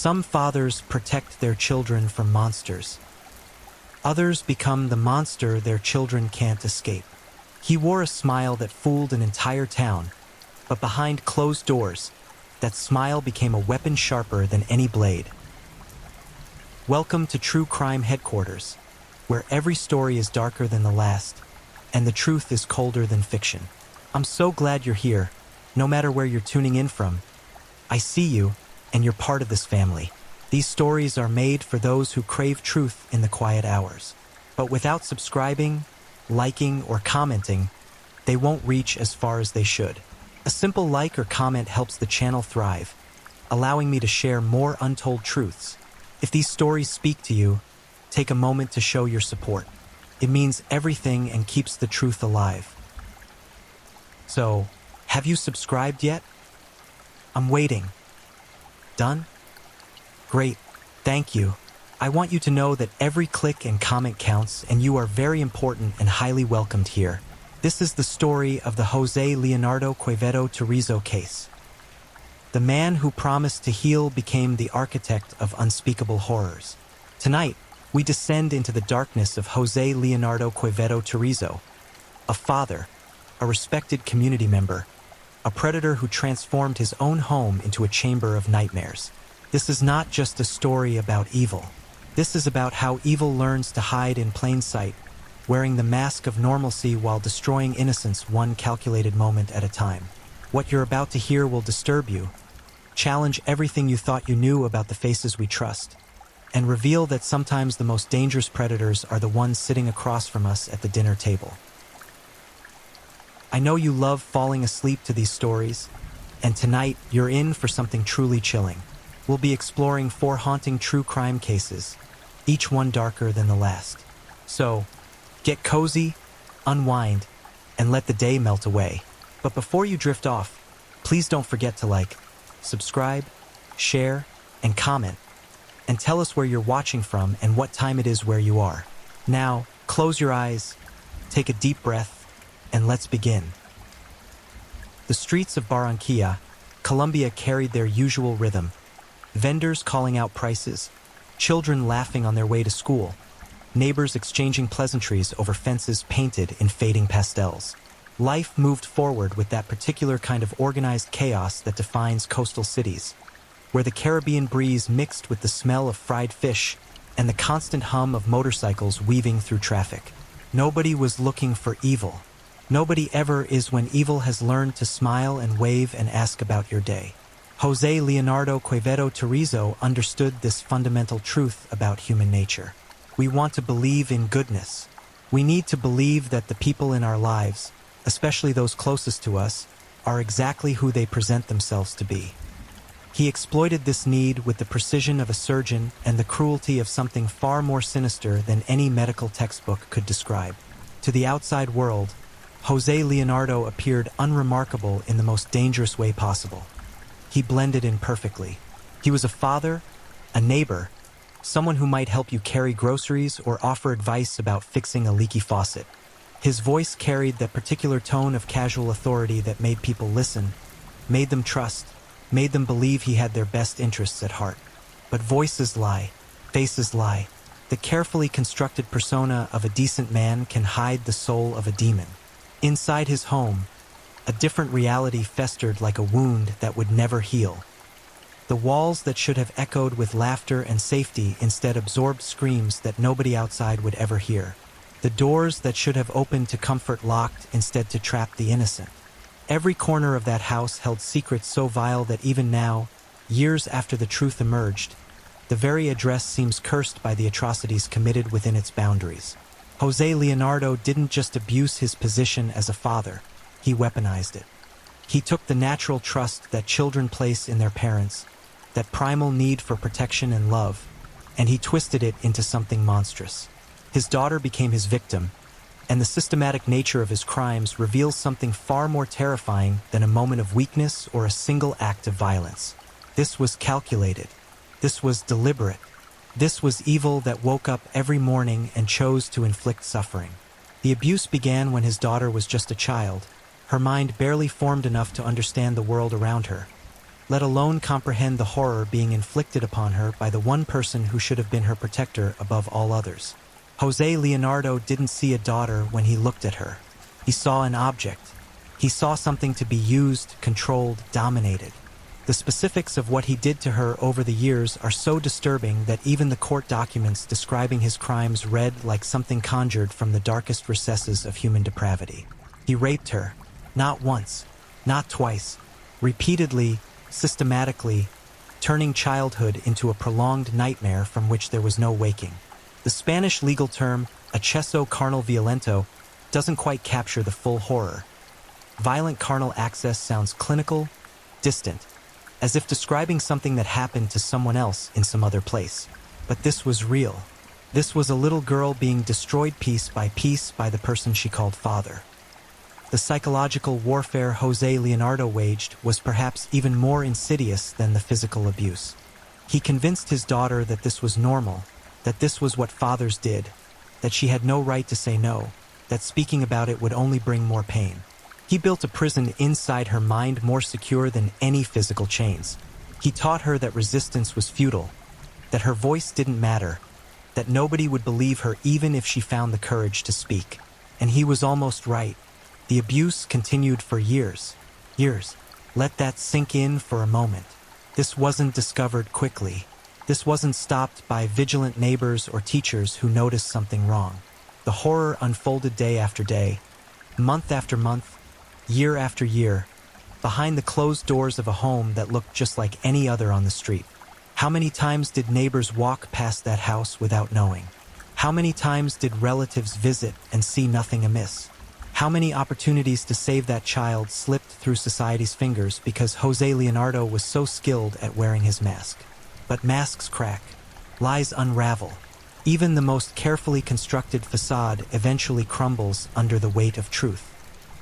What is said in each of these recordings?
Some fathers protect their children from monsters. Others become the monster their children can't escape. He wore a smile that fooled an entire town, but behind closed doors, that smile became a weapon sharper than any blade. Welcome to True Crime Headquarters, where every story is darker than the last, and the truth is colder than fiction. I'm so glad you're here, no matter where you're tuning in from. I see you, and you're part of this family. These stories are made for those who crave truth in the quiet hours. But without subscribing, liking, or commenting, they won't reach as far as they should. A simple like or comment helps the channel thrive, allowing me to share more untold truths. If these stories speak to you, take a moment to show your support. It means everything and keeps the truth alive. So, have you subscribed yet? I'm waiting. Done? Great, thank you. I want you to know that every click and comment counts, and you are very important and highly welcomed here. This is the story of the Jose Leonardo Quevedo Torizo case. The man who promised to heal became the architect of unspeakable horrors. Tonight, we descend into the darkness of Jose Leonardo Quevedo Torizo, a father, a respected community member, a predator who transformed his own home into a chamber of nightmares. This is not just a story about evil. This is about how evil learns to hide in plain sight, wearing the mask of normalcy while destroying innocence one calculated moment at a time. What you're about to hear will disturb you, challenge everything you thought you knew about the faces we trust, and reveal that sometimes the most dangerous predators are the ones sitting across from us at the dinner table. I know you love falling asleep to these stories, and tonight you're in for something truly chilling. We'll be exploring 4 haunting true crime cases, each one darker than the last. So, get cozy, unwind, and let the day melt away. But before you drift off, please don't forget to like, subscribe, share, and comment, and tell us where you're watching from and what time it is where you are. Now, close your eyes, take a deep breath, and let's begin. The streets of Barranquilla, Colombia carried their usual rhythm. Vendors calling out prices, children laughing on their way to school, neighbors exchanging pleasantries over fences painted in fading pastels. Life moved forward with that particular kind of organized chaos that defines coastal cities, where the Caribbean breeze mixed with the smell of fried fish and the constant hum of motorcycles weaving through traffic. Nobody was looking for evil. Nobody ever is when evil has learned to smile and wave and ask about your day. Jose Leonardo Quevedo Torizo understood this fundamental truth about human nature. We want to believe in goodness. We need to believe that the people in our lives, especially those closest to us, are exactly who they present themselves to be. He exploited this need with the precision of a surgeon and the cruelty of something far more sinister than any medical textbook could describe. To the outside world, Jose Leonardo appeared unremarkable in the most dangerous way possible. He blended in perfectly. He was a father, a neighbor, someone who might help you carry groceries or offer advice about fixing a leaky faucet. His voice carried that particular tone of casual authority that made people listen, made them trust, made them believe he had their best interests at heart. But voices lie, faces lie. The carefully constructed persona of a decent man can hide the soul of a demon. Inside his home, a different reality festered like a wound that would never heal. The walls that should have echoed with laughter and safety instead absorbed screams that nobody outside would ever hear. The doors that should have opened to comfort locked instead to trap the innocent. Every corner of that house held secrets so vile that even now, years after the truth emerged, the very address seems cursed by the atrocities committed within its boundaries. Jose Leonardo didn't just abuse his position as a father, he weaponized it. He took the natural trust that children place in their parents, that primal need for protection and love, and he twisted it into something monstrous. His daughter became his victim, and the systematic nature of his crimes reveals something far more terrifying than a moment of weakness or a single act of violence. This was calculated. This was deliberate. This was evil that woke up every morning and chose to inflict suffering. The abuse began when his daughter was just a child, her mind barely formed enough to understand the world around her. let alone comprehend the horror being inflicted upon her by the one person who should have been her protector above all others. Jose Leonardo didn't see a daughter when he looked at her. He saw an object. He saw something to be used, controlled, dominated. The specifics of what he did to her over the years are so disturbing that even the court documents describing his crimes read like something conjured from the darkest recesses of human depravity. He raped her, not once, not twice, repeatedly, systematically, turning childhood into a prolonged nightmare from which there was no waking. The Spanish legal term, acceso carnal violento, doesn't quite capture the full horror. Violent carnal access sounds clinical, distant, as if describing something that happened to someone else in some other place. But this was real. This was a little girl being destroyed piece by the person she called father. The psychological warfare Jose Leonardo waged was perhaps even more insidious than the physical abuse. He convinced his daughter that this was normal, that this was what fathers did, that she had no right to say no, that speaking about it would only bring more pain. He built a prison inside her mind more secure than any physical chains. He taught her that resistance was futile, that her voice didn't matter, that nobody would believe her even if she found the courage to speak. And he was almost right. The abuse continued for years. Years. Let that sink in for a moment. This wasn't discovered quickly. This wasn't stopped by vigilant neighbors or teachers who noticed something wrong. The horror unfolded day after day, month after month, year after year, behind the closed doors of a home that looked just like any other on the street. How many times did neighbors walk past that house without knowing? How many times did relatives visit and see nothing amiss? How many opportunities to save that child slipped through society's fingers because Jose Leonardo was so skilled at wearing his mask? But masks crack. Lies unravel. Even the most carefully constructed facade eventually crumbles under the weight of truth.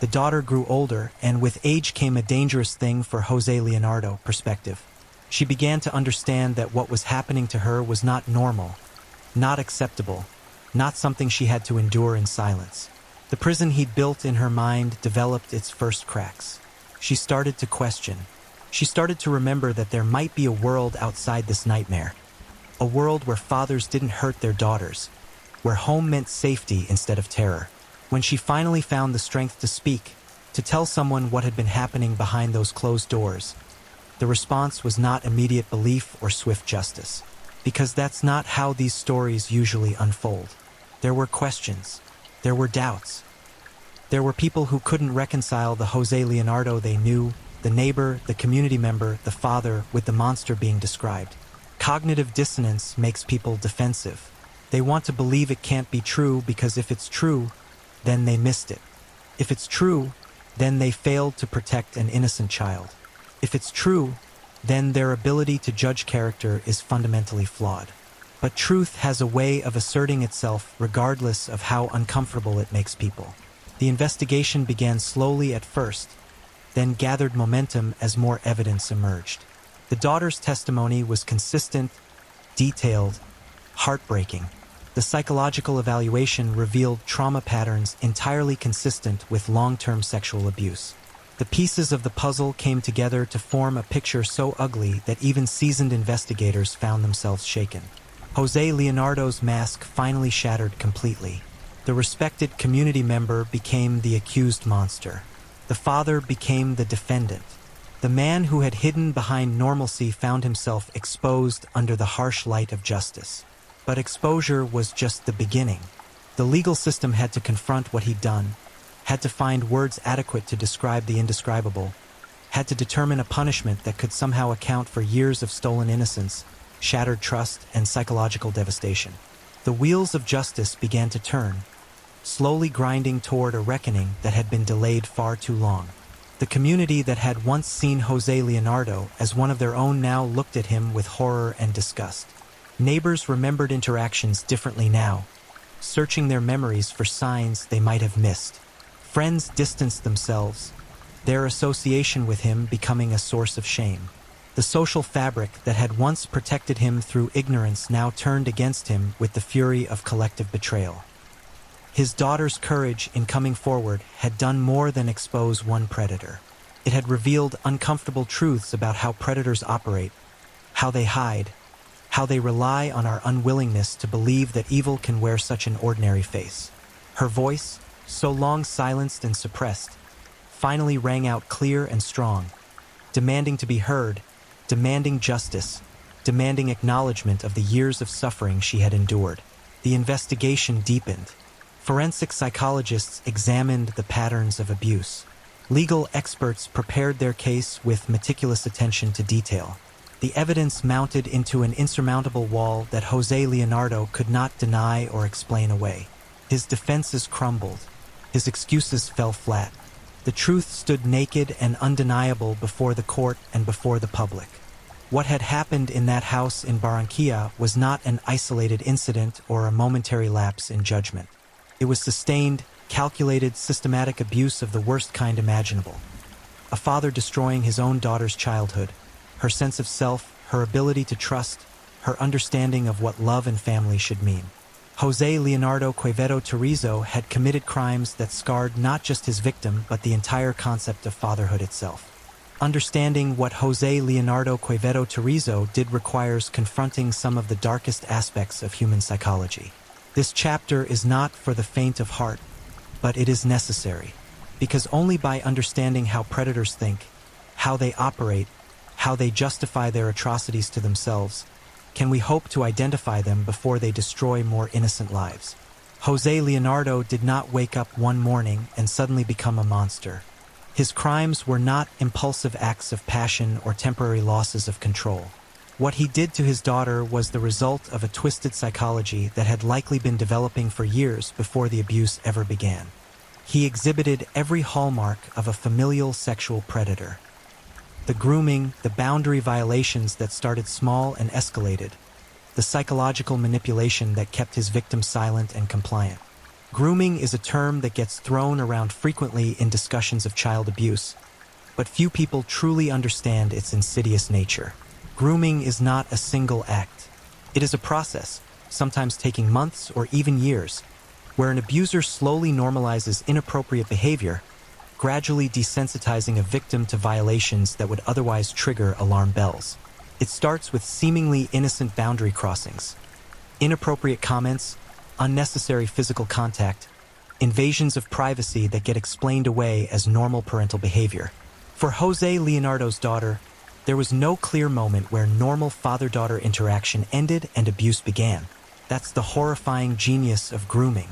The daughter grew older, and with age came a dangerous thing for Jose Leonardo: perspective. She began to understand that what was happening to her was not normal, not acceptable, not something she had to endure in silence. The prison he'd built in her mind developed its first cracks. She started to question. She started to remember that there might be a world outside this nightmare. A world where fathers didn't hurt their daughters, where home meant safety instead of terror. When she finally found the strength to speak, to tell someone what had been happening behind those closed doors, the response was not immediate belief or swift justice. Because that's not how these stories usually unfold. There were questions. There were doubts. There were people who couldn't reconcile the Jose Leonardo they knew, the neighbor, the community member, the father, with the monster being described. Cognitive dissonance makes people defensive. They want to believe it can't be true because if it's true, then they missed it. If it's true, then they failed to protect an innocent child. If it's true, then their ability to judge character is fundamentally flawed. But truth has a way of asserting itself regardless of how uncomfortable it makes people. The investigation began slowly at first, then gathered momentum as more evidence emerged. The daughter's testimony was consistent, detailed, heartbreaking. The psychological evaluation revealed trauma patterns entirely consistent with long-term sexual abuse. The pieces of the puzzle came together to form a picture so ugly that even seasoned investigators found themselves shaken. Jose Leonardo's mask finally shattered completely. The respected community member became the accused monster. The father became the defendant. The man who had hidden behind normalcy found himself exposed under the harsh light of justice. But exposure was just the beginning. The legal system had to confront what he'd done, had to find words adequate to describe the indescribable, had to determine a punishment that could somehow account for years of stolen innocence, shattered trust, and psychological devastation. The wheels of justice began to turn, slowly grinding toward a reckoning that had been delayed far too long. The community that had once seen Jose Leonardo as one of their own now looked at him with horror and disgust. Neighbors remembered interactions differently now, searching their memories for signs they might have missed. Friends distanced themselves, their association with him becoming a source of shame. The social fabric that had once protected him through ignorance now turned against him with the fury of collective betrayal. His daughter's courage in coming forward had done more than expose one predator. It had revealed uncomfortable truths about how predators operate, how they hide, how they rely on our unwillingness to believe that evil can wear such an ordinary face. Her voice, so long silenced and suppressed, finally rang out clear and strong, demanding to be heard, demanding justice, demanding acknowledgement of the years of suffering she had endured. The investigation deepened. Forensic psychologists examined the patterns of abuse. Legal experts prepared their case with meticulous attention to detail. The evidence mounted into an insurmountable wall that José Leonardo could not deny or explain away. His defenses crumbled. His excuses fell flat. The truth stood naked and undeniable before the court and before the public. What had happened in that house in Barranquilla was not an isolated incident or a momentary lapse in judgment. It was sustained, calculated, systematic abuse of the worst kind imaginable. A father destroying his own daughter's childhood, her sense of self, her ability to trust, her understanding of what love and family should mean. José Leonardo Quevedo Torizo had committed crimes that scarred not just his victim but the entire concept of fatherhood itself. Understanding what José Leonardo Quevedo Torizo did requires confronting some of the darkest aspects of human psychology. This chapter is not for the faint of heart, but it is necessary, because only by understanding how predators think, how they operate, how they justify their atrocities to themselves, can we hope to identify them before they destroy more innocent lives. José Leonardo did not wake up one morning and suddenly become a monster. His crimes were not impulsive acts of passion or temporary losses of control. What he did to his daughter was the result of a twisted psychology that had likely been developing for years before the abuse ever began. He exhibited every hallmark of a familial sexual predator. The grooming, the boundary violations that started small and escalated, the psychological manipulation that kept his victim silent and compliant. Grooming is a term that gets thrown around frequently in discussions of child abuse, but few people truly understand its insidious nature. Grooming is not a single act. It is a process, sometimes taking months or even years, where an abuser slowly normalizes inappropriate behavior, gradually desensitizing a victim to violations that would otherwise trigger alarm bells. It starts with seemingly innocent boundary crossings, inappropriate comments, unnecessary physical contact, invasions of privacy that get explained away as normal parental behavior. For José Leonardo's daughter, there was no clear moment where normal father-daughter interaction ended and abuse began. That's the horrifying genius of grooming.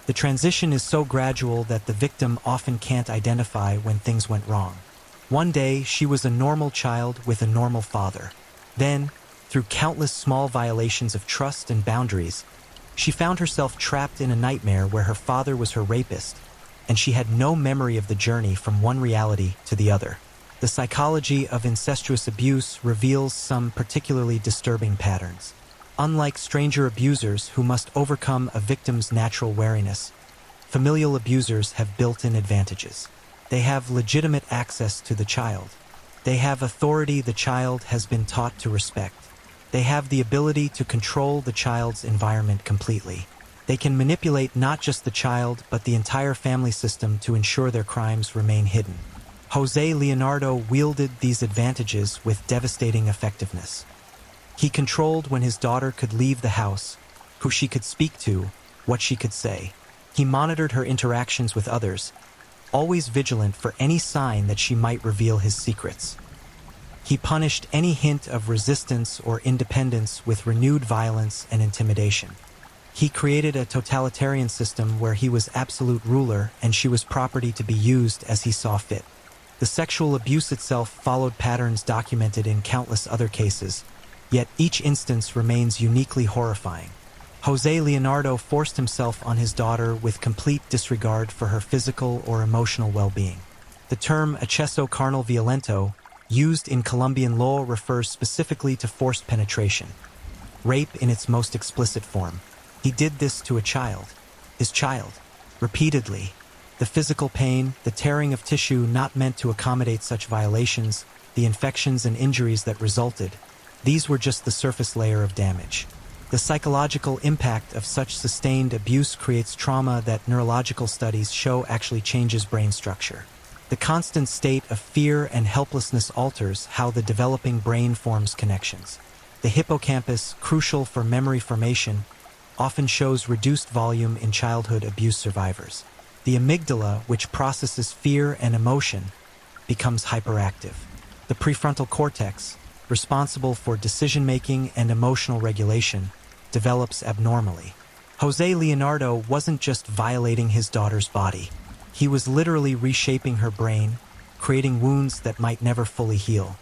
The transition is so gradual that the victim often can't identify when things went wrong. One day, she was a normal child with a normal father. Then, through countless small violations of trust and boundaries, she found herself trapped in a nightmare where her father was her rapist, and she had no memory of the journey from one reality to the other. The psychology of incestuous abuse reveals some particularly disturbing patterns. Unlike stranger abusers who must overcome a victim's natural wariness, familial abusers have built-in advantages. They have legitimate access to the child. They have authority the child has been taught to respect. They have the ability to control the child's environment completely. They can manipulate not just the child, but the entire family system to ensure their crimes remain hidden. José Leonardo wielded these advantages with devastating effectiveness. He controlled when his daughter could leave the house, who she could speak to, what she could say. He monitored her interactions with others, always vigilant for any sign that she might reveal his secrets. He punished any hint of resistance or independence with renewed violence and intimidation. He created a totalitarian system where he was absolute ruler and she was property to be used as he saw fit. The sexual abuse itself followed patterns documented in countless other cases, yet each instance remains uniquely horrifying. José Leonardo forced himself on his daughter with complete disregard for her physical or emotional well-being. The term acceso carnal violento, used in Colombian law, refers specifically to forced penetration, rape in its most explicit form. He did this to a child, his child, repeatedly. The physical pain, the tearing of tissue not meant to accommodate such violations, the infections and injuries that resulted, these were just the surface layer of damage. The psychological impact of such sustained abuse creates trauma that neurological studies show actually changes brain structure. The constant state of fear and helplessness alters how the developing brain forms connections. The hippocampus, crucial for memory formation, often shows reduced volume in childhood abuse survivors. The amygdala, which processes fear and emotion, becomes hyperactive. The prefrontal cortex, responsible for decision-making and emotional regulation, develops abnormally. Jose Leonardo wasn't just violating his daughter's body. He was literally reshaping her brain, creating wounds that might never fully heal.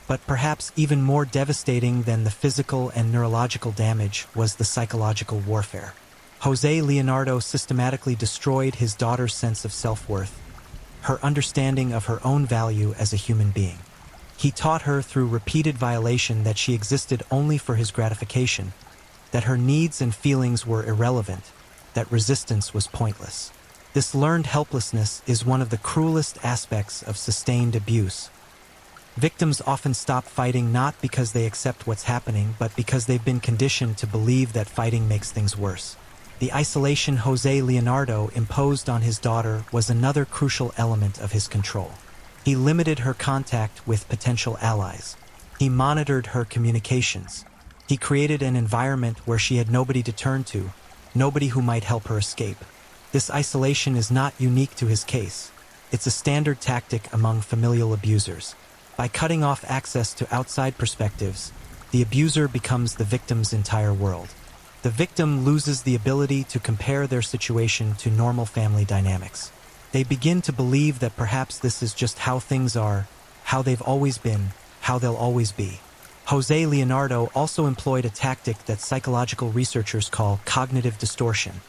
But perhaps even more devastating than the physical and neurological damage was the psychological warfare. Jose Leonardo systematically destroyed his daughter's sense of self-worth, her understanding of her own value as a human being. He taught her through repeated violation that she existed only for his gratification, that her needs and feelings were irrelevant, that resistance was pointless. This learned helplessness is one of the cruelest aspects of sustained abuse. Victims often stop fighting not because they accept what's happening, but because they've been conditioned to believe that fighting makes things worse. The isolation Jose Leonardo imposed on his daughter was another crucial element of his control. He limited her contact with potential allies. He monitored her communications. He created an environment where she had nobody to turn to, nobody who might help her escape. This isolation is not unique to his case. It's a standard tactic among familial abusers. By cutting off access to outside perspectives, the abuser becomes the victim's entire world. The victim loses the ability to compare their situation to normal family dynamics. They begin to believe that perhaps this is just how things are, how they've always been, how they'll always be. Jose Leonardo also employed a tactic that psychological researchers call cognitive distortion,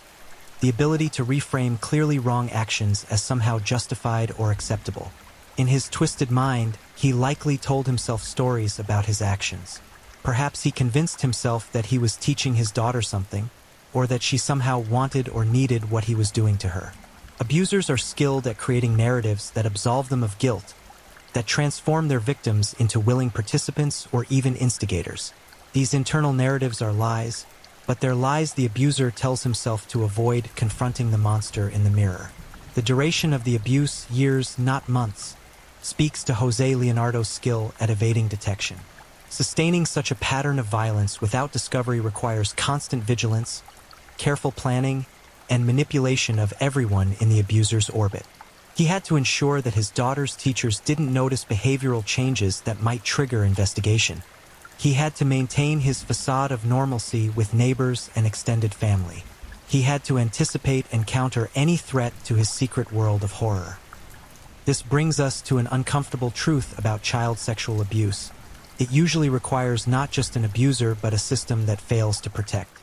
the ability to reframe clearly wrong actions as somehow justified or acceptable. In his twisted mind, he likely told himself stories about his actions. Perhaps he convinced himself that he was teaching his daughter something, or that she somehow wanted or needed what he was doing to her. Abusers are skilled at creating narratives that absolve them of guilt, that transform their victims into willing participants or even instigators. These internal narratives are lies, but they're lies the abuser tells himself to avoid confronting the monster in the mirror. The duration of the abuse, years, not months, speaks to Jose Leonardo's skill at evading detection. Sustaining such a pattern of violence without discovery requires constant vigilance, careful planning, and manipulation of everyone in the abuser's orbit. He had to ensure that his daughter's teachers didn't notice behavioral changes that might trigger investigation. He had to maintain his facade of normalcy with neighbors and extended family. He had to anticipate and counter any threat to his secret world of horror. This brings us to an uncomfortable truth about child sexual abuse. It usually requires not just an abuser but a system that fails to protect.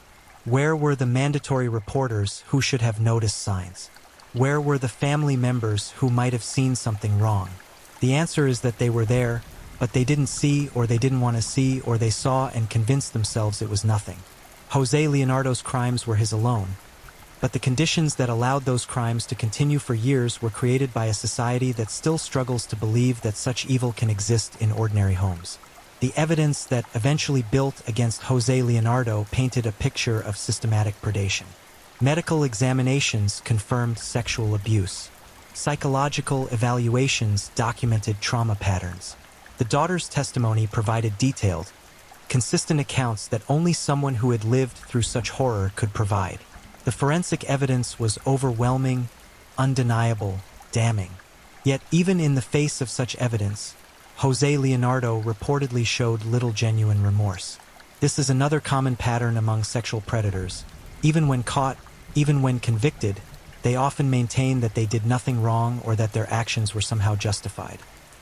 Where were the mandatory reporters who should have noticed signs? Where were the family members who might have seen something wrong? The answer is that they were there, but they didn't see, or they didn't want to see, or they saw and convinced themselves it was nothing. Jose Leonardo's crimes were his alone, but the conditions that allowed those crimes to continue for years were created by a society that still struggles to believe that such evil can exist in ordinary homes. The evidence that eventually built against Jose Leonardo painted a picture of systematic predation. Medical examinations confirmed sexual abuse. Psychological evaluations documented trauma patterns. The daughter's testimony provided detailed, consistent accounts that only someone who had lived through such horror could provide. The forensic evidence was overwhelming, undeniable, damning. Yet even in the face of such evidence, Jose Leonardo reportedly showed little genuine remorse. This is another common pattern among sexual predators. Even when caught, even when convicted, they often maintain that they did nothing wrong or that their actions were somehow justified.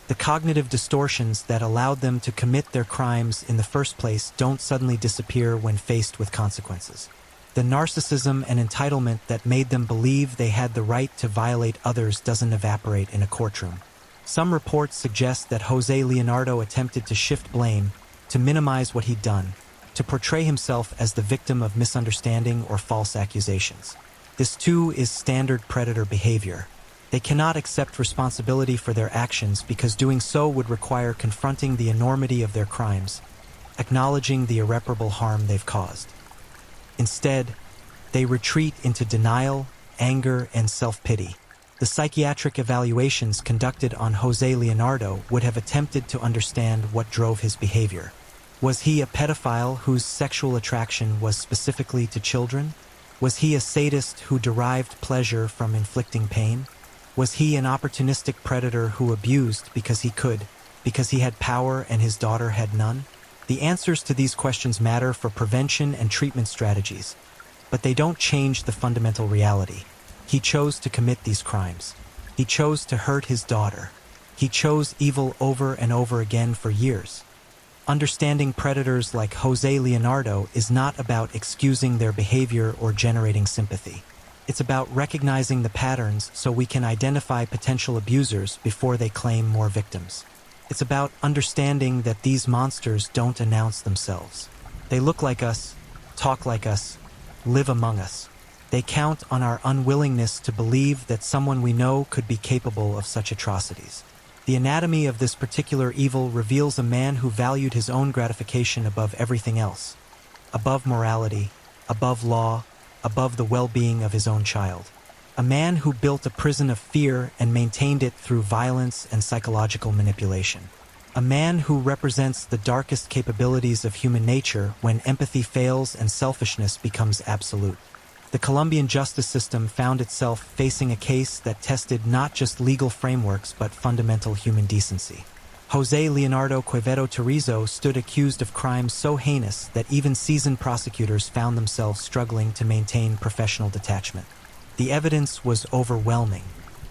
The cognitive distortions that allowed them to commit their crimes in the first place don't suddenly disappear when faced with consequences. The narcissism and entitlement that made them believe they had the right to violate others doesn't evaporate in a courtroom. Some reports suggest that Jose Leonardo attempted to shift blame, to minimize what he'd done, to portray himself as the victim of misunderstanding or false accusations. This too is standard predator behavior. They cannot accept responsibility for their actions because doing so would require confronting the enormity of their crimes, acknowledging the irreparable harm they've caused. Instead, they retreat into denial, anger, and self-pity. The psychiatric evaluations conducted on Jose Leonardo would have attempted to understand what drove his behavior. Was he a pedophile whose sexual attraction was specifically to children? Was he a sadist who derived pleasure from inflicting pain? Was he an opportunistic predator who abused because he could, because he had power and his daughter had none? The answers to these questions matter for prevention and treatment strategies, but they don't change the fundamental reality. He chose to commit these crimes. He chose to hurt his daughter. He chose evil over and over again for years. Understanding predators like Jose Leonardo is not about excusing their behavior or generating sympathy. It's about recognizing the patterns so we can identify potential abusers before they claim more victims. It's about understanding that these monsters don't announce themselves. They look like us, talk like us, live among us. They count on our unwillingness to believe that someone we know could be capable of such atrocities. The anatomy of this particular evil reveals a man who valued his own gratification above everything else, above morality, above law, above the well-being of his own child. A man who built a prison of fear and maintained it through violence and psychological manipulation. A man who represents the darkest capabilities of human nature when empathy fails and selfishness becomes absolute. The Colombian justice system found itself facing a case that tested not just legal frameworks but fundamental human decency. Jose Leonardo Quevedo Torizo stood accused of crimes so heinous that even seasoned prosecutors found themselves struggling to maintain professional detachment. The evidence was overwhelming.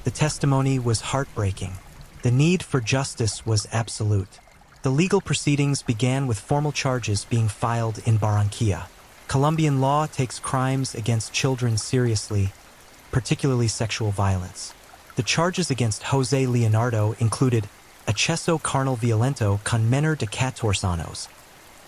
The testimony was heartbreaking. The need for justice was absolute. The legal proceedings began with formal charges being filed in Barranquilla. Colombian law takes crimes against children seriously, particularly sexual violence. The charges against Jose Leonardo included acceso carnal violento con menor de 14 años,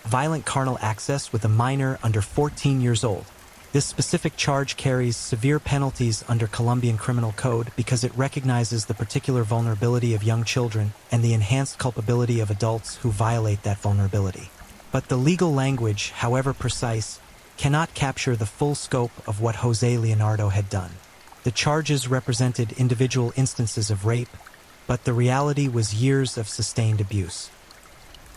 violent carnal access with a minor under 14 years old. This specific charge carries severe penalties under Colombian criminal code because it recognizes the particular vulnerability of young children and the enhanced culpability of adults who violate that vulnerability. But the legal language, however precise, cannot capture the full scope of what Jose Leonardo had done. The charges represented individual instances of rape, but the reality was years of sustained abuse.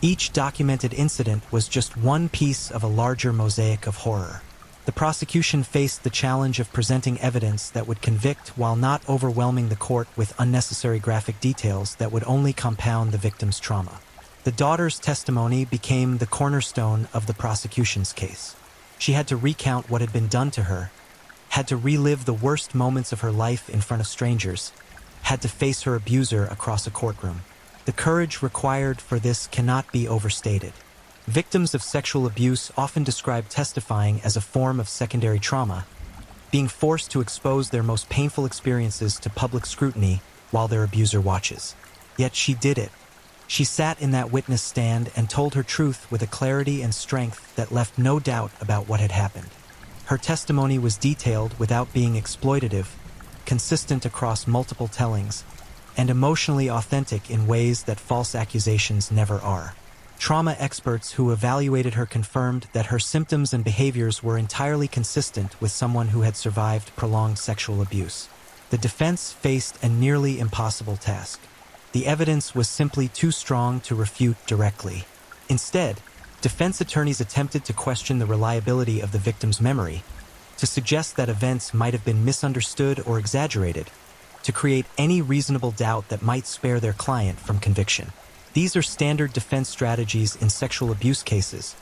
Each documented incident was just one piece of a larger mosaic of horror. The prosecution faced the challenge of presenting evidence that would convict while not overwhelming the court with unnecessary graphic details that would only compound the victim's trauma. The daughter's testimony became the cornerstone of the prosecution's case. She had to recount what had been done to her, had to relive the worst moments of her life in front of strangers, had to face her abuser across a courtroom. The courage required for this cannot be overstated. Victims of sexual abuse often describe testifying as a form of secondary trauma, being forced to expose their most painful experiences to public scrutiny while their abuser watches. Yet she did it. She sat in that witness stand and told her truth with a clarity and strength that left no doubt about what had happened. Her testimony was detailed without being exploitative, consistent across multiple tellings, and emotionally authentic in ways that false accusations never are. Trauma experts who evaluated her confirmed that her symptoms and behaviors were entirely consistent with someone who had survived prolonged sexual abuse. The defense faced a nearly impossible task. The evidence was simply too strong to refute directly. Instead, defense attorneys attempted to question the reliability of the victim's memory, to suggest that events might have been misunderstood or exaggerated, to create any reasonable doubt that might spare their client from conviction. These are standard defense strategies in sexual abuse cases,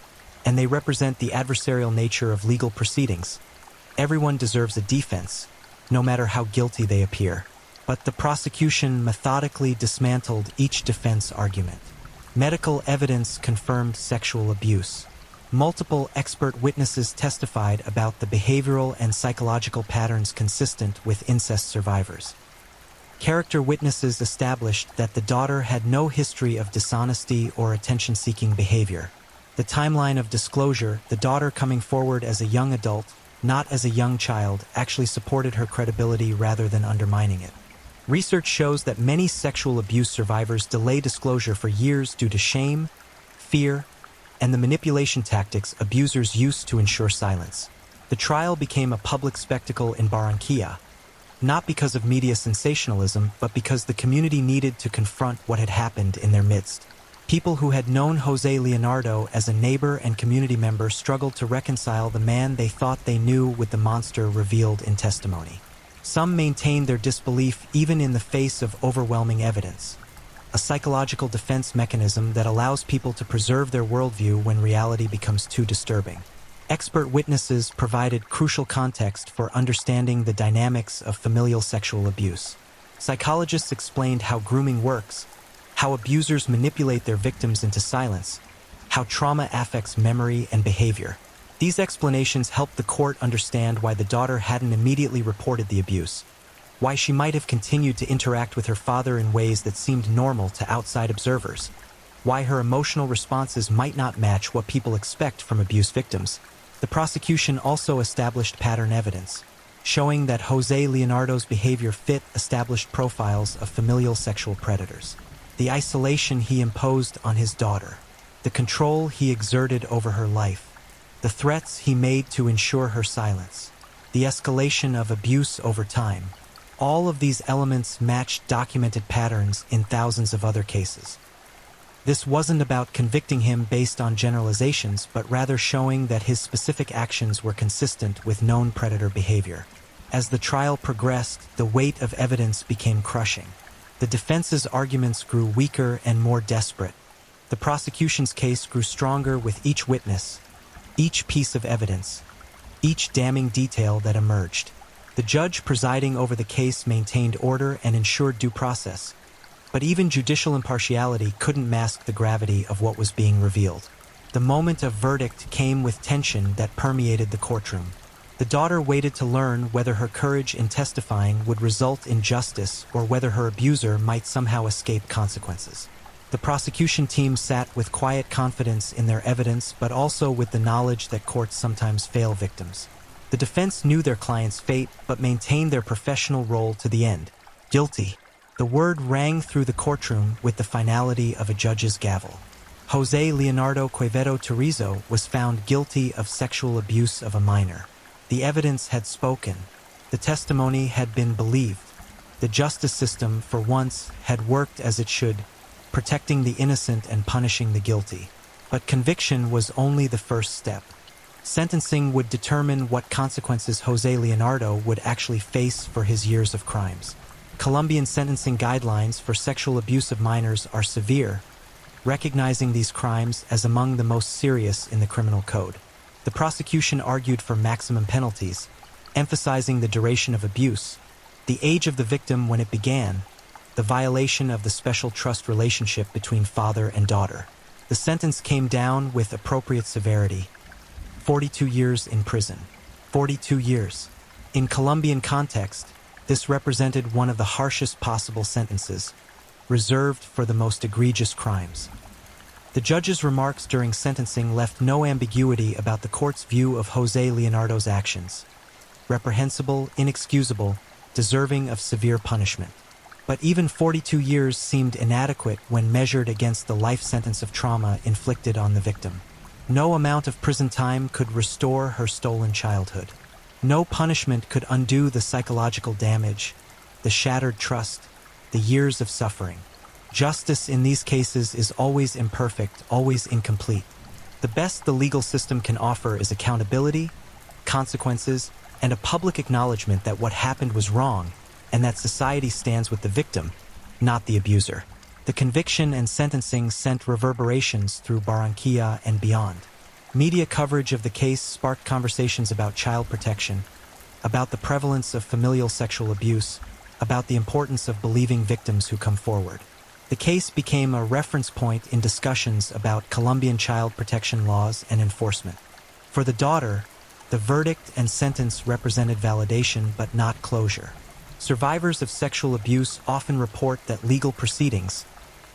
and they represent the adversarial nature of legal proceedings. Everyone deserves a defense, no matter how guilty they appear. But the prosecution methodically dismantled each defense argument. Medical evidence confirmed sexual abuse. Multiple expert witnesses testified about the behavioral and psychological patterns consistent with incest survivors. Character witnesses established that the daughter had no history of dishonesty or attention-seeking behavior. The timeline of disclosure, the daughter coming forward as a young adult, not as a young child, actually supported her credibility rather than undermining it. Research shows that many sexual abuse survivors delay disclosure for years due to shame, fear, and the manipulation tactics abusers use to ensure silence. The trial became a public spectacle in Barranquilla, not because of media sensationalism, but because the community needed to confront what had happened in their midst. People who had known Jose Leonardo as a neighbor and community member struggled to reconcile the man they thought they knew with the monster revealed in testimony. Some maintained their disbelief even in the face of overwhelming evidence, a psychological defense mechanism that allows people to preserve their worldview when reality becomes too disturbing. Expert witnesses provided crucial context for understanding the dynamics of familial sexual abuse. Psychologists explained how grooming works, how abusers manipulate their victims into silence, how trauma affects memory and behavior. These explanations helped the court understand why the daughter hadn't immediately reported the abuse, why she might have continued to interact with her father in ways that seemed normal to outside observers, why her emotional responses might not match what people expect from abuse victims. The prosecution also established pattern evidence, showing that Jose Leonardo's behavior fit established profiles of familial sexual predators. The isolation he imposed on his daughter, the control he exerted over her life, the threats he made to ensure her silence, the escalation of abuse over time, all of these elements matched documented patterns in thousands of other cases. This wasn't about convicting him based on generalizations, but rather showing that his specific actions were consistent with known predator behavior. As the trial progressed, the weight of evidence became crushing. The defense's arguments grew weaker and more desperate. The prosecution's case grew stronger with each witness, each piece of evidence, each damning detail that emerged. The judge presiding over the case maintained order and ensured due process, but even judicial impartiality couldn't mask the gravity of what was being revealed. The moment of verdict came with tension that permeated the courtroom. The daughter waited to learn whether her courage in testifying would result in justice or whether her abuser might somehow escape consequences. The prosecution team sat with quiet confidence in their evidence, but also with the knowledge that courts sometimes fail victims. The defense knew their client's fate, but maintained their professional role to the end. Guilty. The word rang through the courtroom with the finality of a judge's gavel. Jose Leonardo Quevedo Torizo was found guilty of sexual abuse of a minor. The evidence had spoken. The testimony had been believed. The justice system, for once, had worked as it should, protecting the innocent and punishing the guilty. But conviction was only the first step. Sentencing would determine what consequences Jose Leonardo would actually face for his years of crimes. Colombian sentencing guidelines for sexual abuse of minors are severe, recognizing these crimes as among the most serious in the criminal code. The prosecution argued for maximum penalties, emphasizing the duration of abuse, the age of the victim when it began, the violation of the special trust relationship between father and daughter. The sentence came down with appropriate severity: 42 years in prison. 42 years. In Colombian context, this represented one of the harshest possible sentences, reserved for the most egregious crimes. The judge's remarks during sentencing left no ambiguity about the court's view of Jose Leonardo's actions: reprehensible, inexcusable, deserving of severe punishment. But even 42 years seemed inadequate when measured against the life sentence of trauma inflicted on the victim. No amount of prison time could restore her stolen childhood. No punishment could undo the psychological damage, the shattered trust, the years of suffering. Justice in these cases is always imperfect, always incomplete. The best the legal system can offer is accountability, consequences, and a public acknowledgement that what happened was wrong, and that society stands with the victim, not the abuser. The conviction and sentencing sent reverberations through Barranquilla and beyond. Media coverage of the case sparked conversations about child protection, about the prevalence of familial sexual abuse, about the importance of believing victims who come forward. The case became a reference point in discussions about Colombian child protection laws and enforcement. For the daughter, the verdict and sentence represented validation but not closure. Survivors of sexual abuse often report that legal proceedings,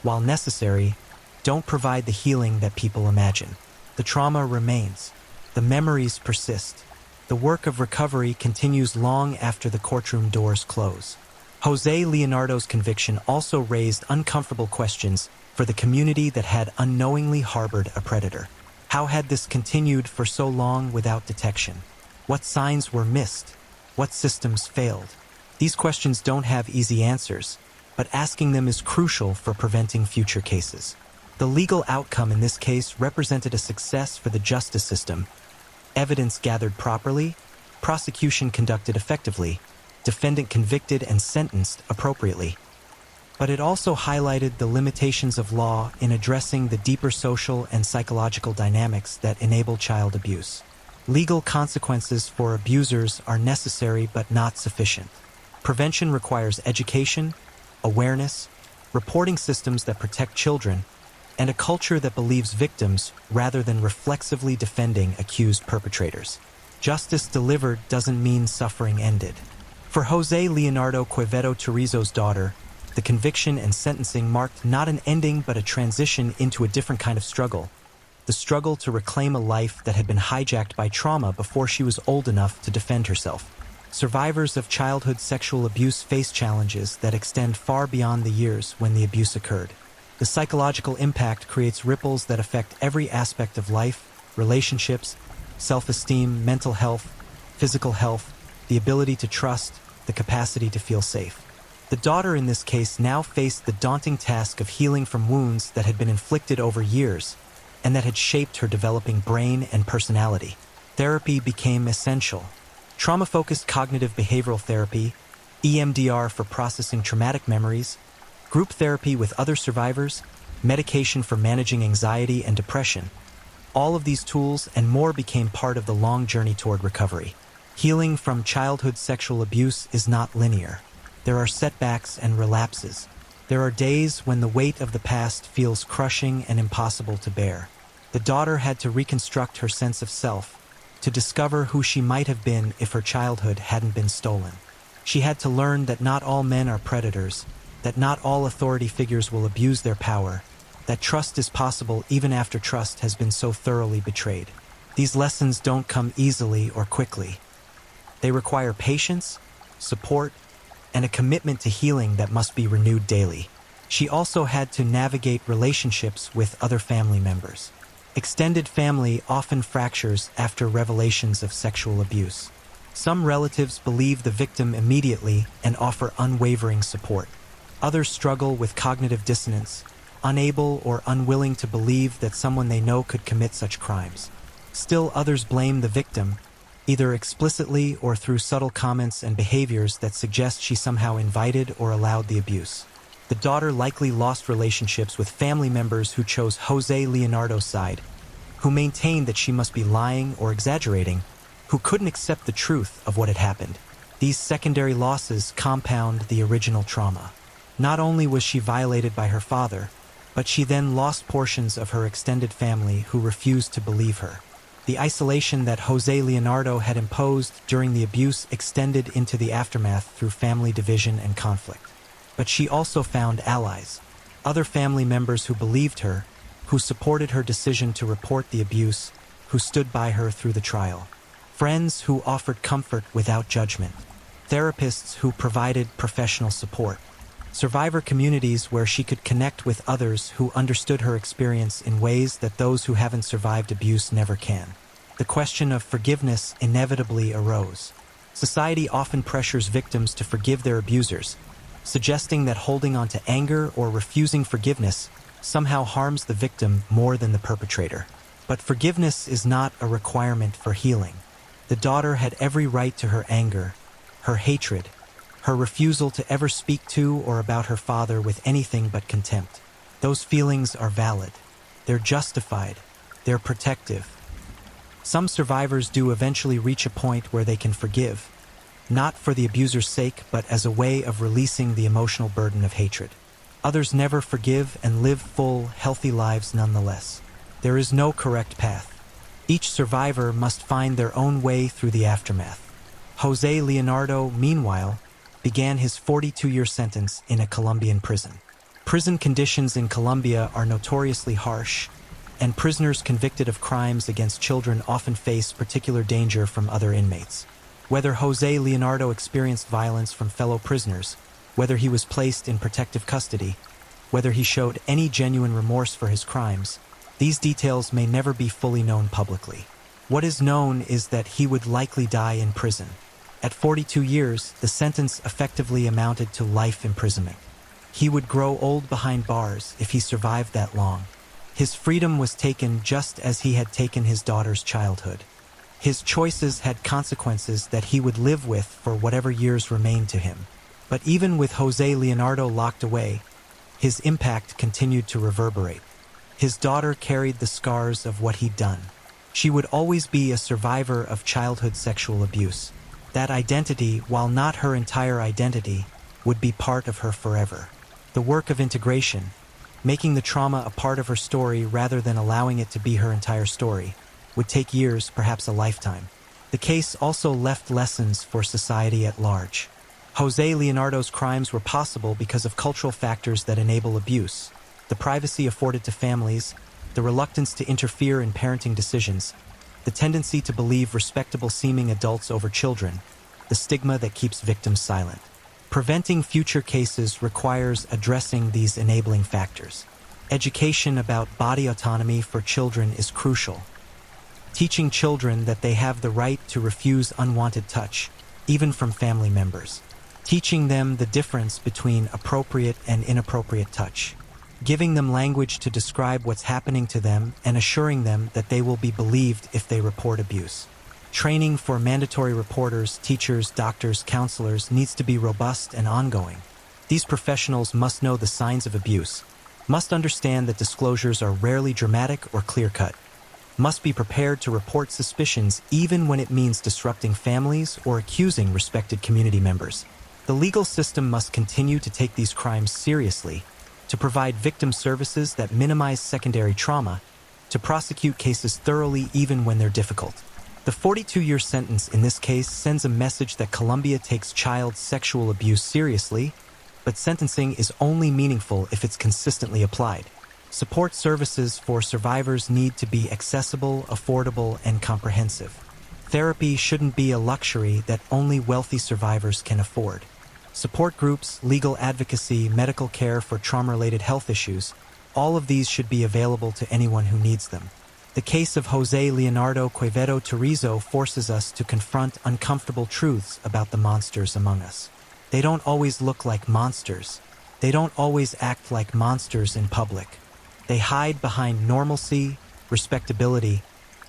while necessary, don't provide the healing that people imagine. The trauma remains. The memories persist. The work of recovery continues long after the courtroom doors close. Jose Leonardo's conviction also raised uncomfortable questions for the community that had unknowingly harbored a predator. How had this continued for so long without detection? What signs were missed? What systems failed? These questions don't have easy answers, but asking them is crucial for preventing future cases. The legal outcome in this case represented a success for the justice system. Evidence gathered properly, prosecution conducted effectively, defendant convicted and sentenced appropriately. But it also highlighted the limitations of law in addressing the deeper social and psychological dynamics that enable child abuse. Legal consequences for abusers are necessary but not sufficient. Prevention requires education, awareness, reporting systems that protect children, and a culture that believes victims rather than reflexively defending accused perpetrators. Justice delivered doesn't mean suffering ended. For José Leonardo Quevedo Turizo's daughter, the conviction and sentencing marked not an ending but a transition into a different kind of struggle. The struggle to reclaim a life that had been hijacked by trauma before she was old enough to defend herself. Survivors of childhood sexual abuse face challenges that extend far beyond the years when the abuse occurred. The psychological impact creates ripples that affect every aspect of life, relationships, self-esteem, mental health, physical health, the ability to trust, the capacity to feel safe. The daughter in this case now faced the daunting task of healing from wounds that had been inflicted over years and that had shaped her developing brain and personality. Therapy became essential. Trauma-focused cognitive behavioral therapy, EMDR for processing traumatic memories, group therapy with other survivors, medication for managing anxiety and depression. All of these tools and more became part of the long journey toward recovery. Healing from childhood sexual abuse is not linear. There are setbacks and relapses. There are days when the weight of the past feels crushing and impossible to bear. The daughter had to reconstruct her sense of self, to discover who she might have been if her childhood hadn't been stolen. She had to learn that not all men are predators, that not all authority figures will abuse their power, that trust is possible even after trust has been so thoroughly betrayed. These lessons don't come easily or quickly. They require patience, support, and a commitment to healing that must be renewed daily. She also had to navigate relationships with other family members. Extended family often fractures after revelations of sexual abuse. Some relatives believe the victim immediately and offer unwavering support. Others struggle with cognitive dissonance, unable or unwilling to believe that someone they know could commit such crimes. Still others blame the victim, either explicitly or through subtle comments and behaviors that suggest she somehow invited or allowed the abuse. The daughter likely lost relationships with family members who chose José Leonardo's side, who maintained that she must be lying or exaggerating, who couldn't accept the truth of what had happened. These secondary losses compound the original trauma. Not only was she violated by her father, but she then lost portions of her extended family who refused to believe her. The isolation that José Leonardo had imposed during the abuse extended into the aftermath through family division and conflict. But she also found allies, other family members who believed her, who supported her decision to report the abuse, who stood by her through the trial. Friends who offered comfort without judgment. Therapists who provided professional support. Survivor communities where she could connect with others who understood her experience in ways that those who haven't survived abuse never can. The question of forgiveness inevitably arose. Society often pressures victims to forgive their abusers, suggesting that holding on to anger or refusing forgiveness somehow harms the victim more than the perpetrator. But forgiveness is not a requirement for healing. The daughter had every right to her anger, her hatred, her refusal to ever speak to or about her father with anything but contempt. Those feelings are valid. They're justified. They're protective. Some survivors do eventually reach a point where they can forgive, not for the abuser's sake, but as a way of releasing the emotional burden of hatred. Others never forgive and live full, healthy lives nonetheless. There is no correct path. Each survivor must find their own way through the aftermath. José Leonardo, meanwhile, began his 42-year sentence in a Colombian prison. Prison conditions in Colombia are notoriously harsh, and prisoners convicted of crimes against children often face particular danger from other inmates. Whether José Leonardo experienced violence from fellow prisoners, whether he was placed in protective custody, whether he showed any genuine remorse for his crimes, these details may never be fully known publicly. What is known is that he would likely die in prison. At 42 years, the sentence effectively amounted to life imprisonment. He would grow old behind bars if he survived that long. His freedom was taken just as he had taken his daughter's childhood. His choices had consequences that he would live with for whatever years remained to him. But even with Jose Leonardo locked away, his impact continued to reverberate. His daughter carried the scars of what he'd done. She would always be a survivor of childhood sexual abuse. That identity, while not her entire identity, would be part of her forever. The work of integration, making the trauma a part of her story rather than allowing it to be her entire story, would take years, perhaps a lifetime. The case also left lessons for society at large. Jose Leonardo's crimes were possible because of cultural factors that enable abuse: the privacy afforded to families, the reluctance to interfere in parenting decisions, the tendency to believe respectable-seeming adults over children, the stigma that keeps victims silent. Preventing future cases requires addressing these enabling factors. Education about body autonomy for children is crucial. Teaching children that they have the right to refuse unwanted touch, even from family members. Teaching them the difference between appropriate and inappropriate touch. Giving them language to describe what's happening to them and assuring them that they will be believed if they report abuse. Training for mandatory reporters, teachers, doctors, counselors needs to be robust and ongoing. These professionals must know the signs of abuse, must understand that disclosures are rarely dramatic or clear-cut, must be prepared to report suspicions even when it means disrupting families or accusing respected community members. The legal system must continue to take these crimes seriously, to provide victim services that minimize secondary trauma, to prosecute cases thoroughly even when they're difficult. The 42-year sentence in this case sends a message that Colombia takes child sexual abuse seriously, but sentencing is only meaningful if it's consistently applied. Support services for survivors need to be accessible, affordable, and comprehensive. Therapy shouldn't be a luxury that only wealthy survivors can afford. Support groups, legal advocacy, medical care for trauma-related health issues, all of these should be available to anyone who needs them. The case of Jose Leonardo Quevedo Torizo forces us to confront uncomfortable truths about the monsters among us. They don't always look like monsters. They don't always act like monsters in public. They hide behind normalcy, respectability,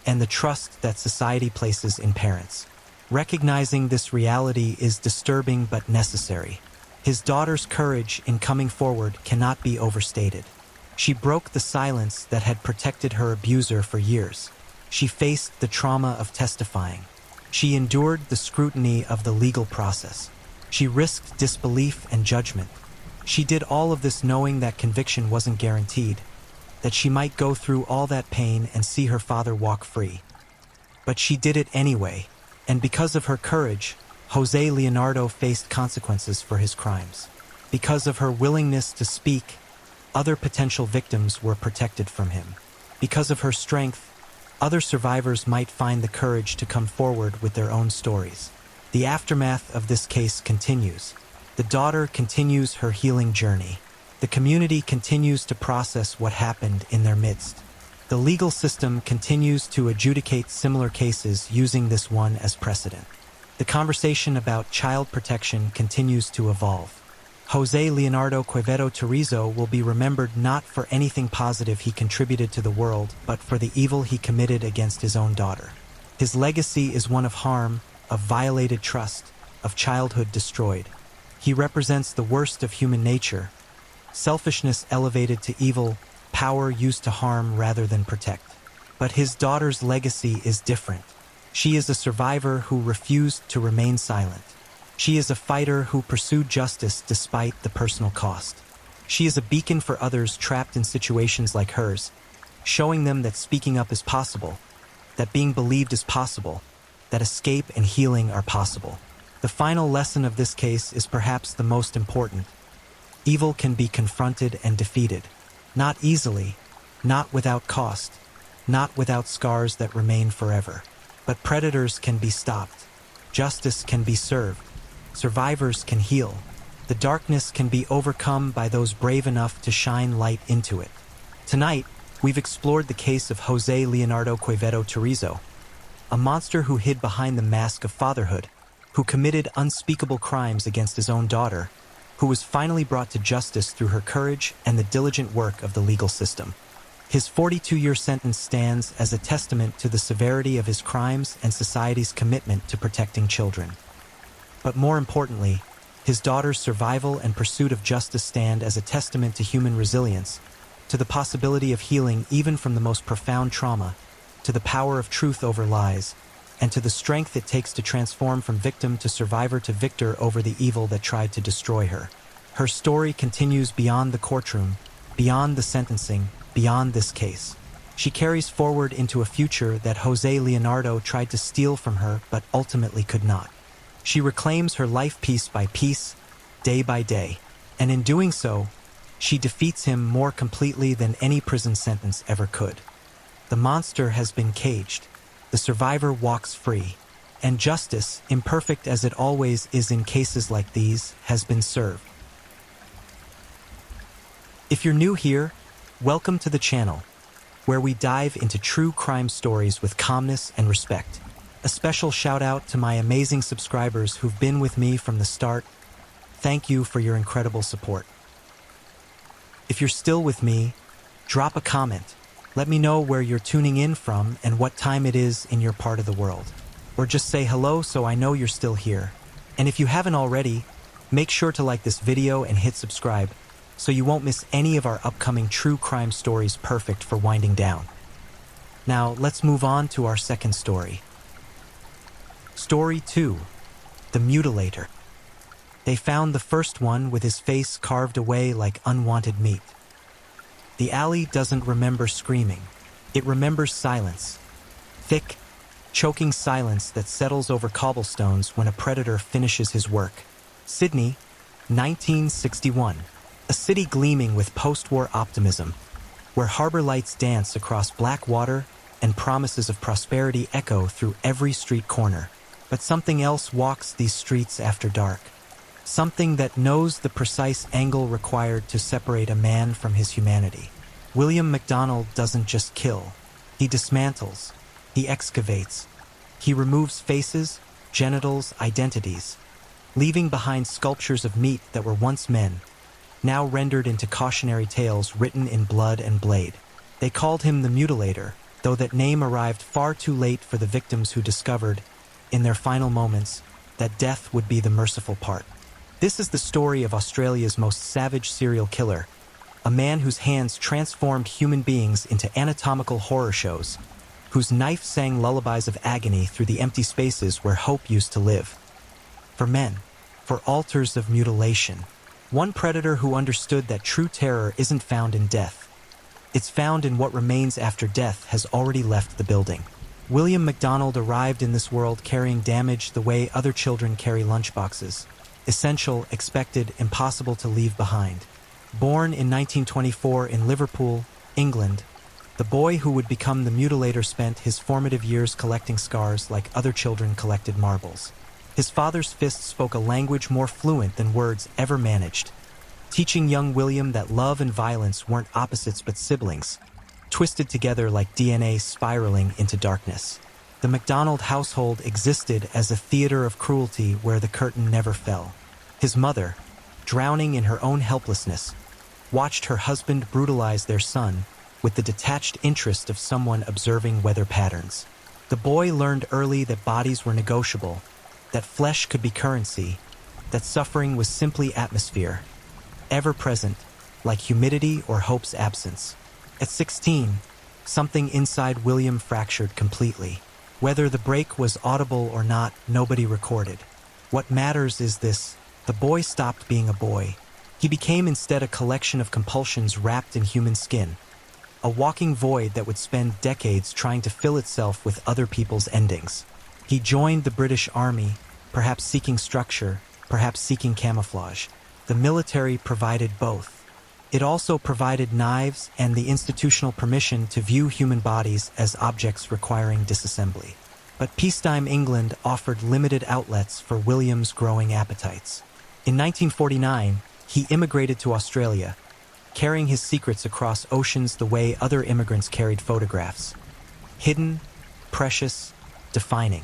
and the trust that society places in parents. Recognizing this reality is disturbing but necessary. His daughter's courage in coming forward cannot be overstated. She broke the silence that had protected her abuser for years. She faced the trauma of testifying. She endured the scrutiny of the legal process. She risked disbelief and judgment. She did all of this knowing that conviction wasn't guaranteed, that she might go through all that pain and see her father walk free. But she did it anyway, and because of her courage, Jose Leonardo faced consequences for his crimes. Because of her willingness to speak, other potential victims were protected from him. Because of her strength, other survivors might find the courage to come forward with their own stories. The aftermath of this case continues. The daughter continues her healing journey. The community continues to process what happened in their midst. The legal system continues to adjudicate similar cases using this one as precedent. The conversation about child protection continues to evolve. Jose Leonardo Quevedo Torizo will be remembered not for anything positive he contributed to the world, but for the evil he committed against his own daughter. His legacy is one of harm, of violated trust, of childhood destroyed. He represents the worst of human nature: selfishness elevated to evil, power used to harm rather than protect. But his daughter's legacy is different. She is a survivor who refused to remain silent. She is a fighter who pursued justice despite the personal cost. She is a beacon for others trapped in situations like hers, showing them that speaking up is possible, that being believed is possible, that escape and healing are possible. The final lesson of this case is perhaps the most important. Evil can be confronted and defeated. Not easily, not without cost, not without scars that remain forever. But predators can be stopped. Justice can be served. Survivors can heal. The darkness can be overcome by those brave enough to shine light into it. Tonight, we've explored the case of Jose Leonardo Quevedo Torizo, a monster who hid behind the mask of fatherhood, who committed unspeakable crimes against his own daughter, who was finally brought to justice through her courage and the diligent work of the legal system. His 42-year sentence stands as a testament to the severity of his crimes and society's commitment to protecting children. But more importantly, his daughter's survival and pursuit of justice stand as a testament to human resilience, to the possibility of healing even from the most profound trauma, to the power of truth over lies, and to the strength it takes to transform from victim to survivor to victor over the evil that tried to destroy her. Her story continues beyond the courtroom, beyond the sentencing, beyond this case. She carries forward into a future that Jose Leonardo tried to steal from her but ultimately could not. She reclaims her life piece by piece, day by day, and in doing so, she defeats him more completely than any prison sentence ever could. The monster has been caged, the survivor walks free, and justice, imperfect as it always is in cases like these, has been served. If you're new here, welcome to the channel, where we dive into true crime stories with calmness and respect. A special shout out to my amazing subscribers who've been with me from the start. Thank you for your incredible support. If you're still with me, drop a comment. Let me know where you're tuning in from and what time it is in your part of the world. Or just say hello so I know you're still here. And if you haven't already, make sure to like this video and hit subscribe so you won't miss any of our upcoming true crime stories perfect for winding down. Now, let's move on to our second story. Story 2, The Mutilator. They found the first one with his face carved away like unwanted meat. The alley doesn't remember screaming. It remembers silence. Thick, choking silence that settles over cobblestones when a predator finishes his work. Sydney, 1961. A city gleaming with post-war optimism, where harbor lights dance across black water and promises of prosperity echo through every street corner. But something else walks these streets after dark. Something that knows the precise angle required to separate a man from his humanity. William MacDonald doesn't just kill. He dismantles. He excavates. He removes faces, genitals, identities, leaving behind sculptures of meat that were once men, now rendered into cautionary tales written in blood and blade. They called him the Mutilator, though that name arrived far too late for the victims who discovered, in their final moments, that death would be the merciful part. This is the story of Australia's most savage serial killer, a man whose hands transformed human beings into anatomical horror shows, whose knife sang lullabies of agony through the empty spaces where hope used to live. For men, for altars of mutilation, one predator who understood that true terror isn't found in death. It's found in what remains after death has already left the building. William MacDonald arrived in this world carrying damage the way other children carry lunchboxes. Essential, expected, impossible to leave behind. Born in 1924 in Liverpool, England, the boy who would become the Mutilator spent his formative years collecting scars like other children collected marbles. His father's fist spoke a language more fluent than words ever managed, teaching young William that love and violence weren't opposites but siblings, twisted together like DNA spiraling into darkness. The MacDonald household existed as a theater of cruelty where the curtain never fell. His mother, drowning in her own helplessness, watched her husband brutalize their son with the detached interest of someone observing weather patterns. The boy learned early that bodies were negotiable, that flesh could be currency, that suffering was simply atmosphere, ever present, like humidity or hope's absence. At 16, something inside William fractured completely. Whether the break was audible or not, nobody recorded. What matters is this: the boy stopped being a boy. He became instead a collection of compulsions wrapped in human skin, a walking void that would spend decades trying to fill itself with other people's endings. He joined the British Army, perhaps seeking structure, perhaps seeking camouflage. The military provided both. It also provided knives and the institutional permission to view human bodies as objects requiring disassembly. But peacetime England offered limited outlets for William's growing appetites. In 1949, he immigrated to Australia, carrying his secrets across oceans the way other immigrants carried photographs. Hidden, precious, defining.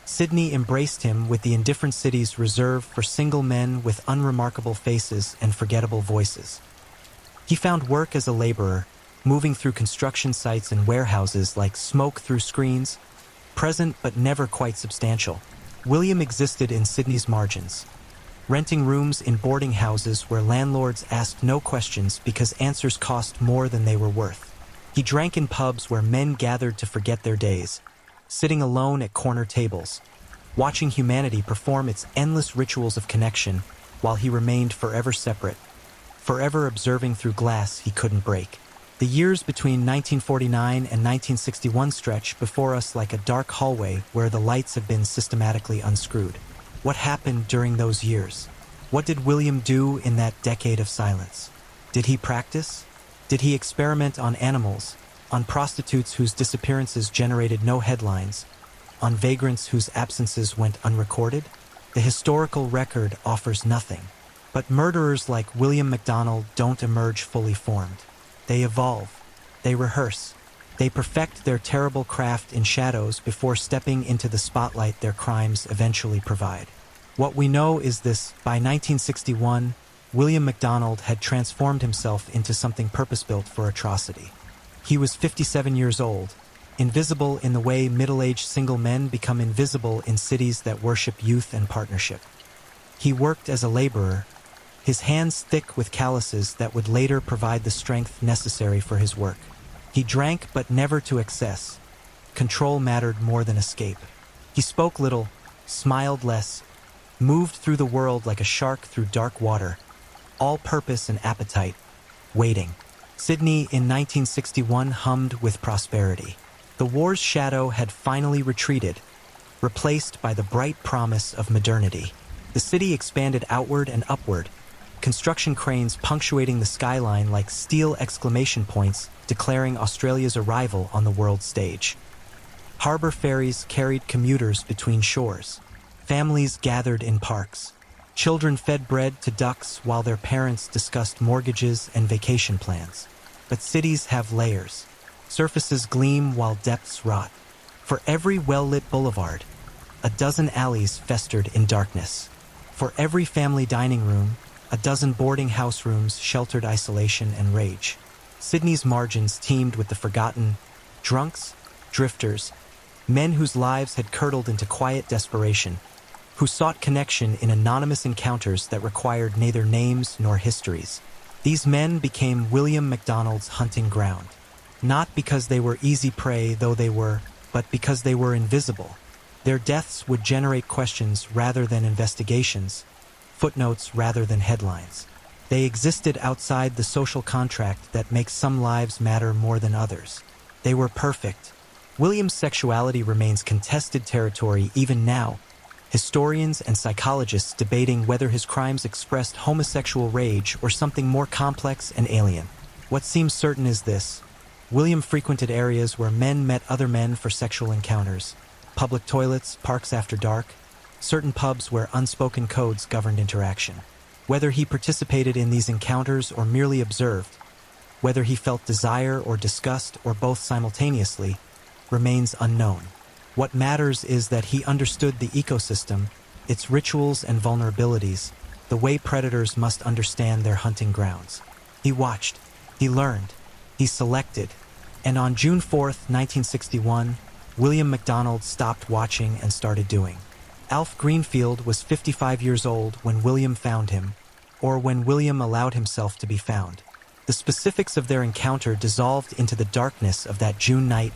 Sydney embraced him with the indifferent cities reserved for single men with unremarkable faces and forgettable voices. He found work as a laborer, moving through construction sites and warehouses like smoke through screens, present but never quite substantial. William existed in Sydney's margins, renting rooms in boarding houses where landlords asked no questions because answers cost more than they were worth. He drank in pubs where men gathered to forget their days, sitting alone at corner tables, watching humanity perform its endless rituals of connection while he remained forever separate, forever observing through glass he couldn't break. The years between 1949 and 1961 stretch before us like a dark hallway where the lights have been systematically unscrewed. What happened during those years? What did William do in that decade of silence? Did he practice? Did he experiment on animals, on prostitutes whose disappearances generated no headlines, on vagrants whose absences went unrecorded? The historical record offers nothing. But murderers like William MacDonald don't emerge fully formed. They evolve, they rehearse, they perfect their terrible craft in shadows before stepping into the spotlight their crimes eventually provide. What we know is this: by 1961, William MacDonald had transformed himself into something purpose-built for atrocity. He was 57 years old, invisible in the way middle-aged single men become invisible in cities that worship youth and partnership. He worked as a laborer, his hands thick with calluses that would later provide the strength necessary for his work. He drank, but never to excess. Control mattered more than escape. He spoke little, smiled less, moved through the world like a shark through dark water, all purpose and appetite, waiting. Sydney in 1961 hummed with prosperity. The war's shadow had finally retreated, replaced by the bright promise of modernity. The city expanded outward and upward, construction cranes punctuating the skyline like steel exclamation points declaring Australia's arrival on the world stage. Harbor ferries carried commuters between shores. Families gathered in parks. Children fed bread to ducks while their parents discussed mortgages and vacation plans. But cities have layers. Surfaces gleam while depths rot. For every well-lit boulevard, a dozen alleys festered in darkness. For every family dining room, a dozen boarding house rooms sheltered isolation and rage. Sydney's margins teemed with the forgotten, drunks, drifters, men whose lives had curdled into quiet desperation, who sought connection in anonymous encounters that required neither names nor histories. These men became William MacDonald's hunting ground, not because they were easy prey, though they were, but because they were invisible. Their deaths would generate questions rather than investigations, footnotes rather than headlines. They existed outside the social contract that makes some lives matter more than others. They were perfect. William's sexuality remains contested territory even now, historians and psychologists debating whether his crimes expressed homosexual rage or something more complex and alien. What seems certain is this: William frequented areas where men met other men for sexual encounters, public toilets, parks after dark, certain pubs where unspoken codes governed interaction. Whether he participated in these encounters or merely observed, whether he felt desire or disgust or both simultaneously, remains unknown. What matters is that he understood the ecosystem, its rituals and vulnerabilities, the way predators must understand their hunting grounds. He watched, he learned, he selected, and on June 4th, 1961, William MacDonald stopped watching and started doing. Alf Greenfield was 55 years old when William found him, or when William allowed himself to be found. The specifics of their encounter dissolved into the darkness of that June night,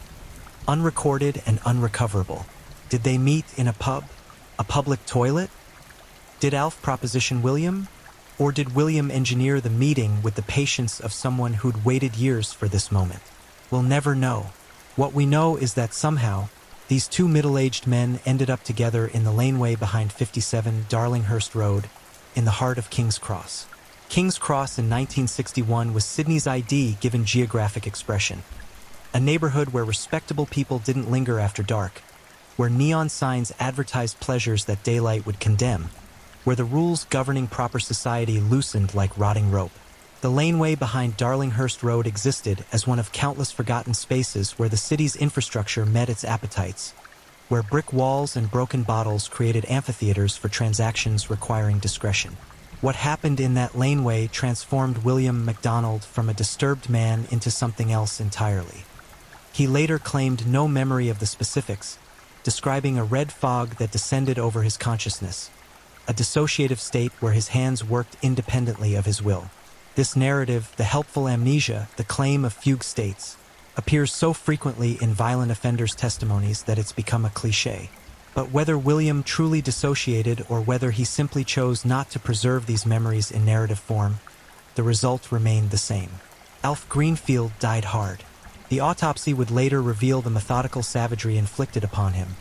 unrecorded and unrecoverable. Did they meet in a pub? A public toilet? Did Alf proposition William? Or did William engineer the meeting with the patience of someone who'd waited years for this moment? We'll never know. What we know is that somehow, these two middle-aged men ended up together in the laneway behind 57 Darlinghurst Road, in the heart of King's Cross. King's Cross in 1961 was Sydney's ID given geographic expression. A neighborhood where respectable people didn't linger after dark, where neon signs advertised pleasures that daylight would condemn, where the rules governing proper society loosened like rotting rope. The laneway behind Darlinghurst Road existed as one of countless forgotten spaces where the city's infrastructure met its appetites, where brick walls and broken bottles created amphitheaters for transactions requiring discretion. What happened in that laneway transformed William MacDonald from a disturbed man into something else entirely. He later claimed no memory of the specifics, describing a red fog that descended over his consciousness, a dissociative state where his hands worked independently of his will. This narrative, the helpful amnesia, the claim of fugue states, appears so frequently in violent offenders' testimonies that it's become a cliché. But whether William truly dissociated or whether he simply chose not to preserve these memories in narrative form, the result remained the same. Alf Greenfield died hard. The autopsy would later reveal the methodical savagery inflicted upon him,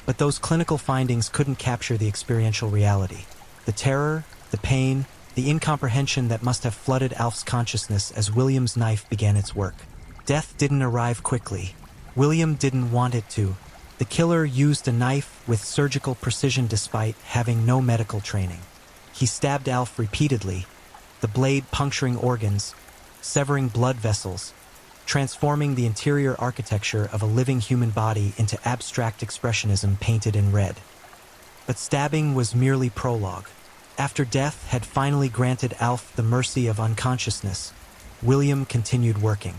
but those clinical findings couldn't capture the experiential reality. The terror, the pain, the incomprehension that must have flooded Alf's consciousness as William's knife began its work. Death didn't arrive quickly. William didn't want it to. The killer used a knife with surgical precision despite having no medical training. He stabbed Alf repeatedly, the blade puncturing organs, severing blood vessels, transforming the interior architecture of a living human body into abstract expressionism painted in red. But stabbing was merely prologue. After death had finally granted Alf the mercy of unconsciousness, William continued working.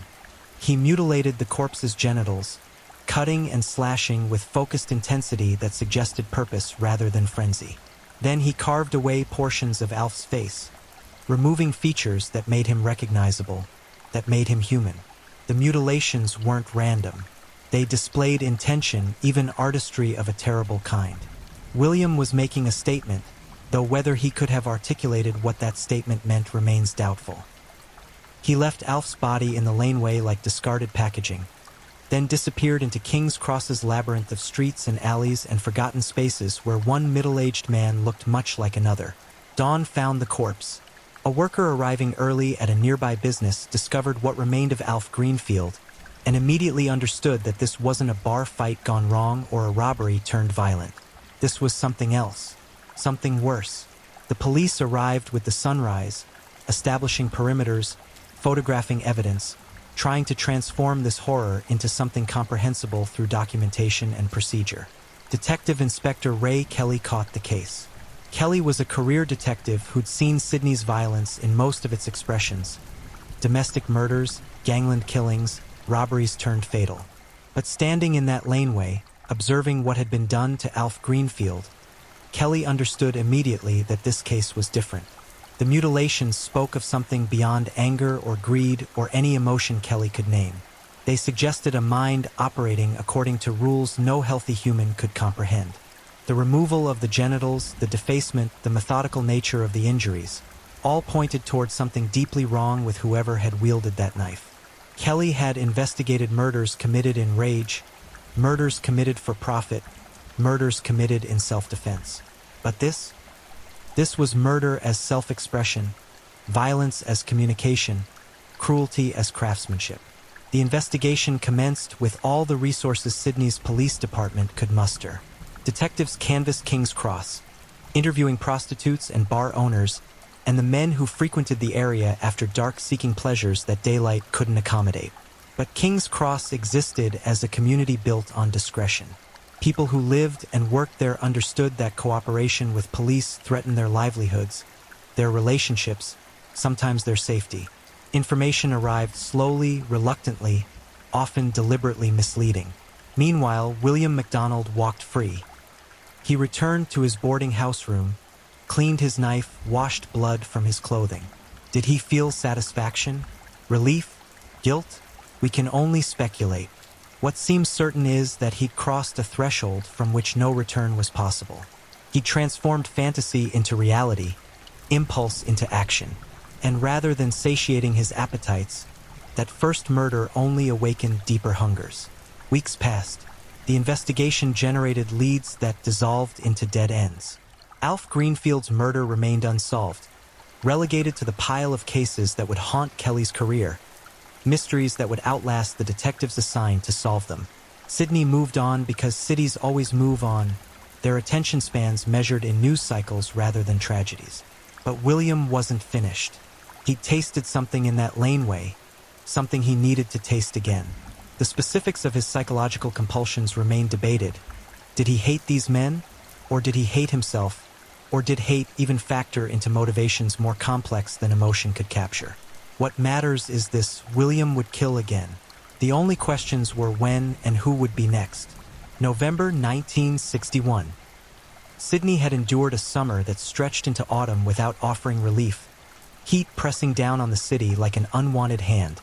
He mutilated the corpse's genitals, cutting and slashing with focused intensity that suggested purpose rather than frenzy. Then he carved away portions of Alf's face, removing features that made him recognizable, that made him human. The mutilations weren't random. They displayed intention, even artistry of a terrible kind. William was making a statement, though whether he could have articulated what that statement meant remains doubtful. He left Alf's body in the laneway like discarded packaging, then disappeared into King's Cross's labyrinth of streets and alleys and forgotten spaces where one middle-aged man looked much like another. Dawn found the corpse. A worker arriving early at a nearby business discovered what remained of Alf Greenfield and immediately understood that this wasn't a bar fight gone wrong or a robbery turned violent. This was something else, something worse. The police arrived with the sunrise, establishing perimeters, photographing evidence, trying to transform this horror into something comprehensible through documentation and procedure. Detective Inspector Ray Kelly caught the case. Kelly was a career detective who'd seen Sydney's violence in most of its expressions: domestic murders, gangland killings, robberies turned fatal. But standing in that laneway, observing what had been done to Alf Greenfield, Kelly understood immediately that this case was different. The mutilations spoke of something beyond anger or greed or any emotion Kelly could name. They suggested a mind operating according to rules no healthy human could comprehend. The removal of the genitals, the defacement, the methodical nature of the injuries, all pointed towards something deeply wrong with whoever had wielded that knife. Kelly had investigated murders committed in rage, murders committed for profit, murders committed in self-defense. But this was murder as self-expression, violence as communication, cruelty as craftsmanship. The investigation commenced with all the resources Sydney's police department could muster. Detectives canvassed King's Cross, interviewing prostitutes and bar owners, and the men who frequented the area after dark seeking pleasures that daylight couldn't accommodate. But King's Cross existed as a community built on discretion. People who lived and worked there understood that cooperation with police threatened their livelihoods, their relationships, sometimes their safety. Information arrived slowly, reluctantly, often deliberately misleading. Meanwhile, William MacDonald walked free. He returned to his boarding house room, cleaned his knife, washed blood from his clothing. Did he feel satisfaction? Relief? Guilt? We can only speculate. What seems certain is that he'd crossed a threshold from which no return was possible. He transformed fantasy into reality, impulse into action. And rather than satiating his appetites, that first murder only awakened deeper hungers. Weeks passed. The investigation generated leads that dissolved into dead ends. Alf Greenfield's murder remained unsolved, relegated to the pile of cases that would haunt Kelly's career, mysteries that would outlast the detectives assigned to solve them. Sydney moved on because cities always move on, their attention spans measured in news cycles rather than tragedies. But William wasn't finished. He'd tasted something in that laneway, something he needed to taste again. The specifics of his psychological compulsions remained debated. Did he hate these men? Or did he hate himself? Or did hate even factor into motivations more complex than emotion could capture? What matters is this: William would kill again. The only questions were when and who would be next. November 1961. Sydney had endured a summer that stretched into autumn without offering relief, heat pressing down on the city like an unwanted hand,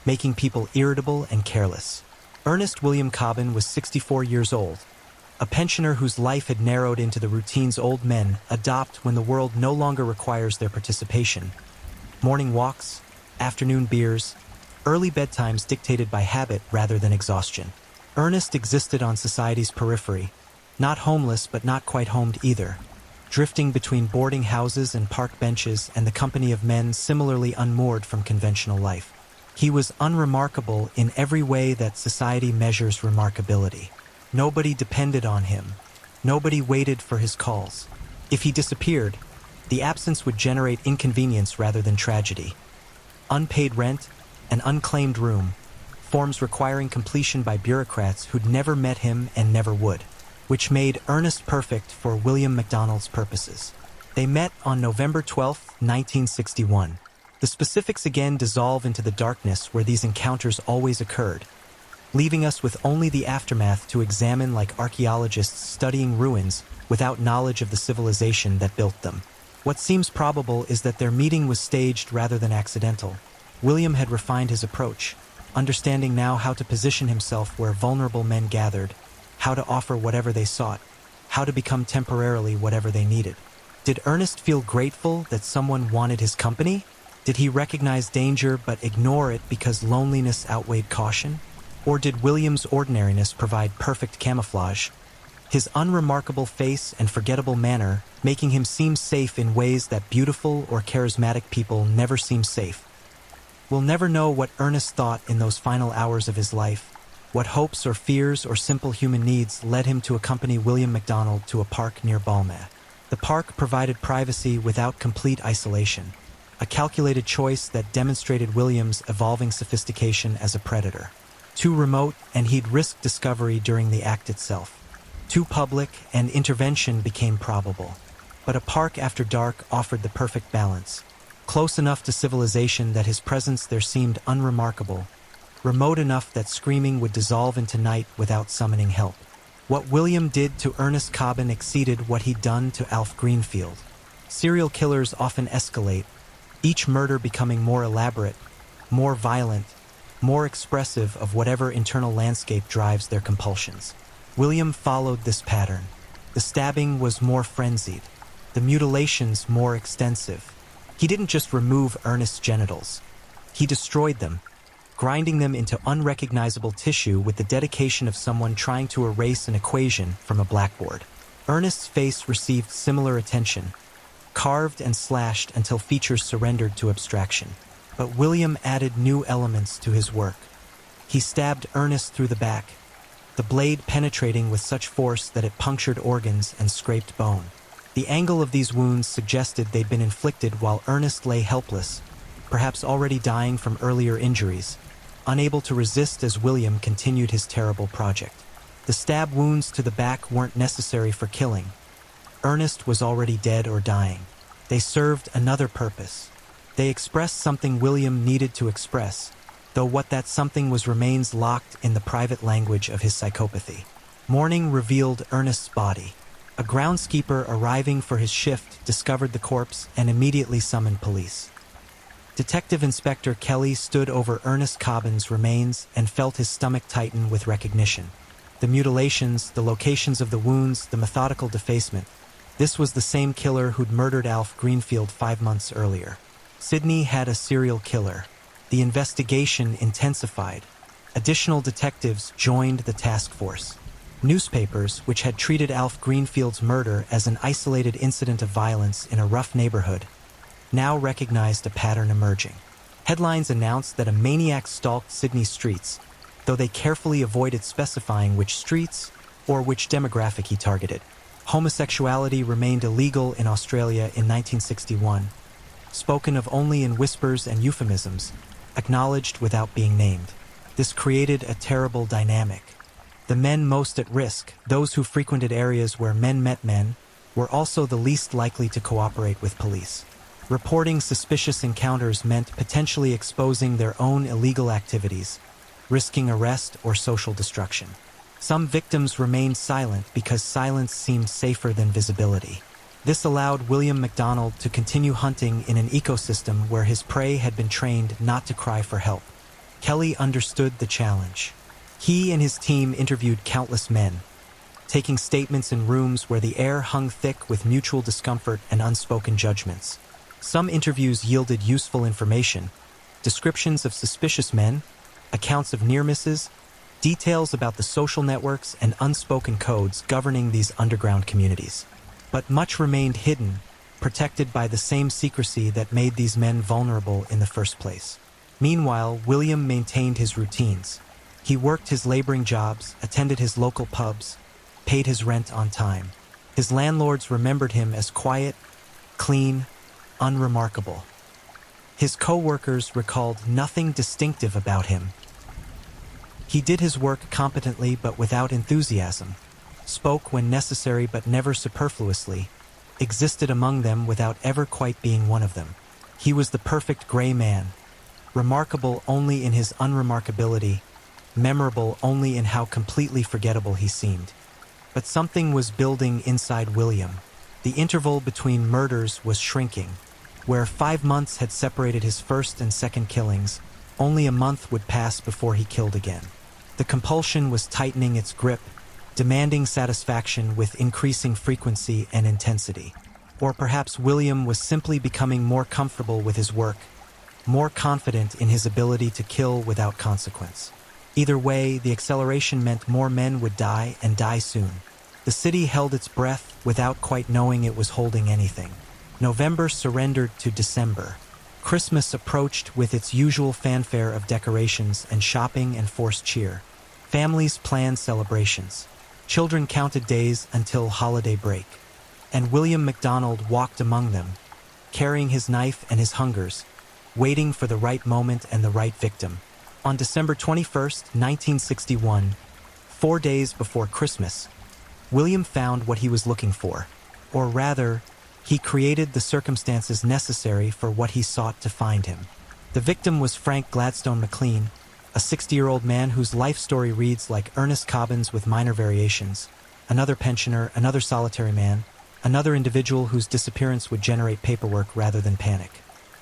making people irritable and careless. Ernest William Cobbin was 64 years old, a pensioner whose life had narrowed into the routines old men adopt when the world no longer requires their participation. Morning walks, afternoon beers, early bedtimes dictated by habit rather than exhaustion. Ernest existed on society's periphery, not homeless but not quite homed either, drifting between boarding houses and park benches and the company of men similarly unmoored from conventional life. He was unremarkable in every way that society measures remarkability. Nobody depended on him. Nobody waited for his calls. If he disappeared, the absence would generate inconvenience rather than tragedy. Unpaid rent, an unclaimed room, forms requiring completion by bureaucrats who'd never met him and never would, which made Ernest perfect for William MacDonald's purposes. They met on November 12, 1961. The specifics again dissolve into the darkness where these encounters always occurred, leaving us with only the aftermath to examine like archaeologists studying ruins without knowledge of the civilization that built them. What seems probable is that their meeting was staged rather than accidental. William had refined his approach, understanding now how to position himself where vulnerable men gathered, how to offer whatever they sought, how to become temporarily whatever they needed. Did Ernest feel grateful that someone wanted his company? Did he recognize danger but ignore it because loneliness outweighed caution? Or did William's ordinariness provide perfect camouflage, his unremarkable face and forgettable manner making him seem safe in ways that beautiful or charismatic people never seem safe? We'll never know what Ernest thought in those final hours of his life, what hopes or fears or simple human needs led him to accompany William MacDonald to a park near Balmain. The park provided privacy without complete isolation, a calculated choice that demonstrated William's evolving sophistication as a predator. Too remote, and he'd risk discovery during the act itself. Too public, and intervention became probable. But a park after dark offered the perfect balance. Close enough to civilization that his presence there seemed unremarkable, remote enough that screaming would dissolve into night without summoning help. What William did to Ernest Cobbin exceeded what he'd done to Alf Greenfield. Serial killers often escalate, each murder becoming more elaborate, more violent, more expressive of whatever internal landscape drives their compulsions. William followed this pattern. The stabbing was more frenzied, the mutilations more extensive. He didn't just remove Ernest's genitals. He destroyed them, grinding them into unrecognizable tissue with the dedication of someone trying to erase an equation from a blackboard. Ernest's face received similar attention, carved and slashed until features surrendered to abstraction. But William added new elements to his work. He stabbed Ernest through the back, the blade penetrating with such force that it punctured organs and scraped bone. The angle of these wounds suggested they'd been inflicted while Ernest lay helpless, perhaps already dying from earlier injuries, unable to resist as William continued his terrible project. The stab wounds to the back weren't necessary for killing. Ernest was already dead or dying. They served another purpose. They expressed something William needed to express, though what that something was remains locked in the private language of his psychopathy. Morning revealed Ernest's body. A groundskeeper arriving for his shift discovered the corpse and immediately summoned police. Detective Inspector Kelly stood over Ernest Cobbin's remains and felt his stomach tighten with recognition. The mutilations, the locations of the wounds, the methodical defacement. This was the same killer who'd murdered Alf Greenfield 5 months earlier. Sydney had a serial killer. The investigation intensified. Additional detectives joined the task force. Newspapers, which had treated Alf Greenfield's murder as an isolated incident of violence in a rough neighborhood, now recognized a pattern emerging. Headlines announced that a maniac stalked Sydney's streets, though they carefully avoided specifying which streets or which demographic he targeted. Homosexuality remained illegal in Australia in 1961, spoken of only in whispers and euphemisms, acknowledged without being named. This created a terrible dynamic. The men most at risk, those who frequented areas where men met men, were also the least likely to cooperate with police. Reporting suspicious encounters meant potentially exposing their own illegal activities, risking arrest or social destruction. Some victims remained silent because silence seemed safer than visibility. This allowed William MacDonald to continue hunting in an ecosystem where his prey had been trained not to cry for help. Kelly understood the challenge. He and his team interviewed countless men, taking statements in rooms where the air hung thick with mutual discomfort and unspoken judgments. Some interviews yielded useful information, descriptions of suspicious men, accounts of near misses, details about the social networks and unspoken codes governing these underground communities. But much remained hidden, protected by the same secrecy that made these men vulnerable in the first place. Meanwhile, William maintained his routines. He worked his laboring jobs, attended his local pubs, paid his rent on time. His landlords remembered him as quiet, clean, unremarkable. His co-workers recalled nothing distinctive about him. He did his work competently but without enthusiasm, spoke when necessary but never superfluously, existed among them without ever quite being one of them. He was the perfect gray man, remarkable only in his unremarkability, memorable only in how completely forgettable he seemed. But something was building inside William. The interval between murders was shrinking. Where 5 months had separated his first and second killings, only a month would pass before he killed again. The compulsion was tightening its grip, demanding satisfaction with increasing frequency and intensity. Or perhaps William was simply becoming more comfortable with his work, more confident in his ability to kill without consequence. Either way, the acceleration meant more men would die and die soon. The city held its breath without quite knowing it was holding anything. November surrendered to December. Christmas approached with its usual fanfare of decorations and shopping and forced cheer. Families planned celebrations. Children counted days until holiday break. And William MacDonald walked among them, carrying his knife and his hungers, waiting for the right moment and the right victim. On December 21st, 1961, 4 days before Christmas, William found what he was looking for. Or rather, he created the circumstances necessary for what he sought to find him. The victim was Frank Gladstone McLean, a 60-year-old man whose life story reads like Ernest Cobbins with minor variations. Another pensioner, another solitary man, another individual whose disappearance would generate paperwork rather than panic.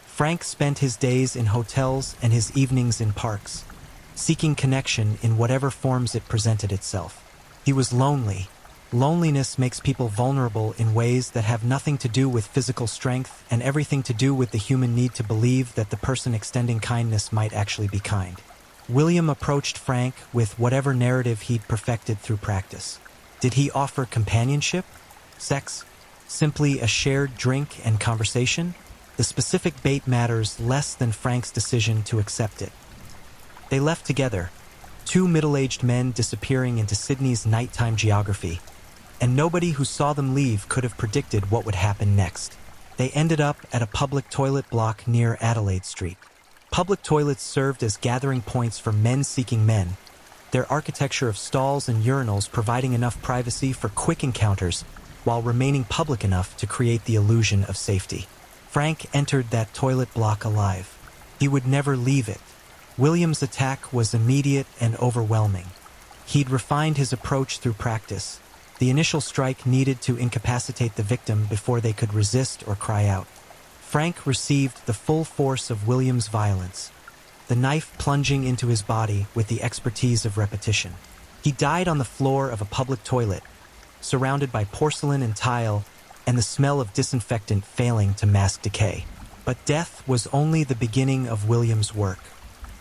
Frank spent his days in hotels and his evenings in parks, seeking connection in whatever forms it presented itself. He was lonely. Loneliness makes people vulnerable in ways that have nothing to do with physical strength and everything to do with the human need to believe that the person extending kindness might actually be kind. William approached Frank with whatever narrative he'd perfected through practice. Did he offer companionship? Sex? Simply a shared drink and conversation? The specific bait matters less than Frank's decision to accept it. They left together, 2 middle-aged men disappearing into Sydney's nighttime geography, and nobody who saw them leave could have predicted what would happen next. They ended up at a public toilet block near Adelaide Street. Public toilets served as gathering points for men seeking men, their architecture of stalls and urinals providing enough privacy for quick encounters while remaining public enough to create the illusion of safety. Frank entered that toilet block alive. He would never leave it. William's attack was immediate and overwhelming. He'd refined his approach through practice. The initial strike needed to incapacitate the victim before they could resist or cry out. Frank received the full force of William's violence, the knife plunging into his body with the expertise of repetition. He died on the floor of a public toilet, surrounded by porcelain and tile, and the smell of disinfectant failing to mask decay. But death was only the beginning of William's work.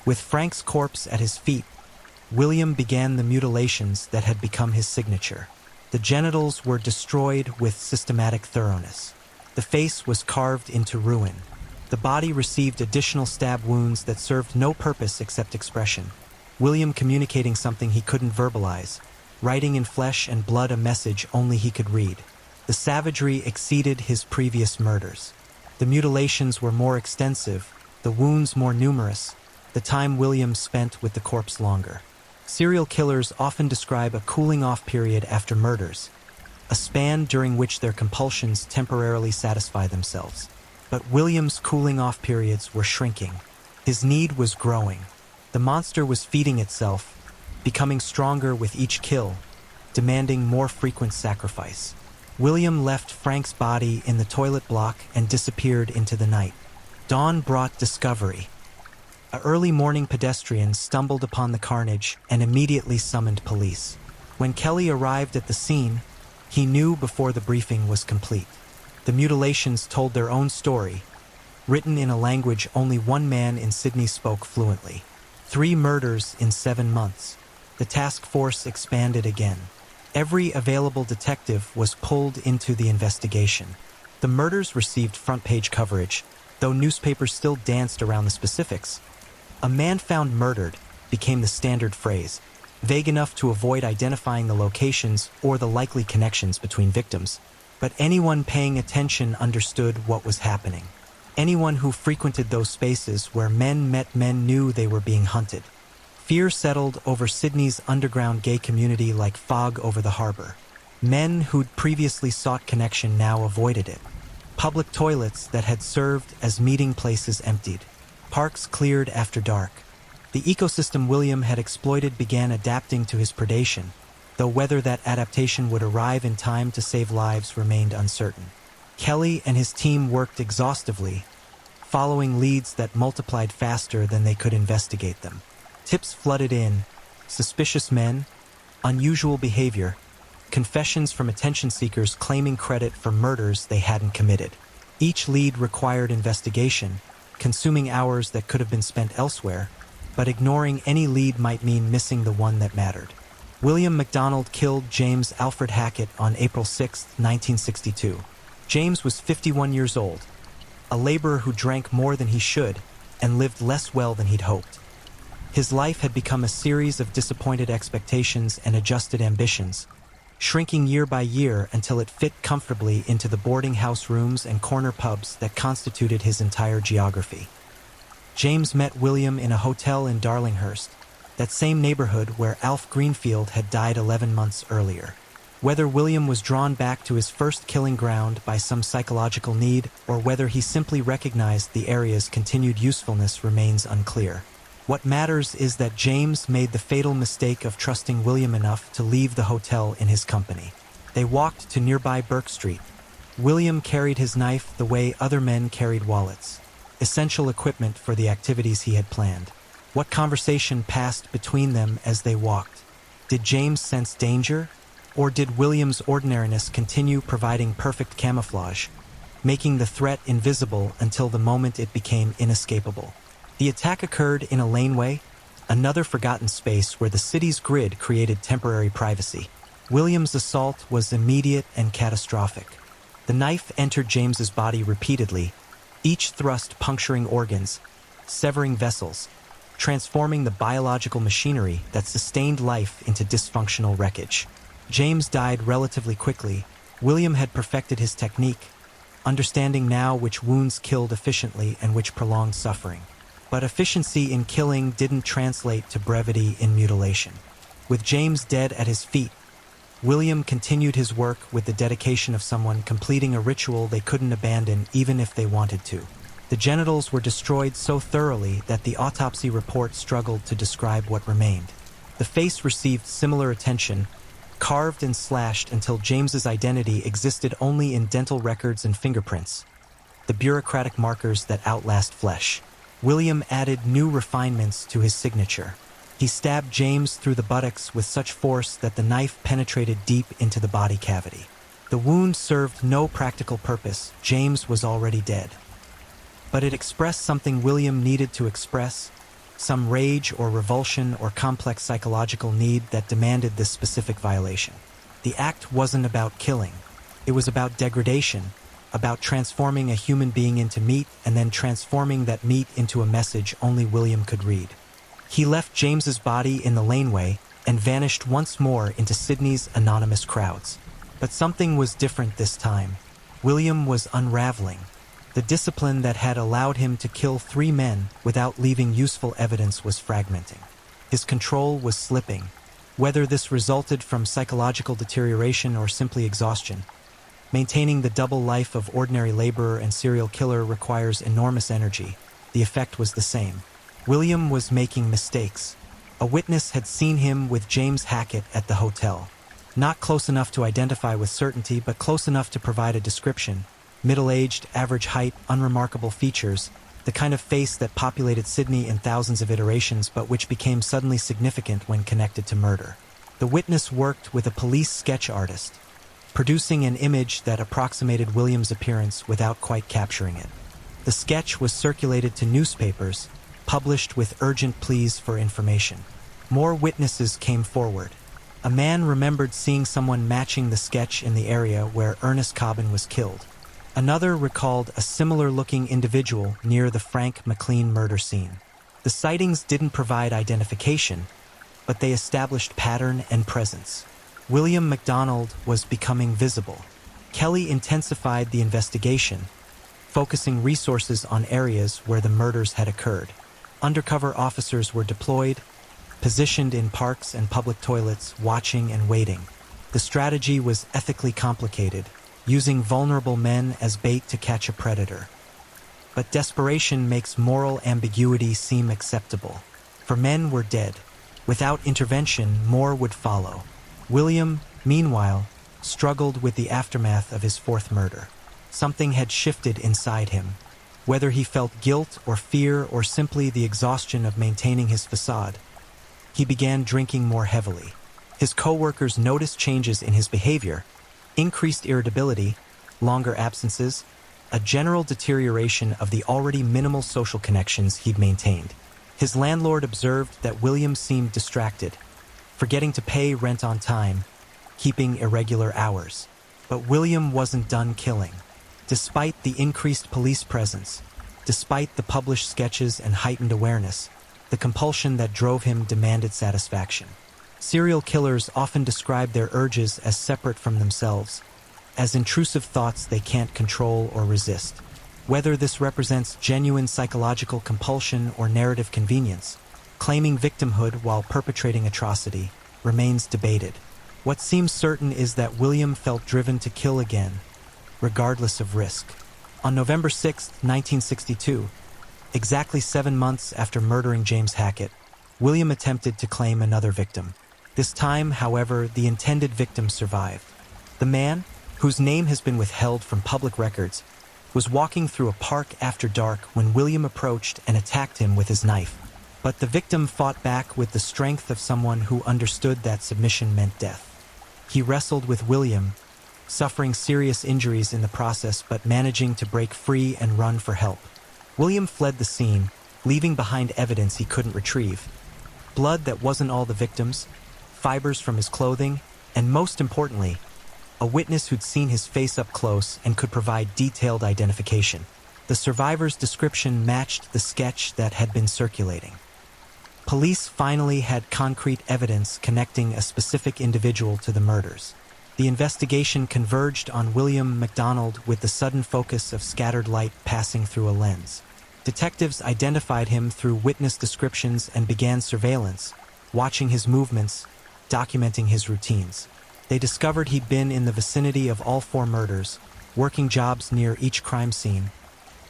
With Frank's corpse at his feet, William began the mutilations that had become his signature. The genitals were destroyed with systematic thoroughness. The face was carved into ruin. The body received additional stab wounds that served no purpose except expression. William communicating something he couldn't verbalize, writing in flesh and blood a message only he could read. The savagery exceeded his previous murders. The mutilations were more extensive, the wounds more numerous, the time William spent with the corpse longer. Serial killers often describe a cooling-off period after murders, a span during which their compulsions temporarily satisfy themselves. But William's cooling-off periods were shrinking. His need was growing. The monster was feeding itself, becoming stronger with each kill, demanding more frequent sacrifice. William left Frank's body in the toilet block and disappeared into the night. Dawn brought discovery. An early morning pedestrian stumbled upon the carnage and immediately summoned police. When Kelly arrived at the scene, he knew before the briefing was complete. The mutilations told their own story, written in a language only one man in Sydney spoke fluently. 3 murders in 7 months. The task force expanded again. Every available detective was pulled into the investigation. The murders received front-page coverage, though newspapers still danced around the specifics. "A man found murdered" became the standard phrase, vague enough to avoid identifying the locations or the likely connections between victims. But anyone paying attention understood what was happening. Anyone who frequented those spaces where men met men knew they were being hunted. Fear settled over Sydney's underground gay community like fog over the harbor. Men who'd previously sought connection now avoided it. Public toilets that had served as meeting places emptied. Parks cleared after dark. The ecosystem William had exploited began adapting to his predation, though whether that adaptation would arrive in time to save lives remained uncertain. Kelly and his team worked exhaustively, following leads that multiplied faster than they could investigate them. Tips flooded in: suspicious men, unusual behavior, confessions from attention seekers claiming credit for murders they hadn't committed. Each lead required investigation, consuming hours that could have been spent elsewhere, but ignoring any lead might mean missing the one that mattered. William MacDonald killed James Alfred Hackett on April 6, 1962. James was 51 years old, a laborer who drank more than he should and lived less well than he'd hoped. His life had become a series of disappointed expectations and adjusted ambitions, shrinking year by year until it fit comfortably into the boarding house rooms and corner pubs that constituted his entire geography. James met William in a hotel in Darlinghurst, that same neighborhood where Alf Greenfield had died 11 months earlier. Whether William was drawn back to his first killing ground by some psychological need, or whether he simply recognized the area's continued usefulness remains unclear. What matters is that James made the fatal mistake of trusting William enough to leave the hotel in his company. They walked to nearby Burke Street. William carried his knife the way other men carried wallets, essential equipment for the activities he had planned. What conversation passed between them as they walked? Did James sense danger? Or did William's ordinariness continue providing perfect camouflage, making the threat invisible until the moment it became inescapable? The attack occurred in a laneway, another forgotten space where the city's grid created temporary privacy. William's assault was immediate and catastrophic. The knife entered James's body repeatedly, each thrust puncturing organs, severing vessels, transforming the biological machinery that sustained life into dysfunctional wreckage. James died relatively quickly. William had perfected his technique, understanding now which wounds killed efficiently and which prolonged suffering. But efficiency in killing didn't translate to brevity in mutilation. With James dead at his feet, William continued his work with the dedication of someone completing a ritual they couldn't abandon even if they wanted to. The genitals were destroyed so thoroughly that the autopsy report struggled to describe what remained. The face received similar attention, carved and slashed until James's identity existed only in dental records and fingerprints, the bureaucratic markers that outlast flesh. William added new refinements to his signature. He stabbed James through the buttocks with such force that the knife penetrated deep into the body cavity. The wound served no practical purpose. James was already dead. But it expressed something William needed to express, some rage or revulsion or complex psychological need that demanded this specific violation. The act wasn't about killing. It was about degradation, about transforming a human being into meat and then transforming that meat into a message only William could read. He left James's body in the laneway and vanished once more into Sydney's anonymous crowds. But something was different this time. William was unraveling. The discipline that had allowed him to kill 3 men without leaving useful evidence was fragmenting. His control was slipping. Whether this resulted from psychological deterioration or simply exhaustion, maintaining the double life of ordinary laborer and serial killer requires enormous energy. The effect was the same. William was making mistakes. A witness had seen him with James Hackett at the hotel. Not close enough to identify with certainty, but close enough to provide a description. Middle-aged, average height, unremarkable features, the kind of face that populated Sydney in thousands of iterations but which became suddenly significant when connected to murder. The witness worked with a police sketch artist, producing an image that approximated William's appearance without quite capturing it. The sketch was circulated to newspapers, published with urgent pleas for information. More witnesses came forward. A man remembered seeing someone matching the sketch in the area where Ernest Cobbin was killed. Another recalled a similar-looking individual near the Frank McLean murder scene. The sightings didn't provide identification, but they established pattern and presence. William MacDonald was becoming visible. Kelly intensified the investigation, focusing resources on areas where the murders had occurred. Undercover officers were deployed, positioned in parks and public toilets, watching and waiting. The strategy was ethically complicated, using vulnerable men as bait to catch a predator. But desperation makes moral ambiguity seem acceptable. For men were dead. Without intervention, more would follow. William, meanwhile, struggled with the aftermath of his fourth murder. Something had shifted inside him. Whether he felt guilt or fear or simply the exhaustion of maintaining his facade, he began drinking more heavily. His co-workers noticed changes in his behavior, increased irritability, longer absences, a general deterioration of the already minimal social connections he'd maintained. His landlord observed that William seemed distracted, forgetting to pay rent on time, keeping irregular hours. But William wasn't done killing. Despite the increased police presence, despite the published sketches and heightened awareness, the compulsion that drove him demanded satisfaction. Serial killers often describe their urges as separate from themselves, as intrusive thoughts they can't control or resist. Whether this represents genuine psychological compulsion or narrative convenience, claiming victimhood while perpetrating atrocity remains debated. What seems certain is that William felt driven to kill again, regardless of risk. On November 6, 1962, exactly 7 months after murdering James Hackett, William attempted to claim another victim. This time, however, the intended victim survived. The man, whose name has been withheld from public records, was walking through a park after dark when William approached and attacked him with his knife. But the victim fought back with the strength of someone who understood that submission meant death. He wrestled with William, suffering serious injuries in the process but managing to break free and run for help. William fled the scene, leaving behind evidence he couldn't retrieve. Blood that wasn't all the victim's, fibers from his clothing, and most importantly, a witness who'd seen his face up close and could provide detailed identification. The survivor's description matched the sketch that had been circulating. Police finally had concrete evidence connecting a specific individual to the murders. The investigation converged on William MacDonald with the sudden focus of scattered light passing through a lens. Detectives identified him through witness descriptions and began surveillance, watching his movements, documenting his routines. They discovered he'd been in the vicinity of all 4 murders, working jobs near each crime scene,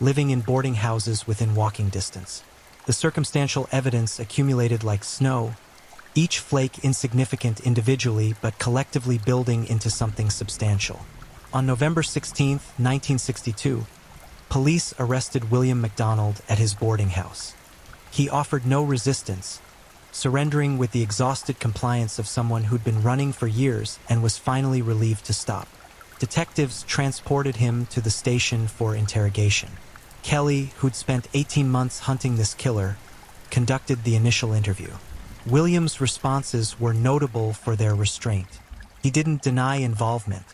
living in boarding houses within walking distance. The circumstantial evidence accumulated like snow, each flake insignificant individually but collectively building into something substantial. On November 16, 1962, police arrested William MacDonald at his boarding house. He offered no resistance, surrendering with the exhausted compliance of someone who'd been running for years and was finally relieved to stop. Detectives transported him to the station for interrogation. Kelly, who'd spent 18 months hunting this killer, conducted the initial interview. William's responses were notable for their restraint. He didn't deny involvement.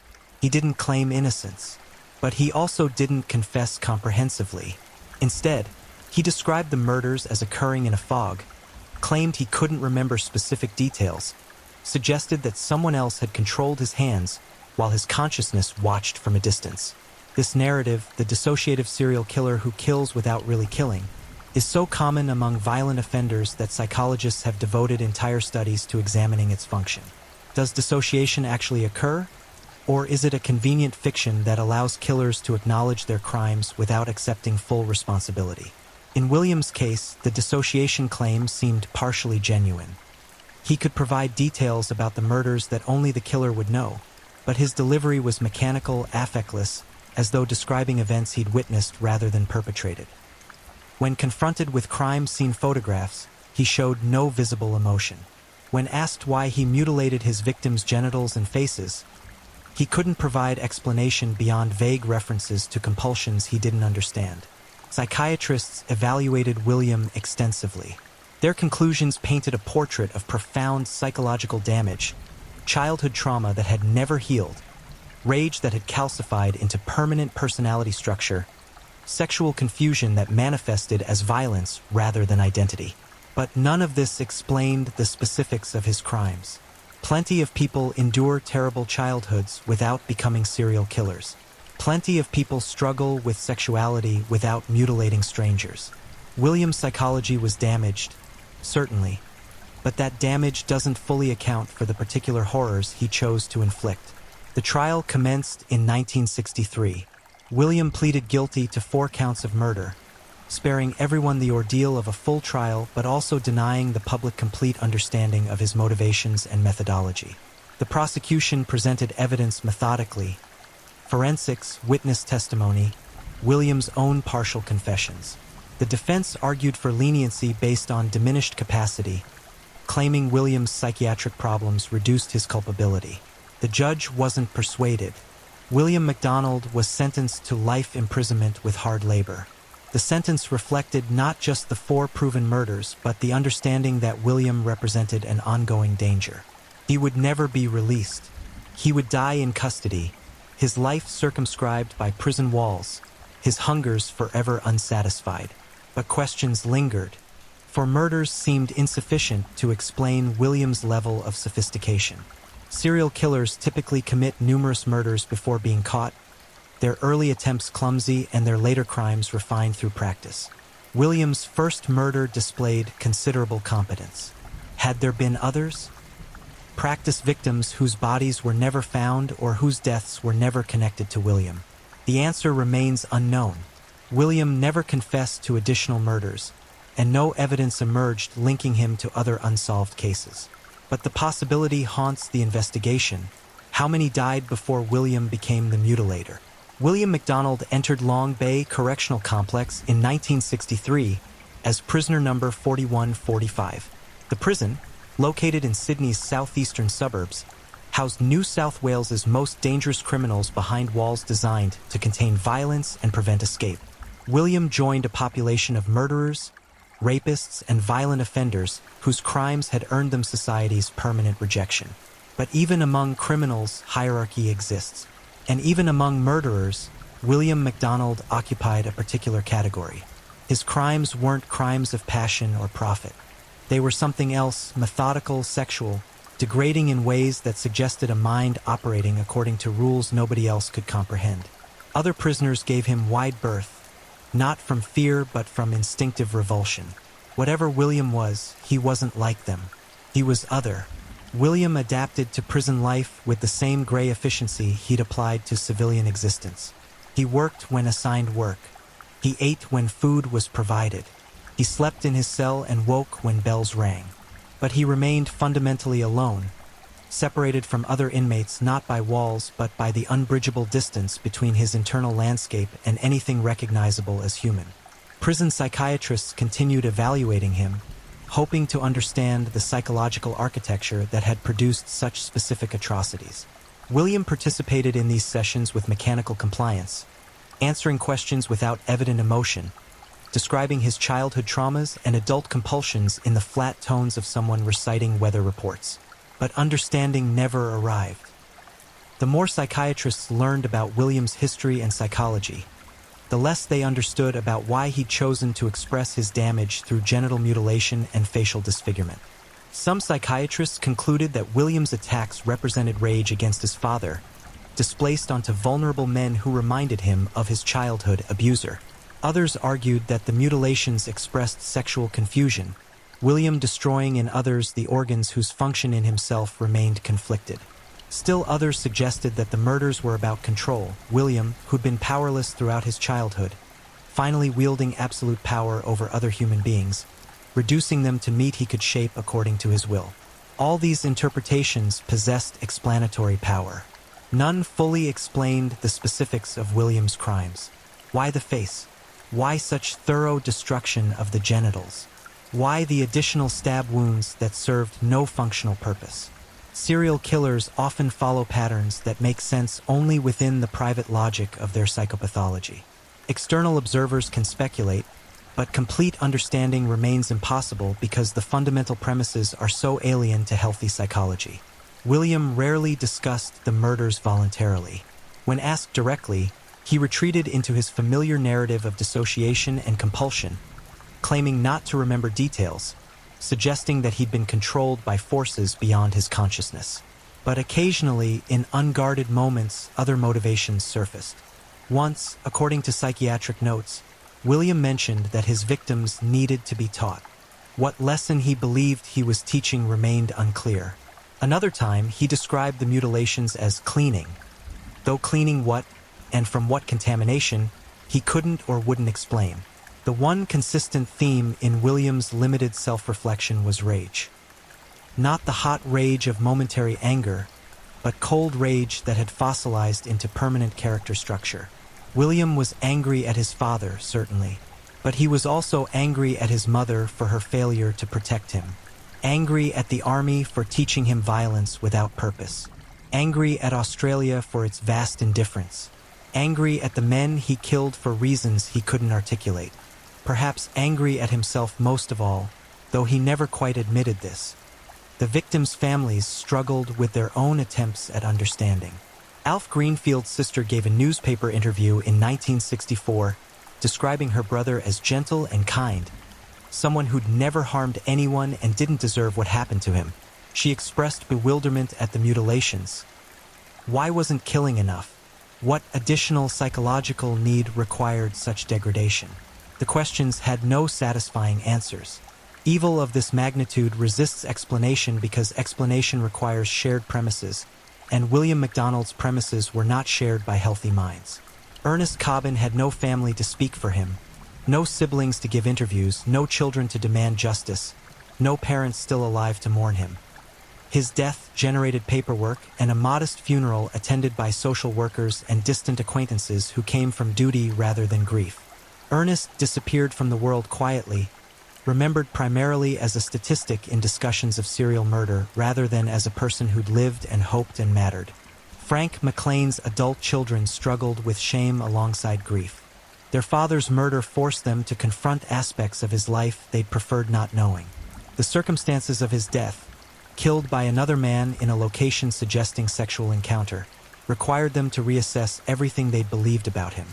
He didn't claim innocence. But he also didn't confess comprehensively. Instead, he described the murders as occurring in a fog, claimed he couldn't remember specific details, suggested that someone else had controlled his hands while his consciousness watched from a distance. This narrative, the dissociative serial killer who kills without really killing, is so common among violent offenders that psychologists have devoted entire studies to examining its function. Does dissociation actually occur? Or is it a convenient fiction that allows killers to acknowledge their crimes without accepting full responsibility? In William's case, the dissociation claim seemed partially genuine. He could provide details about the murders that only the killer would know, but his delivery was mechanical, affectless, as though describing events he'd witnessed rather than perpetrated. When confronted with crime scene photographs, he showed no visible emotion. When asked why he mutilated his victims' genitals and faces, he couldn't provide explanation beyond vague references to compulsions he didn't understand. Psychiatrists evaluated William extensively. Their conclusions painted a portrait of profound psychological damage, childhood trauma that had never healed, rage that had calcified into permanent personality structure, sexual confusion that manifested as violence rather than identity. But none of this explained the specifics of his crimes. Plenty of people endure terrible childhoods without becoming serial killers. Plenty of people struggle with sexuality without mutilating strangers. William's psychology was damaged, certainly, but that damage doesn't fully account for the particular horrors he chose to inflict. The trial commenced in 1963. William pleaded guilty to 4 counts of murder, sparing everyone the ordeal of a full trial but also denying the public complete understanding of his motivations and methodology. The prosecution presented evidence methodically: forensics, witness testimony, William's own partial confessions. The defense argued for leniency based on diminished capacity, claiming William's psychiatric problems reduced his culpability. The judge wasn't persuaded. William MacDonald was sentenced to life imprisonment with hard labor. The sentence reflected not just the 4 proven murders, but the understanding that William represented an ongoing danger. He would never be released. He would die in custody, his life circumscribed by prison walls, his hungers forever unsatisfied. But questions lingered, for murders seemed insufficient to explain William's level of sophistication. Serial killers typically commit numerous murders before being caught, their early attempts clumsy and their later crimes refined through practice. William's first murder displayed considerable competence. Had there been others? Practice victims whose bodies were never found or whose deaths were never connected to William? The answer remains unknown. William never confessed to additional murders, and no evidence emerged linking him to other unsolved cases. But the possibility haunts the investigation. How many died before William became the mutilator? William MacDonald entered Long Bay Correctional Complex in 1963 as prisoner number 4145. The prison, located in Sydney's southeastern suburbs, housed New South Wales's most dangerous criminals behind walls designed to contain violence and prevent escape. William joined a population of murderers, rapists, and violent offenders whose crimes had earned them society's permanent rejection. But even among criminals, hierarchy exists. And even among murderers, William MacDonald occupied a particular category. His crimes weren't crimes of passion or profit. They were something else: methodical, sexual, degrading in ways that suggested a mind operating according to rules nobody else could comprehend. Other prisoners gave him wide berth, not from fear but from instinctive revulsion. Whatever William was, he wasn't like them. He was other. William adapted to prison life with the same gray efficiency he'd applied to civilian existence. He worked when assigned work. He ate when food was provided. He slept in his cell and woke when bells rang. But he remained fundamentally alone, separated from other inmates not by walls but by the unbridgeable distance between his internal landscape and anything recognizable as human. Prison psychiatrists continued evaluating him, hoping to understand the psychological architecture that had produced such specific atrocities. William participated in these sessions with mechanical compliance, answering questions without evident emotion, describing his childhood traumas and adult compulsions in the flat tones of someone reciting weather reports. But understanding never arrived. The more psychiatrists learned about William's history and psychology, the less they understood about why he'd chosen to express his damage through genital mutilation and facial disfigurement. Some psychiatrists concluded that William's attacks represented rage against his father, displaced onto vulnerable men who reminded him of his childhood abuser. Others argued that the mutilations expressed sexual confusion, William destroying in others the organs whose function in himself remained conflicted. Still others suggested that the murders were about control, William, who'd been powerless throughout his childhood, finally wielding absolute power over other human beings, reducing them to meat he could shape according to his will. All these interpretations possessed explanatory power. None fully explained the specifics of William's crimes. Why the face? Why such thorough destruction of the genitals? Why the additional stab wounds that served no functional purpose? Serial killers often follow patterns that make sense only within the private logic of their psychopathology. External observers can speculate, but complete understanding remains impossible because the fundamental premises are so alien to healthy psychology. William rarely discussed the murders voluntarily. When asked directly, he retreated into his familiar narrative of dissociation and compulsion, claiming not to remember details, suggesting that he'd been controlled by forces beyond his consciousness. But occasionally, in unguarded moments, other motivations surfaced. Once, according to psychiatric notes, William mentioned that his victims needed to be taught. What lesson he believed he was teaching remained unclear. Another time, he described the mutilations as cleaning, though cleaning what, and from what contamination, he couldn't or wouldn't explain. The one consistent theme in William's limited self-reflection was rage. Not the hot rage of momentary anger, but cold rage that had fossilized into permanent character structure. William was angry at his father, certainly, but he was also angry at his mother for her failure to protect him. Angry at the army for teaching him violence without purpose. Angry at Australia for its vast indifference. Angry at the men he killed for reasons he couldn't articulate. Perhaps angry at himself most of all, though he never quite admitted this. The victims' families struggled with their own attempts at understanding. Alf Greenfield's sister gave a newspaper interview in 1964, describing her brother as gentle and kind, someone who'd never harmed anyone and didn't deserve what happened to him. She expressed bewilderment at the mutilations. Why wasn't killing enough? What additional psychological need required such degradation? The questions had no satisfying answers. Evil of this magnitude resists explanation because explanation requires shared premises, and William MacDonald's premises were not shared by healthy minds. Ernest Cobbin had no family to speak for him, no siblings to give interviews, no children to demand justice, no parents still alive to mourn him. His death generated paperwork and a modest funeral attended by social workers and distant acquaintances who came from duty rather than grief. Ernest disappeared from the world quietly, remembered primarily as a statistic in discussions of serial murder rather than as a person who'd lived and hoped and mattered. Frank McLean's adult children struggled with shame alongside grief. Their father's murder forced them to confront aspects of his life they'd preferred not knowing. The circumstances of his death, killed by another man in a location suggesting sexual encounter, required them to reassess everything they'd believed about him.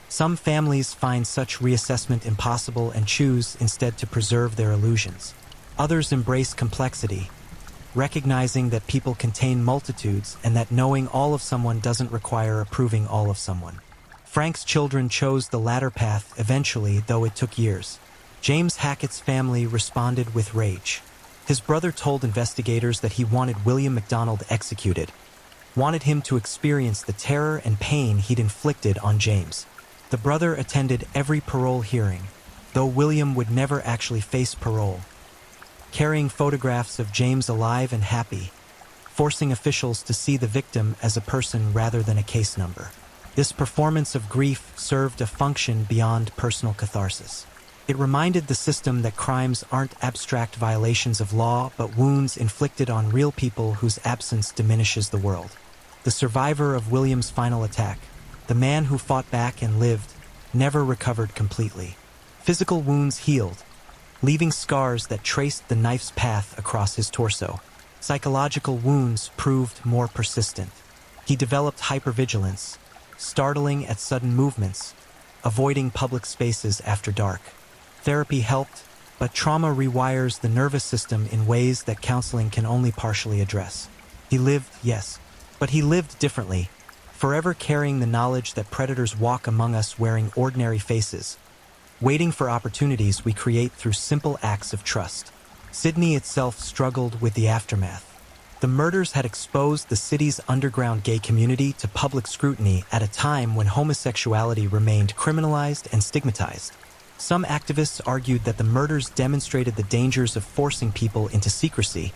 Some families find such reassessment impossible and choose instead to preserve their illusions. Others embrace complexity, recognizing that people contain multitudes and that knowing all of someone doesn't require approving all of someone. Frank's children chose the latter path eventually, though it took years. James Hackett's family responded with rage. His brother told investigators that he wanted William MacDonald executed, wanted him to experience the terror and pain he'd inflicted on James. The brother attended every parole hearing, though William would never actually face parole, carrying photographs of James alive and happy, forcing officials to see the victim as a person rather than a case number. This performance of grief served a function beyond personal catharsis. It reminded the system that crimes aren't abstract violations of law, but wounds inflicted on real people whose absence diminishes the world. The survivor of William's final attack, the man who fought back and lived, never recovered completely. Physical wounds healed, leaving scars that traced the knife's path across his torso. Psychological wounds proved more persistent. He developed hypervigilance, startling at sudden movements, avoiding public spaces after dark. Therapy helped, but trauma rewires the nervous system in ways that counseling can only partially address. He lived, yes, but he lived differently, forever carrying the knowledge that predators walk among us wearing ordinary faces, waiting for opportunities we create through simple acts of trust. Sydney itself struggled with the aftermath. The murders had exposed the city's underground gay community to public scrutiny at a time when homosexuality remained criminalized and stigmatized. Some activists argued that the murders demonstrated the dangers of forcing people into secrecy,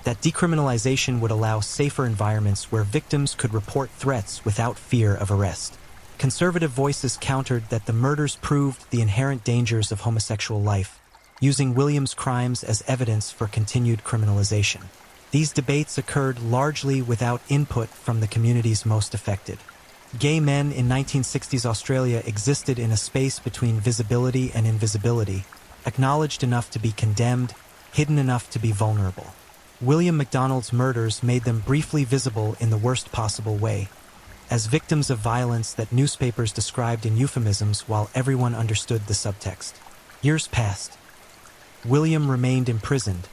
that decriminalization would allow safer environments where victims could report threats without fear of arrest. Conservative voices countered that the murders proved the inherent dangers of homosexual life, using Williams' crimes as evidence for continued criminalization. These debates occurred largely without input from the communities most affected. Gay men in 1960s Australia existed in a space between visibility and invisibility, acknowledged enough to be condemned, hidden enough to be vulnerable. William MacDonald's murders made them briefly visible in the worst possible way, as victims of violence that newspapers described in euphemisms while everyone understood the subtext. Years passed. William remained imprisoned,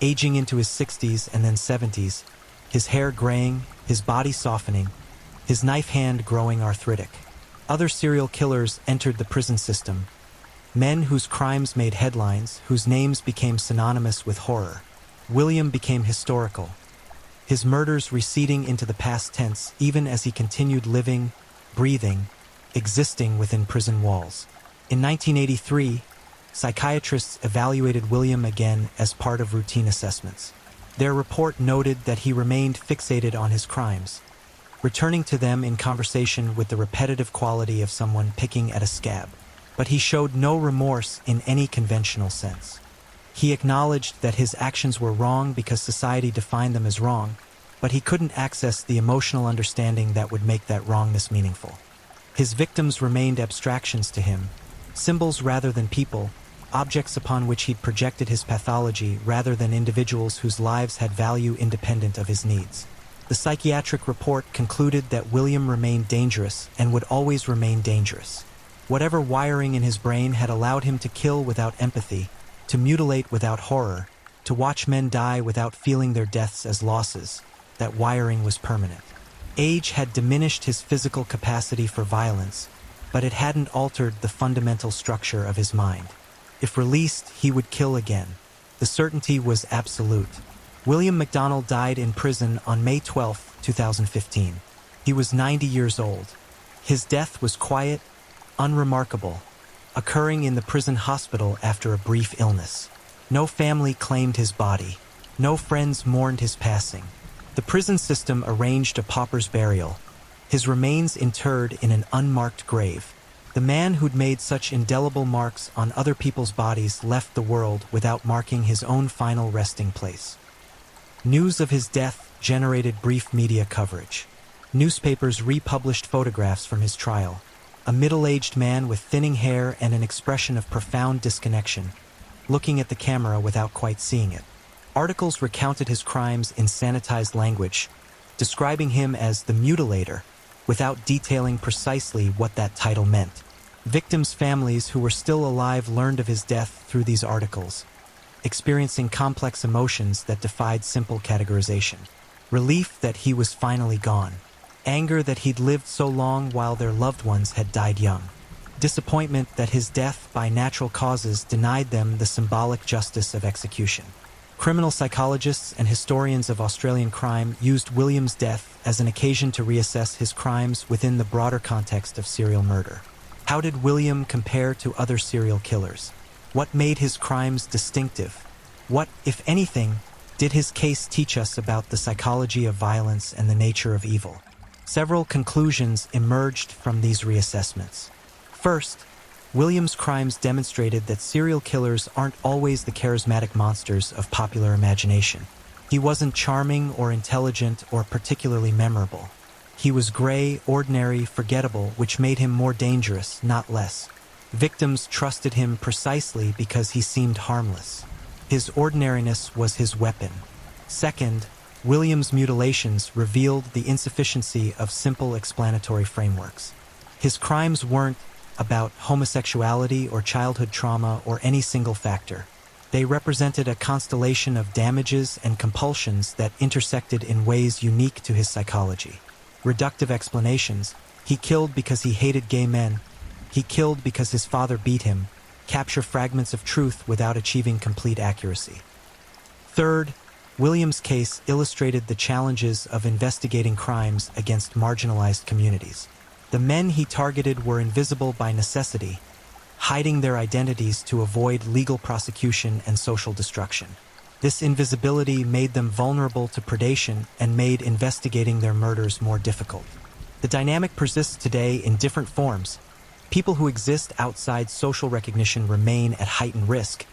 aging into his 60s and then 70s, his hair graying, his body softening, his knife hand growing arthritic. Other serial killers entered the prison system, men whose crimes made headlines, whose names became synonymous with horror. William became historical, his murders receding into the past tense even as he continued living, breathing, existing within prison walls. In 1983, psychiatrists evaluated William again as part of routine assessments. Their report noted that he remained fixated on his crimes, returning to them in conversation with the repetitive quality of someone picking at a scab. But he showed no remorse in any conventional sense. He acknowledged that his actions were wrong because society defined them as wrong, but he couldn't access the emotional understanding that would make that wrongness meaningful. His victims remained abstractions to him, symbols rather than people, objects upon which he'd projected his pathology rather than individuals whose lives had value independent of his needs. The psychiatric report concluded that William remained dangerous and would always remain dangerous. Whatever wiring in his brain had allowed him to kill without empathy, to mutilate without horror, to watch men die without feeling their deaths as losses, that wiring was permanent. Age had diminished his physical capacity for violence, but it hadn't altered the fundamental structure of his mind. If released, he would kill again. The certainty was absolute. William MacDonald died in prison on May 12, 2015. He was 90 years old. His death was quiet, unremarkable, occurring in the prison hospital after a brief illness. No family claimed his body. No friends mourned his passing. The prison system arranged a pauper's burial, his remains interred in an unmarked grave. The man who'd made such indelible marks on other people's bodies left the world without marking his own final resting place. News of his death generated brief media coverage. Newspapers republished photographs from his trial. A middle-aged man with thinning hair and an expression of profound disconnection, looking at the camera without quite seeing it. Articles recounted his crimes in sanitized language, describing him as the mutilator, without detailing precisely what that title meant. Victims' families who were still alive learned of his death through these articles, experiencing complex emotions that defied simple categorization. Relief that he was finally gone. Anger that he'd lived so long while their loved ones had died young. Disappointment that his death by natural causes denied them the symbolic justice of execution. Criminal psychologists and historians of Australian crime used William's death as an occasion to reassess his crimes within the broader context of serial murder. How did William compare to other serial killers? What made his crimes distinctive? What, if anything, did his case teach us about the psychology of violence and the nature of evil? Several conclusions emerged from these reassessments. First, William's crimes demonstrated that serial killers aren't always the charismatic monsters of popular imagination. He wasn't charming or intelligent or particularly memorable. He was gray, ordinary, forgettable, which made him more dangerous, not less. Victims trusted him precisely because he seemed harmless. His ordinariness was his weapon. Second, William's mutilations revealed the insufficiency of simple explanatory frameworks. His crimes weren't about homosexuality or childhood trauma or any single factor. They represented a constellation of damages and compulsions that intersected in ways unique to his psychology. Reductive explanations: he killed because he hated gay men, He killed because his father beat him, capture fragments of truth without achieving complete accuracy. Third, William's case illustrated the challenges of investigating crimes against marginalized communities. The men he targeted were invisible by necessity, hiding their identities to avoid legal prosecution and social destruction. This invisibility made them vulnerable to predation and made investigating their murders more difficult. The dynamic persists today in different forms. People who exist outside social recognition remain at heightened risk,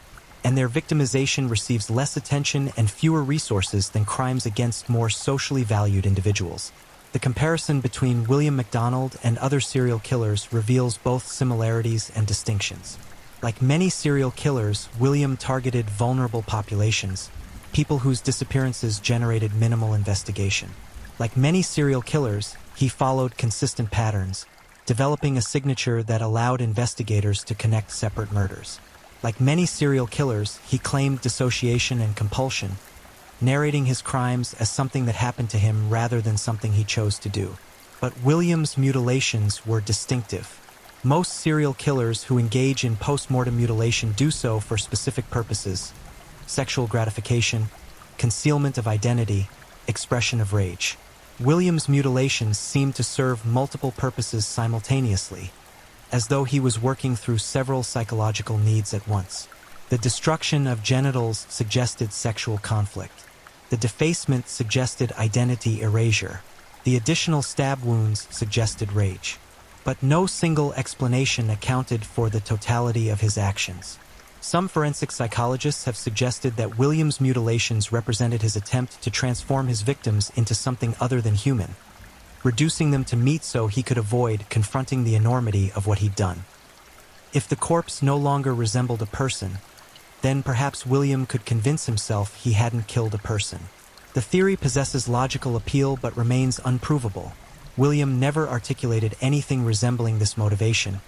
and their victimization receives less attention and fewer resources than crimes against more socially valued individuals. The comparison between William MacDonald and other serial killers reveals both similarities and distinctions. Like many serial killers, William targeted vulnerable populations, people whose disappearances generated minimal investigation. Like many serial killers, he followed consistent patterns, developing a signature that allowed investigators to connect separate murders. Like many serial killers, he claimed dissociation and compulsion, narrating his crimes as something that happened to him rather than something he chose to do. But William's mutilations were distinctive. Most serial killers who engage in post-mortem mutilation do so for specific purposes: sexual gratification, concealment of identity, expression of rage. William's mutilations seemed to serve multiple purposes simultaneously, as though he was working through several psychological needs at once. The destruction of genitals suggested sexual conflict. The defacement suggested identity erasure. The additional stab wounds suggested rage. But no single explanation accounted for the totality of his actions. Some forensic psychologists have suggested that William's mutilations represented his attempt to transform his victims into something other than human, reducing them to meat so he could avoid confronting the enormity of what he'd done. If the corpse no longer resembled a person, then perhaps William could convince himself he hadn't killed a person. The theory possesses logical appeal but remains unprovable. William never articulated anything resembling this motivation,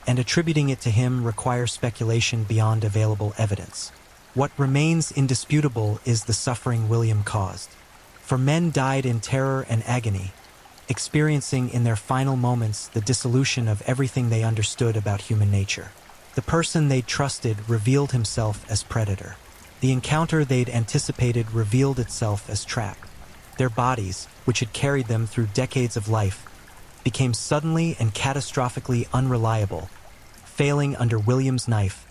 and attributing it to him requires speculation beyond available evidence. What remains indisputable is the suffering William caused. For men died in terror and agony, experiencing in their final moments the dissolution of everything they understood about human nature. The person they'd trusted revealed himself as predator. The encounter they'd anticipated revealed itself as trap. Their bodies, which had carried them through decades of life, became suddenly and catastrophically unreliable, failing under William's knife,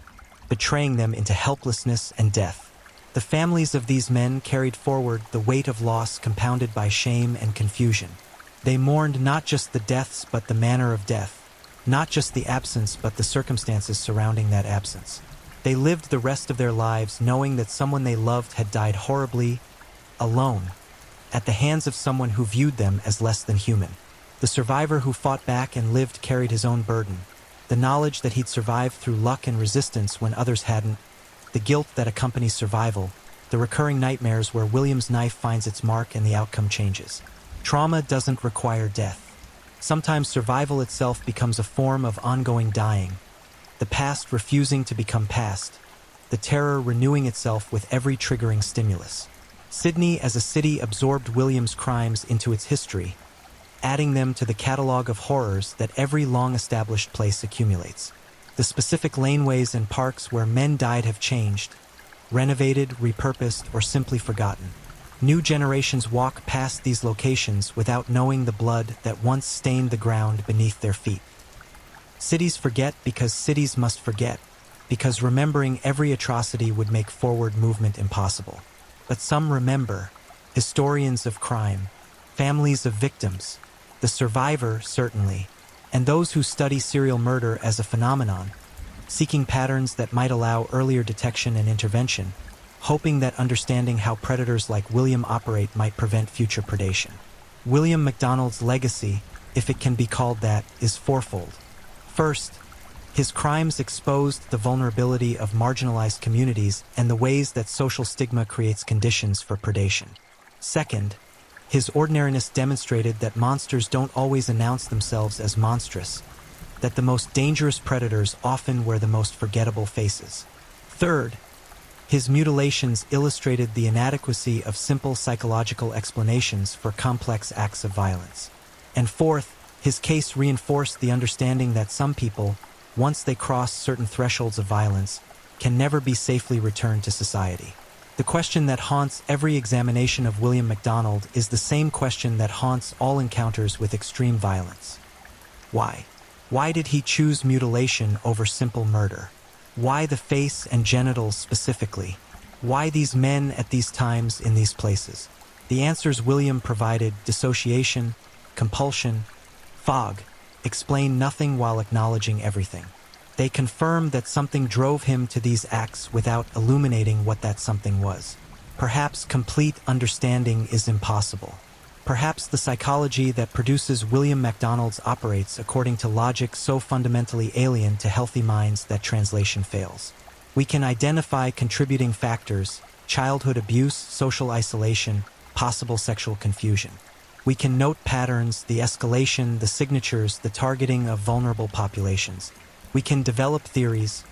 betraying them into helplessness and death. The families of these men carried forward the weight of loss compounded by shame and confusion. They mourned not just the deaths but the manner of death, not just the absence but the circumstances surrounding that absence. They lived the rest of their lives knowing that someone they loved had died horribly, alone, at the hands of someone who viewed them as less than human. The survivor who fought back and lived carried his own burden, the knowledge that he'd survived through luck and resistance when others hadn't, the guilt that accompanies survival, the recurring nightmares where William's knife finds its mark and the outcome changes. Trauma doesn't require death. Sometimes survival itself becomes a form of ongoing dying, the past refusing to become past, the terror renewing itself with every triggering stimulus. Sydney as a city absorbed William's crimes into its history, adding them to the catalog of horrors that every long-established place accumulates. The specific laneways and parks where men died have changed, renovated, repurposed, or simply forgotten. New generations walk past these locations without knowing the blood that once stained the ground beneath their feet. Cities forget because cities must forget, because remembering every atrocity would make forward movement impossible. But some remember, historians of crime, families of victims, the survivor certainly, and those who study serial murder as a phenomenon, seeking patterns that might allow earlier detection and intervention, hoping that understanding how predators like William operate might prevent future predation. William MacDonald's legacy, if it can be called that, is fourfold. First, his crimes exposed the vulnerability of marginalized communities and the ways that social stigma creates conditions for predation. Second, his ordinariness demonstrated that monsters don't always announce themselves as monstrous, that the most dangerous predators often wear the most forgettable faces. Third, his mutilations illustrated the inadequacy of simple psychological explanations for complex acts of violence. And fourth, his case reinforced the understanding that some people, once they cross certain thresholds of violence, can never be safely returned to society. The question that haunts every examination of William MacDonald is the same question that haunts all encounters with extreme violence. Why? Why did he choose mutilation over simple murder? Why the face and genitals specifically? Why these men at these times in these places? The answers William provided, dissociation, compulsion, fog, explain nothing while acknowledging everything. They confirm that something drove him to these acts without illuminating what that something was. Perhaps complete understanding is impossible. Perhaps the psychology that produces William MacDonald's operates according to logic so fundamentally alien to healthy minds that translation fails. We can identify contributing factors: childhood abuse, social isolation, possible sexual confusion. We can note patterns, the escalation, the signatures, the targeting of vulnerable populations. We can develop theories: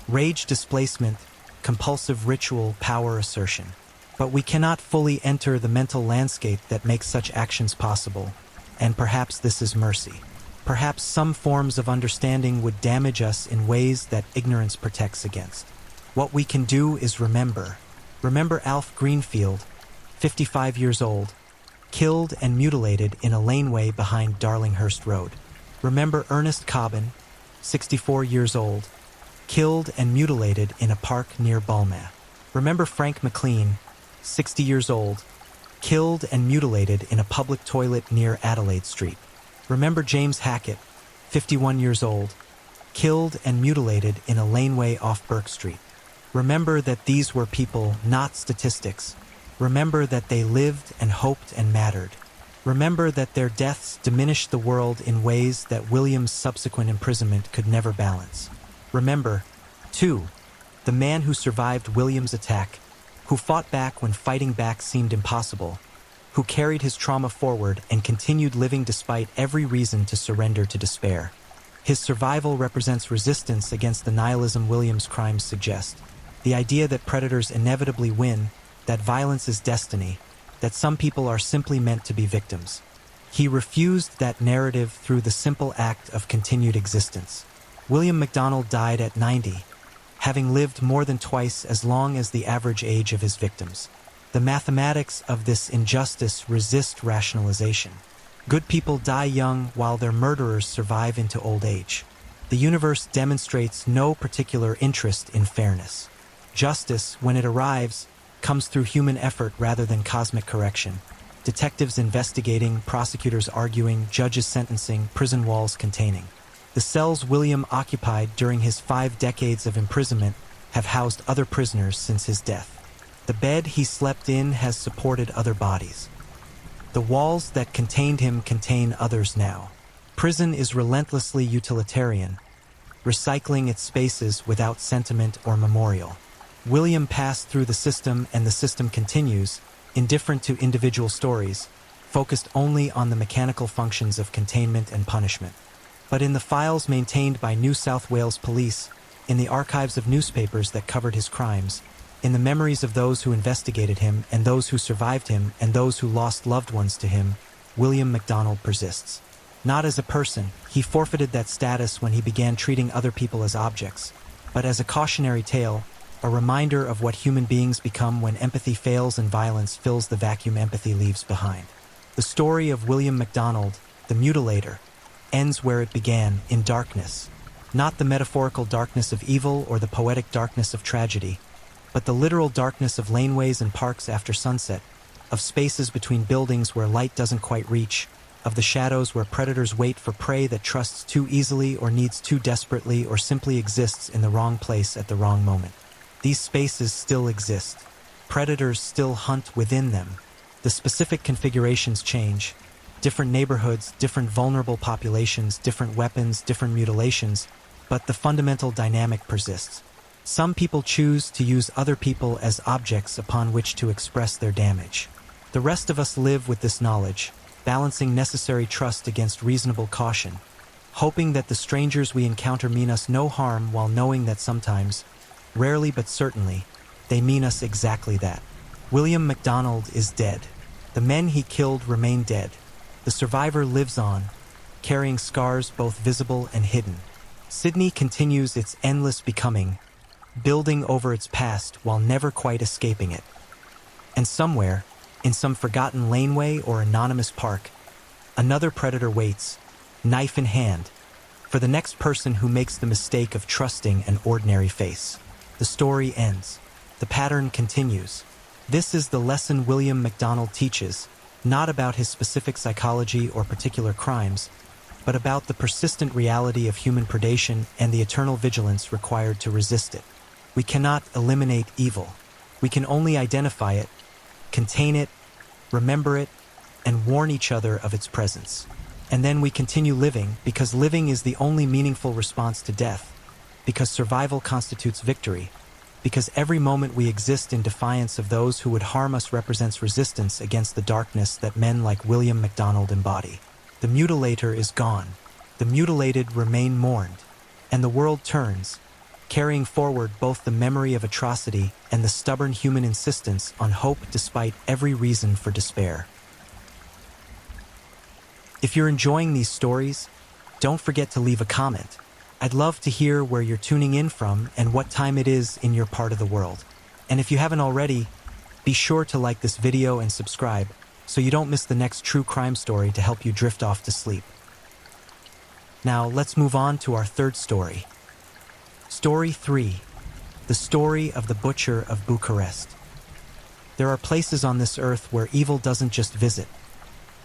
rage displacement, compulsive ritual, power assertion. But we cannot fully enter the mental landscape that makes such actions possible, and perhaps this is mercy. Perhaps some forms of understanding would damage us in ways that ignorance protects against. What we can do is remember. Remember Alf Greenfield, 55 years old, killed and mutilated in a laneway behind Darlinghurst Road. Remember Ernest Cobbin, 64 years old, killed and mutilated in a park near Balmain. Remember Frank McLean, 60 years old, killed and mutilated in a public toilet near Adelaide Street. Remember James Hackett, 51 years old, killed and mutilated in a laneway off Burke Street. Remember that these were people, not statistics. Remember that they lived and hoped and mattered. Remember that their deaths diminished the world in ways that William's subsequent imprisonment could never balance. Remember, too, the man who survived William's attack, who fought back when fighting back seemed impossible, who carried his trauma forward and continued living despite every reason to surrender to despair. His survival represents resistance against the nihilism William's crimes suggest, the idea that predators inevitably win, that violence is destiny, that some people are simply meant to be victims. He refused that narrative through the simple act of continued existence. William MacDonald died at 90, having lived more than twice as long as the average age of his victims. The mathematics of this injustice resist rationalization. Good people die young while their murderers survive into old age. The universe demonstrates no particular interest in fairness. Justice, when it arrives, comes through human effort rather than cosmic correction. Detectives investigating, prosecutors arguing, judges sentencing, prison walls containing. The cells William occupied during his 5 decades of imprisonment have housed other prisoners since his death. The bed he slept in has supported other bodies. The walls that contained him contain others now. Prison is relentlessly utilitarian, recycling its spaces without sentiment or memorial. William passed through the system, and the system continues, indifferent to individual stories, focused only on the mechanical functions of containment and punishment. But in the files maintained by New South Wales Police, in the archives of newspapers that covered his crimes, in the memories of those who investigated him and those who survived him and those who lost loved ones to him, William MacDonald persists. Not as a person, he forfeited that status when he began treating other people as objects, but as a cautionary tale, a reminder of what human beings become when empathy fails and violence fills the vacuum empathy leaves behind. The story of William MacDonald, the mutilator, ends where it began, in darkness. Not the metaphorical darkness of evil or the poetic darkness of tragedy, but the literal darkness of laneways and parks after sunset, of spaces between buildings where light doesn't quite reach, of the shadows where predators wait for prey that trusts too easily or needs too desperately or simply exists in the wrong place at the wrong moment. These spaces still exist. Predators still hunt within them. The specific configurations change. Different neighborhoods, different vulnerable populations, different weapons, different mutilations, but the fundamental dynamic persists. Some people choose to use other people as objects upon which to express their damage. The rest of us live with this knowledge, balancing necessary trust against reasonable caution, hoping that the strangers we encounter mean us no harm while knowing that sometimes, rarely but certainly, they mean us exactly that. William MacDonald is dead. The men he killed remain dead. The survivor lives on, carrying scars both visible and hidden. Sydney continues its endless becoming, building over its past while never quite escaping it. And somewhere, in some forgotten laneway or anonymous park, another predator waits, knife in hand, for the next person who makes the mistake of trusting an ordinary face. The story ends. The pattern continues. This is the lesson William MacDonald teaches, not about his specific psychology or particular crimes, but about the persistent reality of human predation and the eternal vigilance required to resist it. We cannot eliminate evil. We can only identify it, contain it, remember it, and warn each other of its presence. And then we continue living, because living is the only meaningful response to death, because survival constitutes victory, because every moment we exist in defiance of those who would harm us represents resistance against the darkness that men like William MacDonald embody. The mutilator is gone. The mutilated remain mourned. And the world turns, carrying forward both the memory of atrocity and the stubborn human insistence on hope despite every reason for despair. If you're enjoying these stories, don't forget to leave a comment. I'd love to hear where you're tuning in from and what time it is in your part of the world. And if you haven't already, be sure to like this video and subscribe so you don't miss the next true crime story to help you drift off to sleep. Now, let's move on to our third story. Story 3. The story of the Butcher of Bucharest. There are places on this earth where evil doesn't just visit.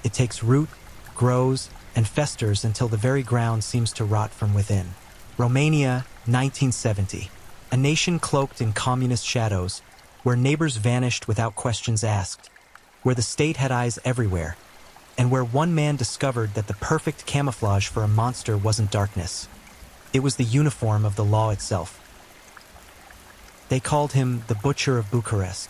It takes root, grows, and festers until the very ground seems to rot from within. Romania, 1970. A nation cloaked in communist shadows, where neighbors vanished without questions asked, where the state had eyes everywhere, and where one man discovered that the perfect camouflage for a monster wasn't darkness. It was the uniform of the law itself. They called him the Butcher of Bucharest.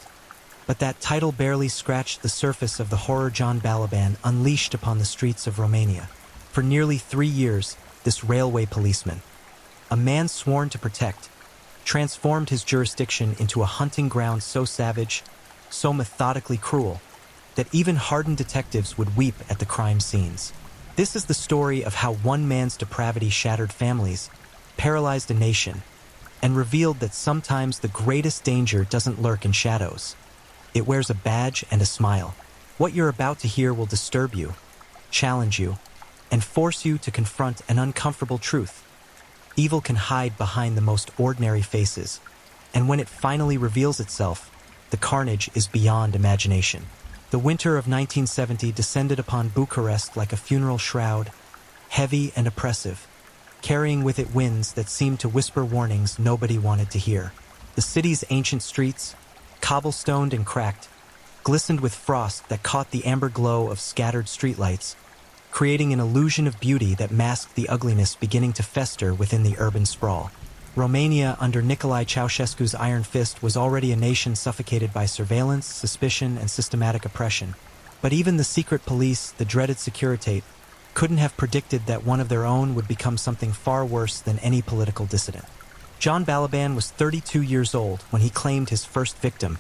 But that title barely scratched the surface of the horror John Balaban unleashed upon the streets of Romania. For nearly 3 years, this railway policeman, a man sworn to protect, transformed his jurisdiction into a hunting ground so savage, so methodically cruel, that even hardened detectives would weep at the crime scenes. This is the story of how one man's depravity shattered families, paralyzed a nation, and revealed that sometimes the greatest danger doesn't lurk in shadows. It wears a badge and a smile. What you're about to hear will disturb you, challenge you, and force you to confront an uncomfortable truth. Evil can hide behind the most ordinary faces, and when it finally reveals itself, the carnage is beyond imagination. The winter of 1970 descended upon Bucharest like a funeral shroud, heavy and oppressive, carrying with it winds that seemed to whisper warnings nobody wanted to hear. The city's ancient streets, cobblestoned and cracked, glistened with frost that caught the amber glow of scattered streetlights, creating an illusion of beauty that masked the ugliness beginning to fester within the urban sprawl. Romania, under Nicolae Ceausescu's iron fist, was already a nation suffocated by surveillance, suspicion, and systematic oppression. But even the secret police, the dreaded Securitate, couldn't have predicted that one of their own would become something far worse than any political dissident. John Balaban was 32 years old when he claimed his first victim,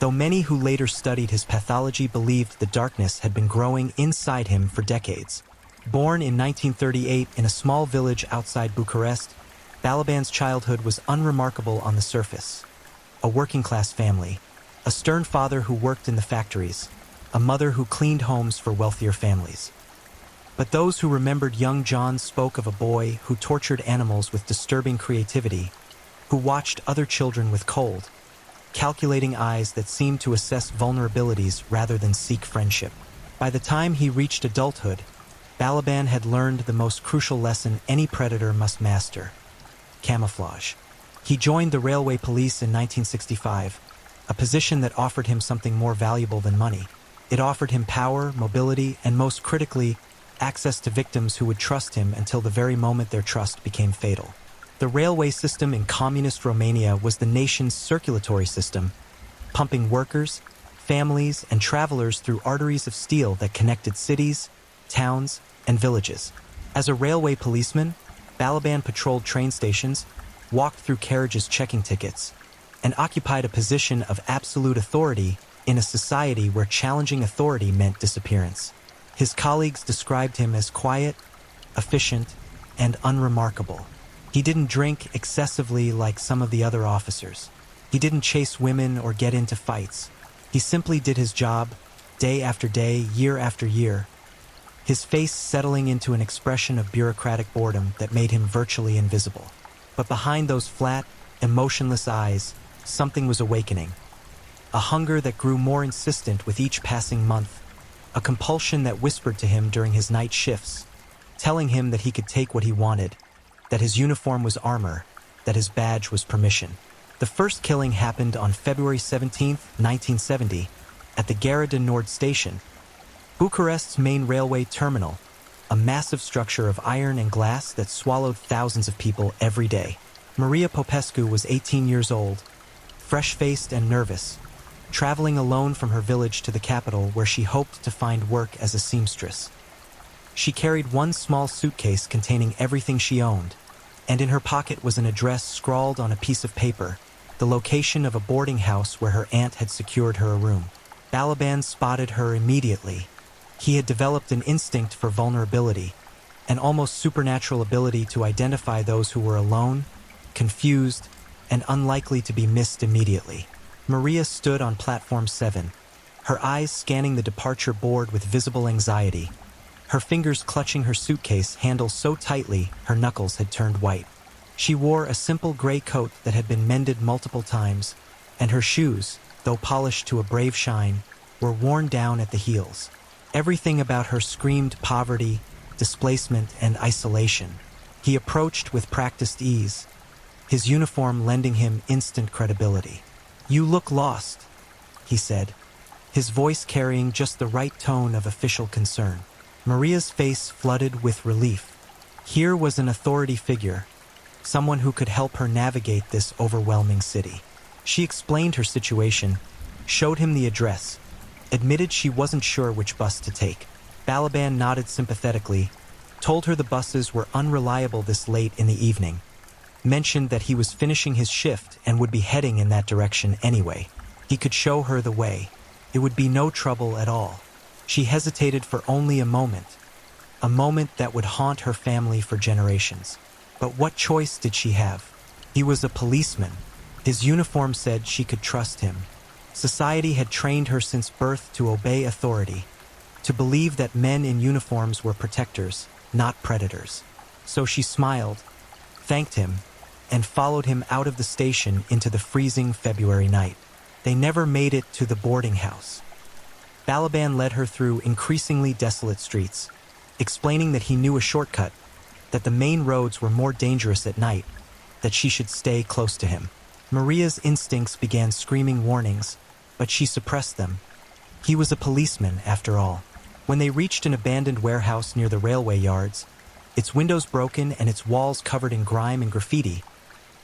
though many who later studied his pathology believed the darkness had been growing inside him for decades. Born in 1938 in a small village outside Bucharest, Balaban's childhood was unremarkable on the surface. A working-class family, a stern father who worked in the factories, a mother who cleaned homes for wealthier families. But those who remembered young John spoke of a boy who tortured animals with disturbing creativity, who watched other children with cold, calculating eyes that seemed to assess vulnerabilities rather than seek friendship. By the time he reached adulthood, Balaban had learned the most crucial lesson any predator must master: camouflage. He joined the railway police in 1965, a position that offered him something more valuable than money. It offered him power, mobility, and most critically, access to victims who would trust him until the very moment their trust became fatal. The railway system in communist Romania was the nation's circulatory system, pumping workers, families, and travelers through arteries of steel that connected cities, towns, and villages. As a railway policeman, Balaban patrolled train stations, walked through carriages checking tickets, and occupied a position of absolute authority in a society where challenging authority meant disappearance. His colleagues described him as quiet, efficient, and unremarkable. He didn't drink excessively like some of the other officers. He didn't chase women or get into fights. He simply did his job, day after day, year after year, his face settling into an expression of bureaucratic boredom that made him virtually invisible. But behind those flat, emotionless eyes, something was awakening. A hunger that grew more insistent with each passing month, a compulsion that whispered to him during his night shifts, telling him that he could take what he wanted, that his uniform was armor, that his badge was permission. The first killing happened on February 17, 1970, at the Gara de Nord station, Bucharest's main railway terminal, a massive structure of iron and glass that swallowed thousands of people every day. Maria Popescu was 18 years old, fresh-faced and nervous, traveling alone from her village to the capital where she hoped to find work as a seamstress. She carried one small suitcase containing everything she owned, and in her pocket was an address scrawled on a piece of paper, the location of a boarding house where her aunt had secured her a room. Balaban spotted her immediately. He had developed an instinct for vulnerability, an almost supernatural ability to identify those who were alone, confused, and unlikely to be missed immediately. Maria stood on platform 7, her eyes scanning the departure board with visible anxiety, her fingers clutching her suitcase handle so tightly her knuckles had turned white. She wore a simple gray coat that had been mended multiple times, and her shoes, though polished to a brave shine, were worn down at the heels. Everything about her screamed poverty, displacement, and isolation. He approached with practiced ease, his uniform lending him instant credibility. "You look lost," he said, his voice carrying just the right tone of official concern. Maria's face flooded with relief. Here was an authority figure, someone who could help her navigate this overwhelming city. She explained her situation, showed him the address, admitted she wasn't sure which bus to take. Balaban nodded sympathetically, told her the buses were unreliable this late in the evening, mentioned that he was finishing his shift and would be heading in that direction anyway. He could show her the way. It would be no trouble at all. She hesitated for only a moment that would haunt her family for generations. But what choice did she have? He was a policeman. His uniform said she could trust him. Society had trained her since birth to obey authority, to believe that men in uniforms were protectors, not predators. So she smiled, thanked him, and followed him out of the station into the freezing February night. They never made it to the boarding house. Balaban led her through increasingly desolate streets, explaining that he knew a shortcut, that the main roads were more dangerous at night, that she should stay close to him. Maria's instincts began screaming warnings, but she suppressed them. He was a policeman, after all. When they reached an abandoned warehouse near the railway yards, its windows broken and its walls covered in grime and graffiti,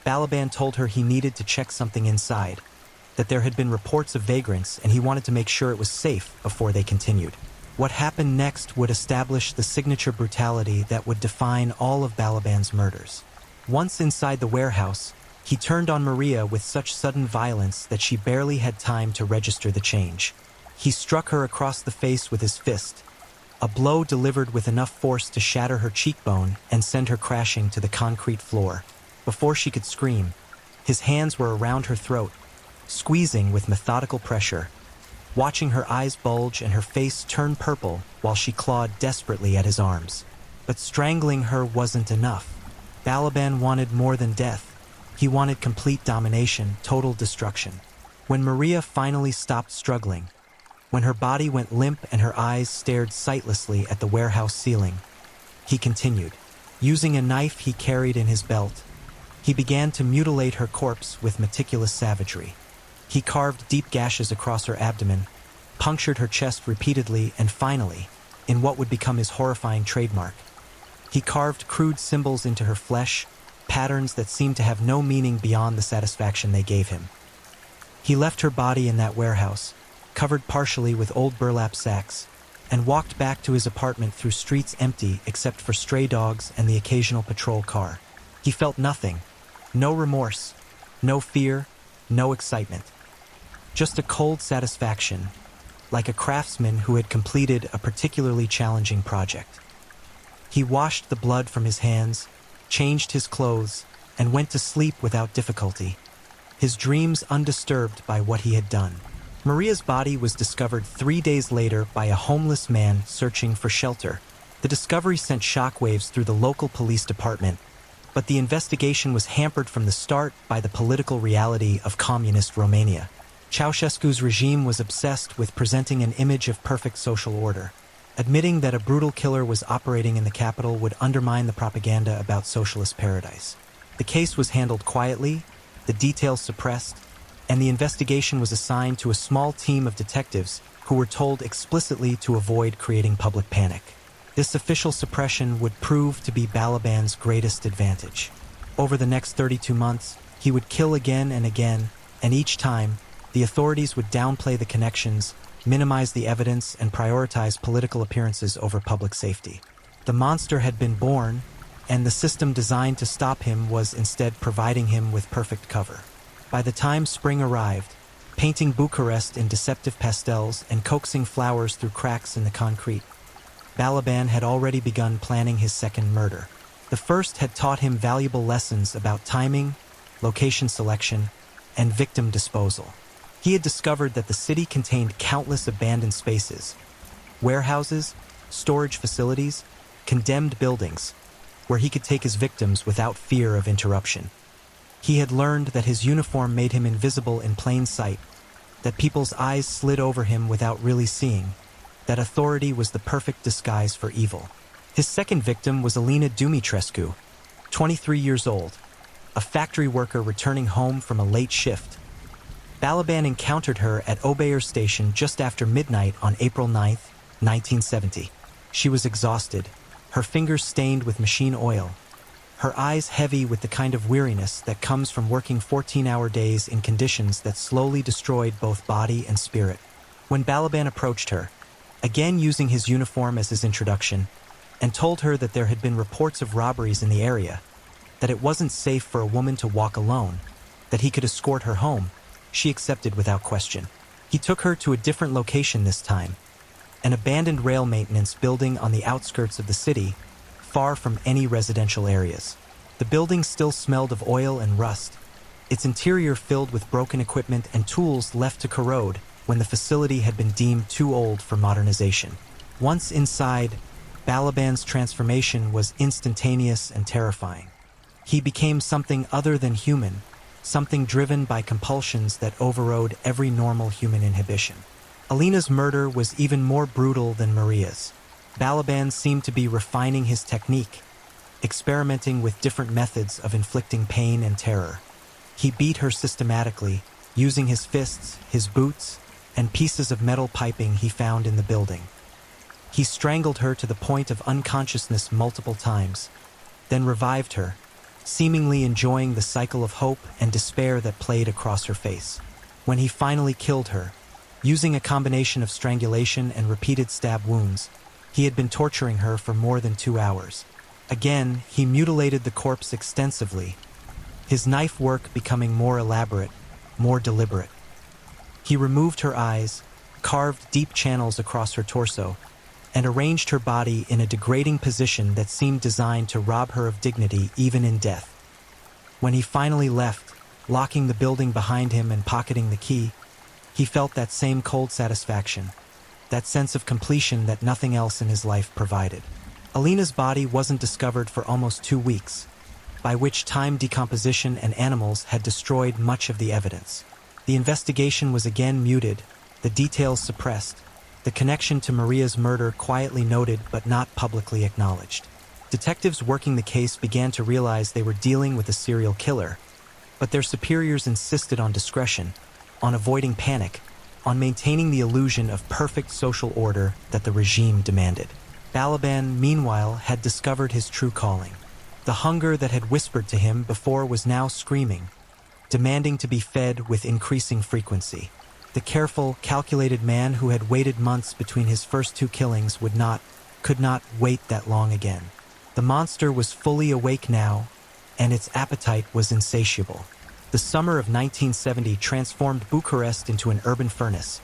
Balaban told her he needed to check something inside, that there had been reports of vagrants and he wanted to make sure it was safe before they continued. What happened next would establish the signature brutality that would define all of Balaban's murders. Once inside the warehouse, he turned on Maria with such sudden violence that she barely had time to register the change. He struck her across the face with his fist, a blow delivered with enough force to shatter her cheekbone and send her crashing to the concrete floor. Before she could scream, his hands were around her throat, squeezing with methodical pressure, watching her eyes bulge and her face turn purple while she clawed desperately at his arms. But strangling her wasn't enough. Balaban wanted more than death. He wanted complete domination, total destruction. When Maria finally stopped struggling, when her body went limp and her eyes stared sightlessly at the warehouse ceiling, he continued. Using a knife he carried in his belt, he began to mutilate her corpse with meticulous savagery. He carved deep gashes across her abdomen, punctured her chest repeatedly, and finally, in what would become his horrifying trademark, he carved crude symbols into her flesh, patterns that seemed to have no meaning beyond the satisfaction they gave him. He left her body in that warehouse, covered partially with old burlap sacks, and walked back to his apartment through streets empty except for stray dogs and the occasional patrol car. He felt nothing, no remorse, no fear, no excitement. Just a cold satisfaction, like a craftsman who had completed a particularly challenging project. He washed the blood from his hands, changed his clothes, and went to sleep without difficulty, his dreams undisturbed by what he had done. Maria's body was discovered 3 days later by a homeless man searching for shelter. The discovery sent shockwaves through the local police department, but the investigation was hampered from the start by the political reality of communist Romania. Ceausescu's regime was obsessed with presenting an image of perfect social order. Admitting that a brutal killer was operating in the capital would undermine the propaganda about socialist paradise. The case was handled quietly, the details suppressed, and the investigation was assigned to a small team of detectives who were told explicitly to avoid creating public panic. This official suppression would prove to be Balaban's greatest advantage. Over the next 32 months, he would kill again, and each time, the authorities would downplay the connections, minimize the evidence, and prioritize political appearances over public safety. The monster had been born, and the system designed to stop him was instead providing him with perfect cover. By the time spring arrived, painting Bucharest in deceptive pastels and coaxing flowers through cracks in the concrete, Balaban had already begun planning his second murder. The first had taught him valuable lessons about timing, location selection, and victim disposal. He had discovered that the city contained countless abandoned spaces, warehouses, storage facilities, condemned buildings, where he could take his victims without fear of interruption. He had learned that his uniform made him invisible in plain sight, that people's eyes slid over him without really seeing, that authority was the perfect disguise for evil. His second victim was Alina Dumitrescu, 23 years old, a factory worker returning home from a late shift. Balaban encountered her at Obayer Station just after midnight on April 9, 1970. She was exhausted, her fingers stained with machine oil, her eyes heavy with the kind of weariness that comes from working 14-hour days in conditions that slowly destroyed both body and spirit. When Balaban approached her, again using his uniform as his introduction, and told her that there had been reports of robberies in the area, that it wasn't safe for a woman to walk alone, that he could escort her home, she accepted without question. He took her to a different location this time, an abandoned rail maintenance building on the outskirts of the city, far from any residential areas. The building still smelled of oil and rust, its interior filled with broken equipment and tools left to corrode when the facility had been deemed too old for modernization. Once inside, Balaban's transformation was instantaneous and terrifying. He became something other than human, something driven by compulsions that overrode every normal human inhibition. Alina's murder was even more brutal than Maria's. Balaban seemed to be refining his technique, experimenting with different methods of inflicting pain and terror. He beat her systematically, using his fists, his boots, and pieces of metal piping he found in the building. He strangled her to the point of unconsciousness multiple times, then revived her, seemingly enjoying the cycle of hope and despair that played across her face. When he finally killed her, using a combination of strangulation and repeated stab wounds, he had been torturing her for more than 2 hours. Again, he mutilated the corpse extensively, his knife work becoming more elaborate, more deliberate. He removed her eyes, carved deep channels across her torso, and arranged her body in a degrading position that seemed designed to rob her of dignity even in death. When he finally left, locking the building behind him and pocketing the key, he felt that same cold satisfaction, that sense of completion that nothing else in his life provided. Alina's body wasn't discovered for almost 2 weeks, by which time decomposition and animals had destroyed much of the evidence. The investigation was again muted, the details suppressed, the connection to Maria's murder quietly noted but not publicly acknowledged. Detectives working the case began to realize they were dealing with a serial killer, but their superiors insisted on discretion, on avoiding panic, on maintaining the illusion of perfect social order that the regime demanded. Balaban, meanwhile, had discovered his true calling. The hunger that had whispered to him before was now screaming, demanding to be fed with increasing frequency. The careful, calculated man who had waited months between his first 2 killings could not wait that long again. The monster was fully awake now, and its appetite was insatiable. The summer of 1970 transformed Bucharest into an urban furnace,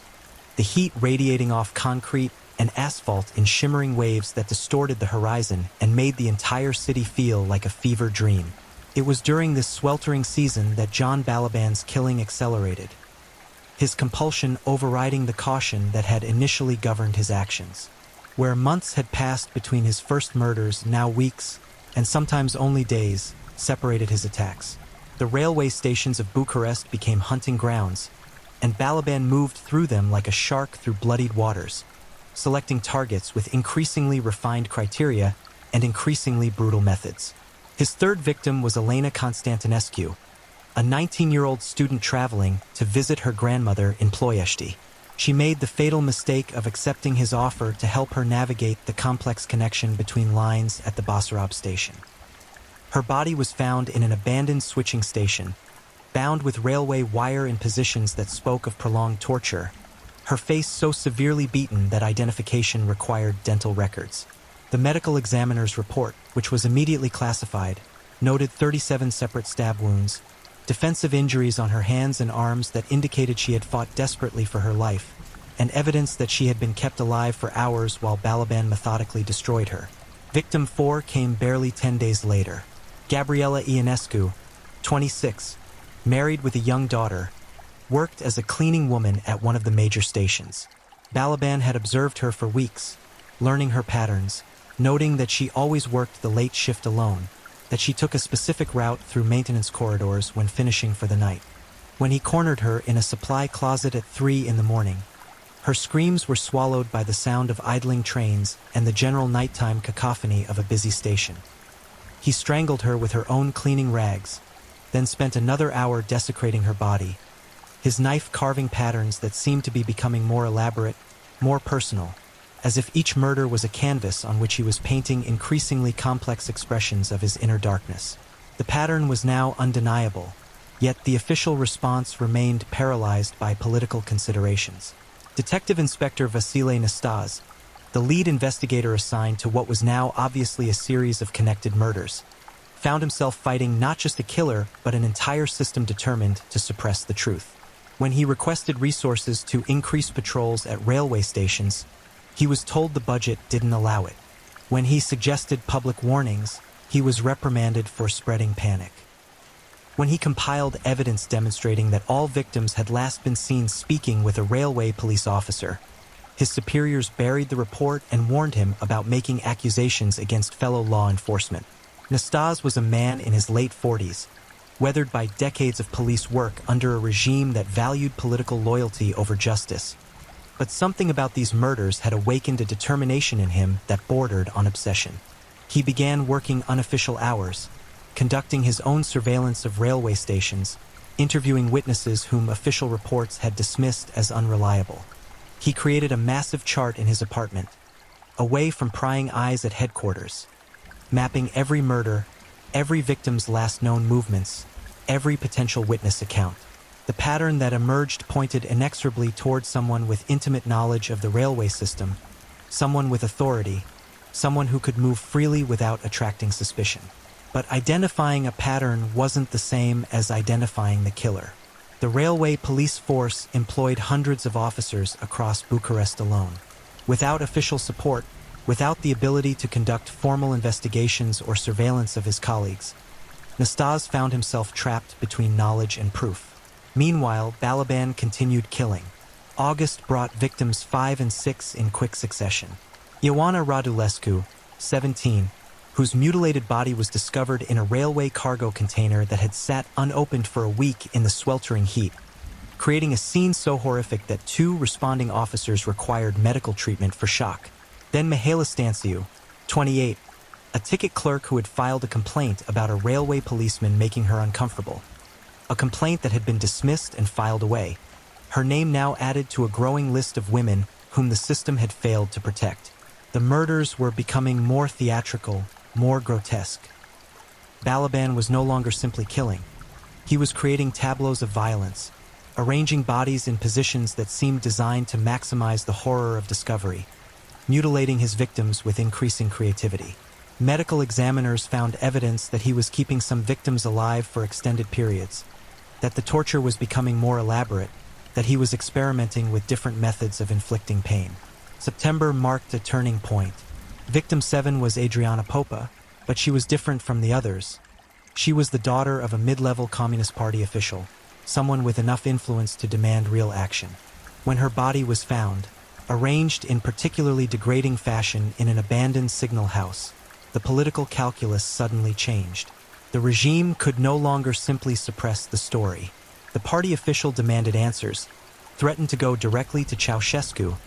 the heat radiating off concrete and asphalt in shimmering waves that distorted the horizon and made the entire city feel like a fever dream. It was during this sweltering season that John Balaban's killing accelerated, his compulsion overriding the caution that had initially governed his actions. Where months had passed between his first murders, now weeks, and sometimes only days, separated his attacks. The railway stations of Bucharest became hunting grounds, and Balaban moved through them like a shark through bloodied waters, selecting targets with increasingly refined criteria and increasingly brutal methods. His third victim was Elena Constantinescu, a 19-year-old student traveling to visit her grandmother in Ploiești. She made the fatal mistake of accepting his offer to help her navigate the complex connection between lines at the Basarab station. Her body was found in an abandoned switching station, bound with railway wire in positions that spoke of prolonged torture, her face so severely beaten that identification required dental records. The medical examiner's report, which was immediately classified, noted 37 separate stab wounds, defensive injuries on her hands and arms that indicated she had fought desperately for her life, and evidence that she had been kept alive for hours while Balaban methodically destroyed her. Victim 4 came barely 10 days later. Gabriela Ionescu, 26, married with a young daughter, worked as a cleaning woman at one of the major stations. Balaban had observed her for weeks, learning her patterns, noting that she always worked the late shift alone, that she took a specific route through maintenance corridors when finishing for the night. When he cornered her in a supply closet at 3 in the morning, her screams were swallowed by the sound of idling trains and the general nighttime cacophony of a busy station. He strangled her with her own cleaning rags, then spent another hour desecrating her body, his knife carving patterns that seemed to be becoming more elaborate, more personal, as if each murder was a canvas on which he was painting increasingly complex expressions of his inner darkness. The pattern was now undeniable, yet the official response remained paralyzed by political considerations. Detective Inspector Vasile Nastase, the lead investigator assigned to what was now obviously a series of connected murders, found himself fighting not just a killer, but an entire system determined to suppress the truth. When he requested resources to increase patrols at railway stations, he was told the budget didn't allow it. When he suggested public warnings, he was reprimanded for spreading panic. When he compiled evidence demonstrating that all victims had last been seen speaking with a railway police officer, his superiors buried the report and warned him about making accusations against fellow law enforcement. Nastase was a man in his late 40s, weathered by decades of police work under a regime that valued political loyalty over justice. But something about these murders had awakened a determination in him that bordered on obsession. He began working unofficial hours, conducting his own surveillance of railway stations, interviewing witnesses whom official reports had dismissed as unreliable. He created a massive chart in his apartment, away from prying eyes at headquarters, mapping every murder, every victim's last known movements, every potential witness account. The pattern that emerged pointed inexorably toward someone with intimate knowledge of the railway system, someone with authority, someone who could move freely without attracting suspicion. But identifying a pattern wasn't the same as identifying the killer. The railway police force employed hundreds of officers across Bucharest alone. Without official support, without the ability to conduct formal investigations or surveillance of his colleagues, Nastase found himself trapped between knowledge and proof. Meanwhile, Balaban continued killing. August brought victims 5 and 6 in quick succession. Ioana Radulescu, 17, whose mutilated body was discovered in a railway cargo container that had sat unopened for a week in the sweltering heat, creating a scene so horrific that 2 responding officers required medical treatment for shock. Then Mihaela Stanciu, 28, a ticket clerk who had filed a complaint about a railway policeman making her uncomfortable. A complaint that had been dismissed and filed away, her name now added to a growing list of women whom the system had failed to protect. The murders were becoming more theatrical, more grotesque. Balaban was no longer simply killing. He was creating tableaus of violence, arranging bodies in positions that seemed designed to maximize the horror of discovery, mutilating his victims with increasing creativity. Medical examiners found evidence that he was keeping some victims alive for extended periods, that the torture was becoming more elaborate, that he was experimenting with different methods of inflicting pain. September marked a turning point. Victim 7 was Adriana Popa, but she was different from the others. She was the daughter of a mid-level Communist Party official, someone with enough influence to demand real action. When her body was found, arranged in particularly degrading fashion in an abandoned signal house, the political calculus suddenly changed. The regime could no longer simply suppress the story. The party official demanded answers, threatened to go directly to Ceausescu,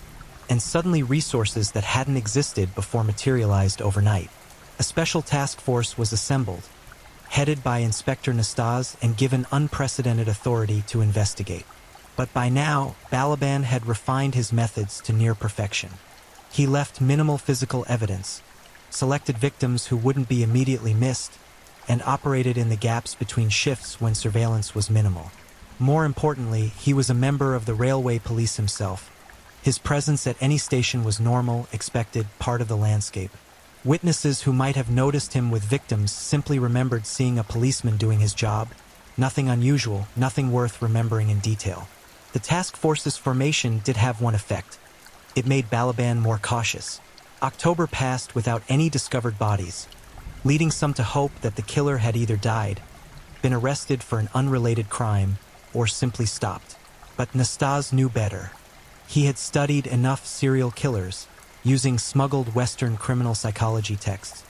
and suddenly resources that hadn't existed before materialized overnight. A special task force was assembled, headed by Inspector Nastase and given unprecedented authority to investigate. But by now, Balaban had refined his methods to near perfection. He left minimal physical evidence, selected victims who wouldn't be immediately missed, and operated in the gaps between shifts when surveillance was minimal. More importantly, he was a member of the railway police himself. His presence at any station was normal, expected, part of the landscape. Witnesses who might have noticed him with victims simply remembered seeing a policeman doing his job. Nothing unusual, nothing worth remembering in detail. The task force's formation did have one effect. It made Balaban more cautious. October passed without any discovered bodies, leading some to hope that the killer had either died, been arrested for an unrelated crime, or simply stopped. But Nastase knew better. He had studied enough serial killers, using smuggled Western criminal psychology texts,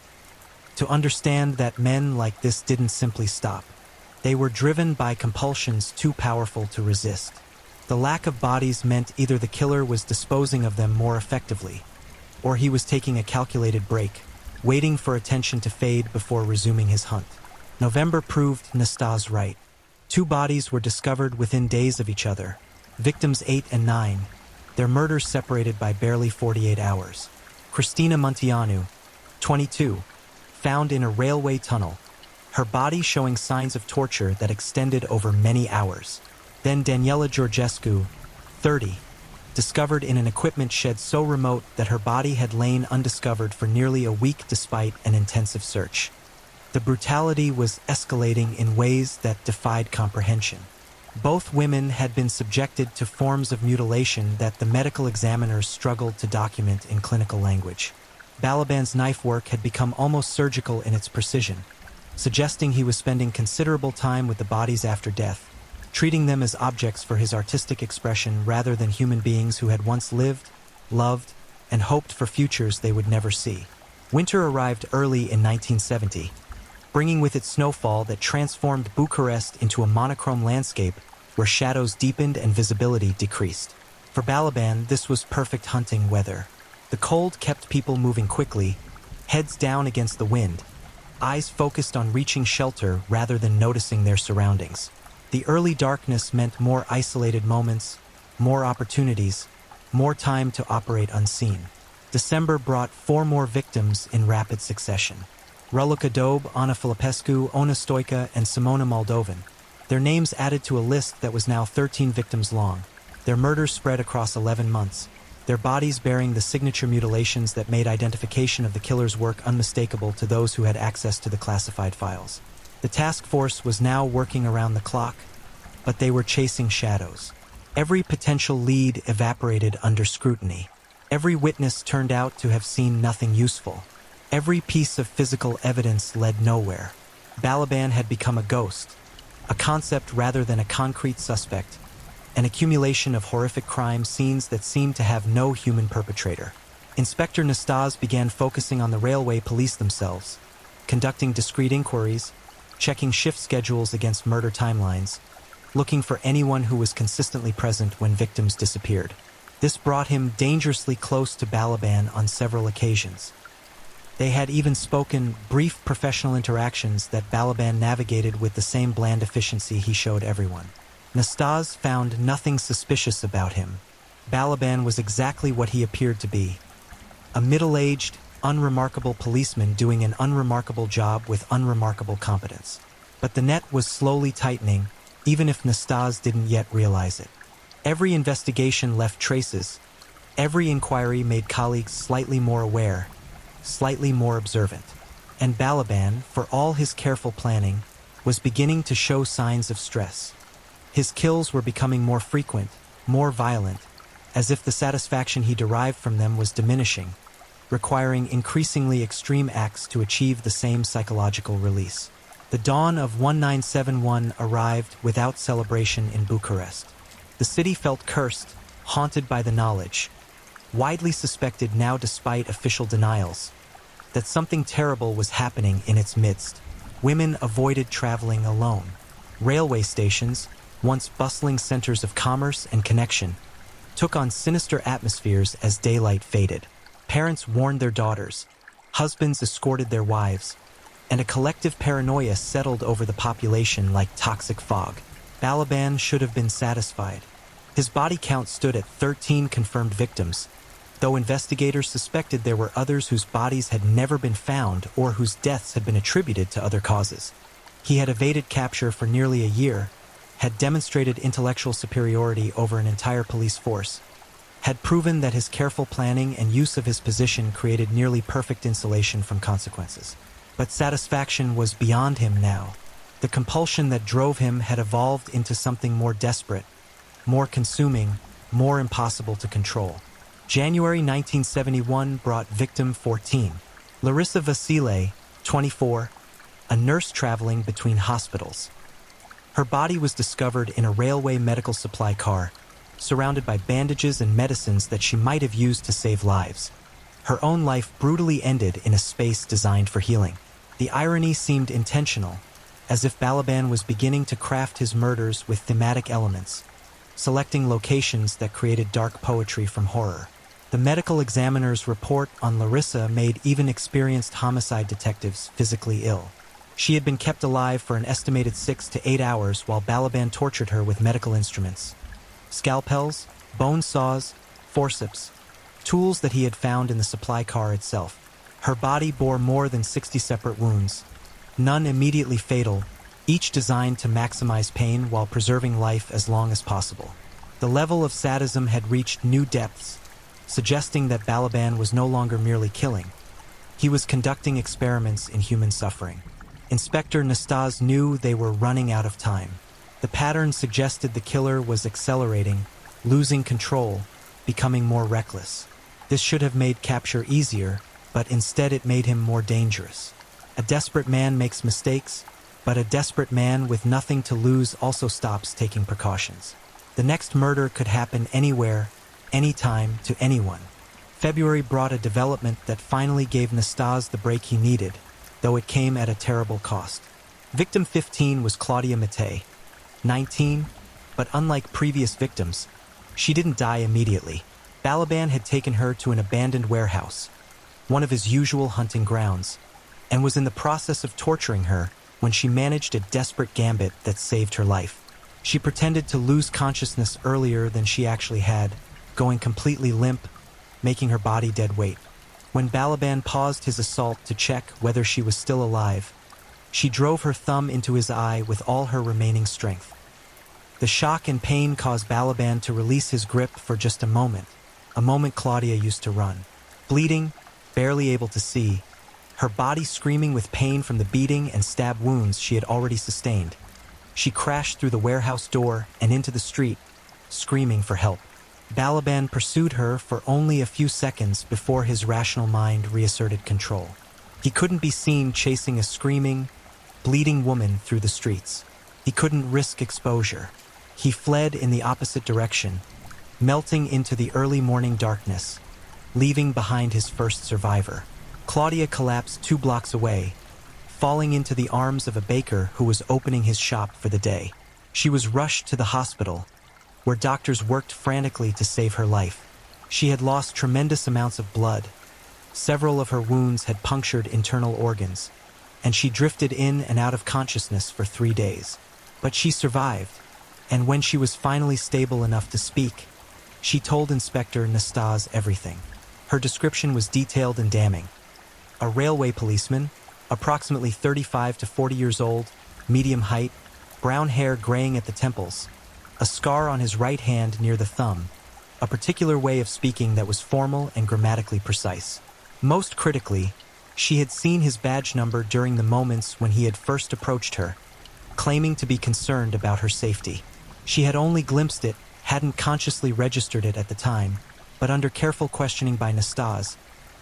to understand that men like this didn't simply stop. They were driven by compulsions too powerful to resist. The lack of bodies meant either the killer was disposing of them more effectively, or he was taking a calculated break, waiting for attention to fade before resuming his hunt. November proved Nastase right. 2 bodies were discovered within days of each other, victims 8 and 9, their murders separated by barely 48 hours. Cristina Munteanu, 22, found in a railway tunnel, her body showing signs of torture that extended over many hours. Then Daniela Georgescu, 30, discovered in an equipment shed so remote that her body had lain undiscovered for nearly a week despite an intensive search. The brutality was escalating in ways that defied comprehension. Both women had been subjected to forms of mutilation that the medical examiners struggled to document in clinical language. Balaban's knife work had become almost surgical in its precision, suggesting he was spending considerable time with the bodies after death, treating them as objects for his artistic expression rather than human beings who had once lived, loved, and hoped for futures they would never see. Winter arrived early in 1970, bringing with it snowfall that transformed Bucharest into a monochrome landscape where shadows deepened and visibility decreased. For Balaban, this was perfect hunting weather. The cold kept people moving quickly, heads down against the wind, eyes focused on reaching shelter rather than noticing their surroundings. The early darkness meant more isolated moments, more opportunities, more time to operate unseen. December brought 4 more victims in rapid succession. Raluca Dobe, Ana Filipescu, Ona Stoica, and Simona Moldovan. Their names added to a list that was now 13 victims long. Their murders spread across 11 months, their bodies bearing the signature mutilations that made identification of the killer's work unmistakable to those who had access to the classified files. The task force was now working around the clock, but they were chasing shadows. Every potential lead evaporated under scrutiny. Every witness turned out to have seen nothing useful. Every piece of physical evidence led nowhere. Balaban had become a ghost, a concept rather than a concrete suspect, an accumulation of horrific crime scenes that seemed to have no human perpetrator. Inspector Nastase began focusing on the railway police themselves, conducting discreet inquiries, checking shift schedules against murder timelines, looking for anyone who was consistently present when victims disappeared. This brought him dangerously close to Balaban on several occasions. They had even spoken brief professional interactions that Balaban navigated with the same bland efficiency he showed everyone. Nastase found nothing suspicious about him. Balaban was exactly what he appeared to be: a middle-aged, unremarkable policeman doing an unremarkable job with unremarkable competence. But the net was slowly tightening, even if Nastase didn't yet realize it. Every investigation left traces. Every inquiry made colleagues slightly more aware, slightly more observant. And Balaban, for all his careful planning, was beginning to show signs of stress. His kills were becoming more frequent, more violent, as if the satisfaction he derived from them was diminishing, requiring increasingly extreme acts to achieve the same psychological release. The dawn of 1971 arrived without celebration in Bucharest. The city felt cursed, haunted by the knowledge, widely suspected now despite official denials, that something terrible was happening in its midst. Women avoided traveling alone. Railway stations, once bustling centers of commerce and connection, took on sinister atmospheres as daylight faded. Parents warned their daughters, husbands escorted their wives, and a collective paranoia settled over the population like toxic fog. Balaban should have been satisfied. His body count stood at 13 confirmed victims, though investigators suspected there were others whose bodies had never been found or whose deaths had been attributed to other causes. He had evaded capture for nearly a year, had demonstrated intellectual superiority over an entire police force, had proven that his careful planning and use of his position created nearly perfect insulation from consequences. But satisfaction was beyond him now. The compulsion that drove him had evolved into something more desperate, more consuming, more impossible to control. January 1971 brought victim 14, Larissa Vasile, 24, a nurse traveling between hospitals. Her body was discovered in a railway medical supply car, surrounded by bandages and medicines that she might have used to save lives. Her own life brutally ended in a space designed for healing. The irony seemed intentional, as if Balaban was beginning to craft his murders with thematic elements, selecting locations that created dark poetry from horror. The medical examiner's report on Larissa made even experienced homicide detectives physically ill. She had been kept alive for an estimated 6 to 8 hours while Balaban tortured her with medical instruments. Scalpels, bone saws, forceps, tools that he had found in the supply car itself. Her body bore more than 60 separate wounds, none immediately fatal, each designed to maximize pain while preserving life as long as possible. The level of sadism had reached new depths, suggesting that Balaban was no longer merely killing. He was conducting experiments in human suffering. Inspector Nastase knew they were running out of time. The pattern suggested the killer was accelerating, losing control, becoming more reckless. This should have made capture easier, but instead it made him more dangerous. A desperate man makes mistakes, but a desperate man with nothing to lose also stops taking precautions. The next murder could happen anywhere, anytime, to anyone. February brought a development that finally gave Nastase the break he needed, though it came at a terrible cost. Victim 15 was Claudia Matei, 19, but unlike previous victims, she didn't die immediately. Balaban had taken her to an abandoned warehouse, one of his usual hunting grounds, and was in the process of torturing her when she managed a desperate gambit that saved her life. She pretended to lose consciousness earlier than she actually had, going completely limp, making her body dead weight. When Balaban paused his assault to check whether she was still alive, she drove her thumb into his eye with all her remaining strength. The shock and pain caused Balaban to release his grip for just a moment Claudia used to run. Bleeding, barely able to see, her body screaming with pain from the beating and stab wounds she had already sustained. She crashed through the warehouse door and into the street, screaming for help. Balaban pursued her for only a few seconds before his rational mind reasserted control. He couldn't be seen chasing a screaming, bleeding woman through the streets. He couldn't risk exposure. He fled in the opposite direction, melting into the early morning darkness, leaving behind his first survivor. Claudia collapsed 2 blocks away, falling into the arms of a baker who was opening his shop for the day. She was rushed to the hospital, where doctors worked frantically to save her life. She had lost tremendous amounts of blood. Several of her wounds had punctured internal organs, and she drifted in and out of consciousness for 3 days. But she survived, and when she was finally stable enough to speak, she told Inspector Nastase everything. Her description was detailed and damning. A railway policeman, approximately 35 to 40 years old, medium height, brown hair graying at the temples, a scar on his right hand near the thumb, a particular way of speaking that was formal and grammatically precise. Most critically, she had seen his badge number during the moments when he had first approached her, claiming to be concerned about her safety. She had only glimpsed it hadn't consciously registered it at the time, but under careful questioning by Nastase,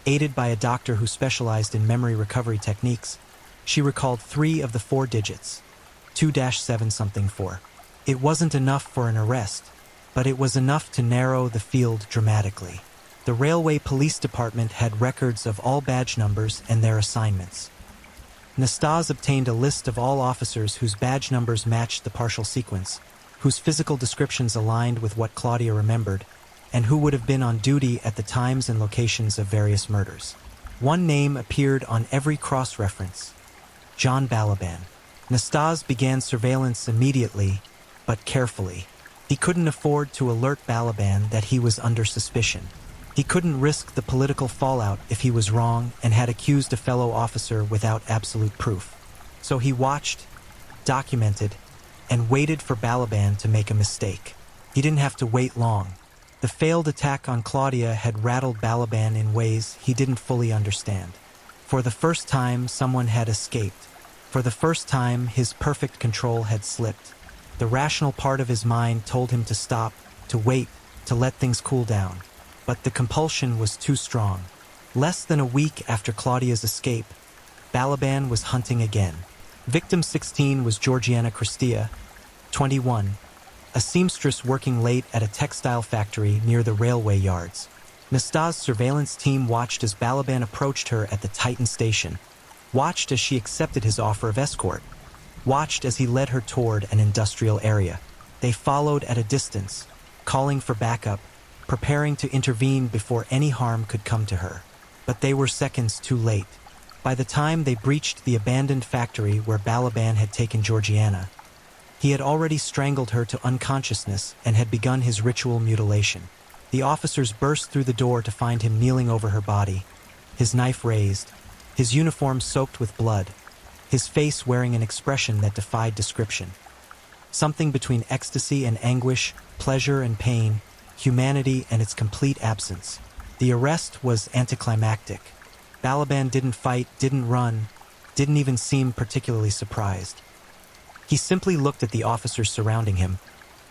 aided by a doctor who specialized in memory recovery techniques, she recalled 3 of the 4 digits, 2-7-something-4. It wasn't enough for an arrest, but it was enough to narrow the field dramatically. The Railway Police Department had records of all badge numbers and their assignments. Nastase obtained a list of all officers whose badge numbers matched the partial sequence, whose physical descriptions aligned with what Claudia remembered, and who would have been on duty at the times and locations of various murders. One name appeared on every cross-reference: John Balaban. Nastase began surveillance immediately, but carefully. He couldn't afford to alert Balaban that he was under suspicion. He couldn't risk the political fallout if he was wrong and had accused a fellow officer without absolute proof. So he watched, documented, and waited for Balaban to make a mistake. He didn't have to wait long. The failed attack on Claudia had rattled Balaban in ways he didn't fully understand. For the first time, someone had escaped. For the first time, his perfect control had slipped. The rational part of his mind told him to stop, to wait, to let things cool down. But the compulsion was too strong. Less than a week after Claudia's escape, Balaban was hunting again. Victim 16 was Georgiana Christia, 21, a seamstress working late at a textile factory near the railway yards. Nastase's surveillance team watched as Balaban approached her at the Titan station, watched as she accepted his offer of escort, watched as he led her toward an industrial area. They followed at a distance, calling for backup, preparing to intervene before any harm could come to her. But they were seconds too late. By the time they breached the abandoned factory where Balaban had taken Georgiana, he had already strangled her to unconsciousness and had begun his ritual mutilation. The officers burst through the door to find him kneeling over her body, his knife raised, his uniform soaked with blood, his face wearing an expression that defied description. Something between ecstasy and anguish, pleasure and pain, humanity and its complete absence. The arrest was anticlimactic. Balaban didn't fight, didn't run, didn't even seem particularly surprised. He simply looked at the officers surrounding him,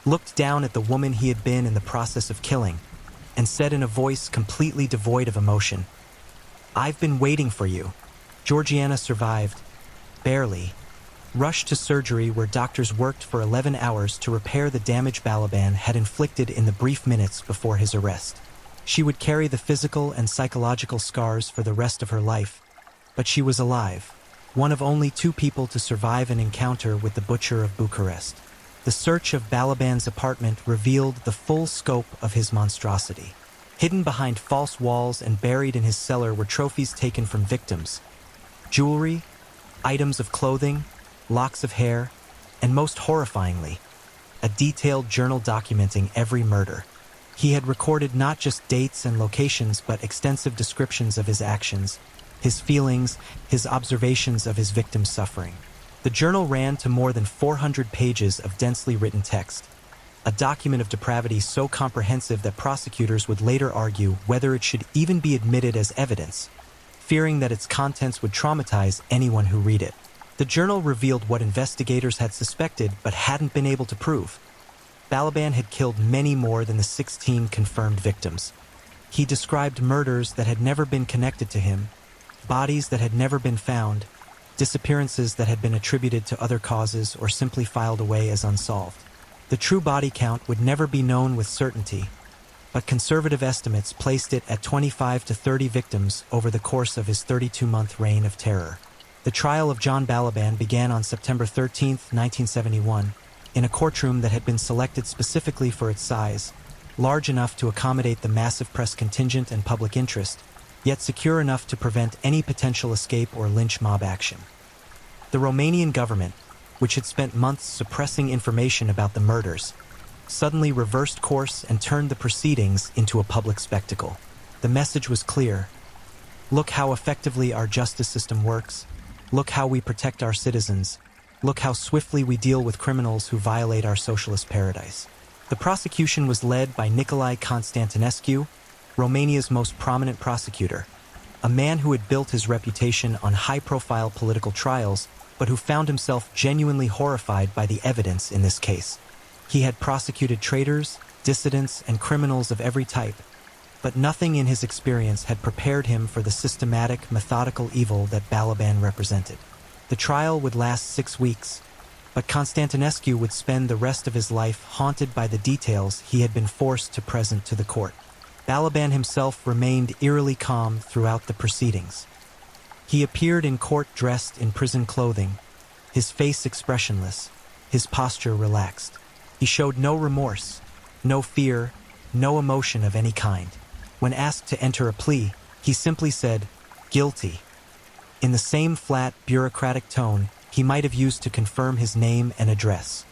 looked down at the woman he had been in the process of killing, and said in a voice completely devoid of emotion, "I've been waiting for you." Georgiana survived, barely, rushed to surgery where doctors worked for 11 hours to repair the damage Balaban had inflicted in the brief minutes before his arrest. She would carry the physical and psychological scars for the rest of her life, but she was alive, one of only 2 people to survive an encounter with the butcher of Bucharest. The search of Balaban's apartment revealed the full scope of his monstrosity. Hidden behind false walls and buried in his cellar were trophies taken from victims: jewelry, items of clothing, locks of hair, and most horrifyingly, a detailed journal documenting every murder. He had recorded not just dates and locations but extensive descriptions of his actions, his feelings, his observations of his victims' suffering. The journal ran to more than 400 pages of densely written text, a document of depravity so comprehensive that prosecutors would later argue whether it should even be admitted as evidence, fearing that its contents would traumatize anyone who read it. The journal revealed what investigators had suspected but hadn't been able to prove. Balaban had killed many more than the 16 confirmed victims. He described murders that had never been connected to him, bodies that had never been found, disappearances that had been attributed to other causes or simply filed away as unsolved. The true body count would never be known with certainty, but conservative estimates placed it at 25 to 30 victims over the course of his 32-month reign of terror. The trial of John Balaban began on September 13, 1971, in a courtroom that had been selected specifically for its size, large enough to accommodate the massive press contingent and public interest, yet secure enough to prevent any potential escape or lynch mob action. The Romanian government, which had spent months suppressing information about the murders, suddenly reversed course and turned the proceedings into a public spectacle. The message was clear. Look how effectively our justice system works. Look how we protect our citizens. Look how swiftly we deal with criminals who violate our socialist paradise. The prosecution was led by Nicolae Constantinescu, Romania's most prominent prosecutor, a man who had built his reputation on high-profile political trials, but who found himself genuinely horrified by the evidence in this case. He had prosecuted traitors, dissidents, and criminals of every type, but nothing in his experience had prepared him for the systematic, methodical evil that Balaban represented. The trial would last 6 weeks, but Constantinescu would spend the rest of his life haunted by the details he had been forced to present to the court. Balaban himself remained eerily calm throughout the proceedings. He appeared in court dressed in prison clothing, his face expressionless, his posture relaxed. He showed no remorse, no fear, no emotion of any kind. When asked to enter a plea, he simply said, "Guilty," in the same flat, bureaucratic tone he might have used to confirm his name and address.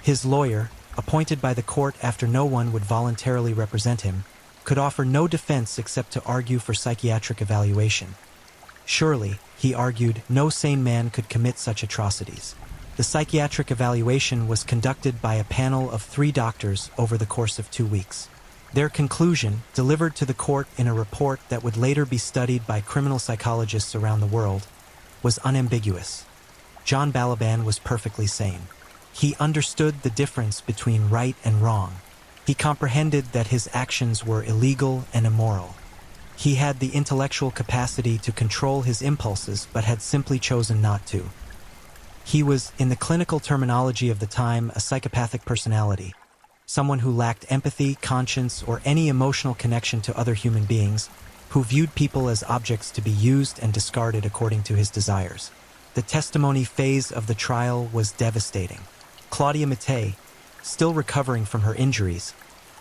His lawyer, appointed by the court after no one would voluntarily represent him, could offer no defense except to argue for psychiatric evaluation. Surely, he argued, no sane man could commit such atrocities. The psychiatric evaluation was conducted by a panel of 3 doctors over the course of 2 weeks. Their conclusion, delivered to the court in a report that would later be studied by criminal psychologists around the world, was unambiguous. John Balaban was perfectly sane. He understood the difference between right and wrong. He comprehended that his actions were illegal and immoral. He had the intellectual capacity to control his impulses but had simply chosen not to. He was, in the clinical terminology of the time, a psychopathic personality, someone who lacked empathy, conscience, or any emotional connection to other human beings, who viewed people as objects to be used and discarded according to his desires. The testimony phase of the trial was devastating. Claudia Mattei, still recovering from her injuries,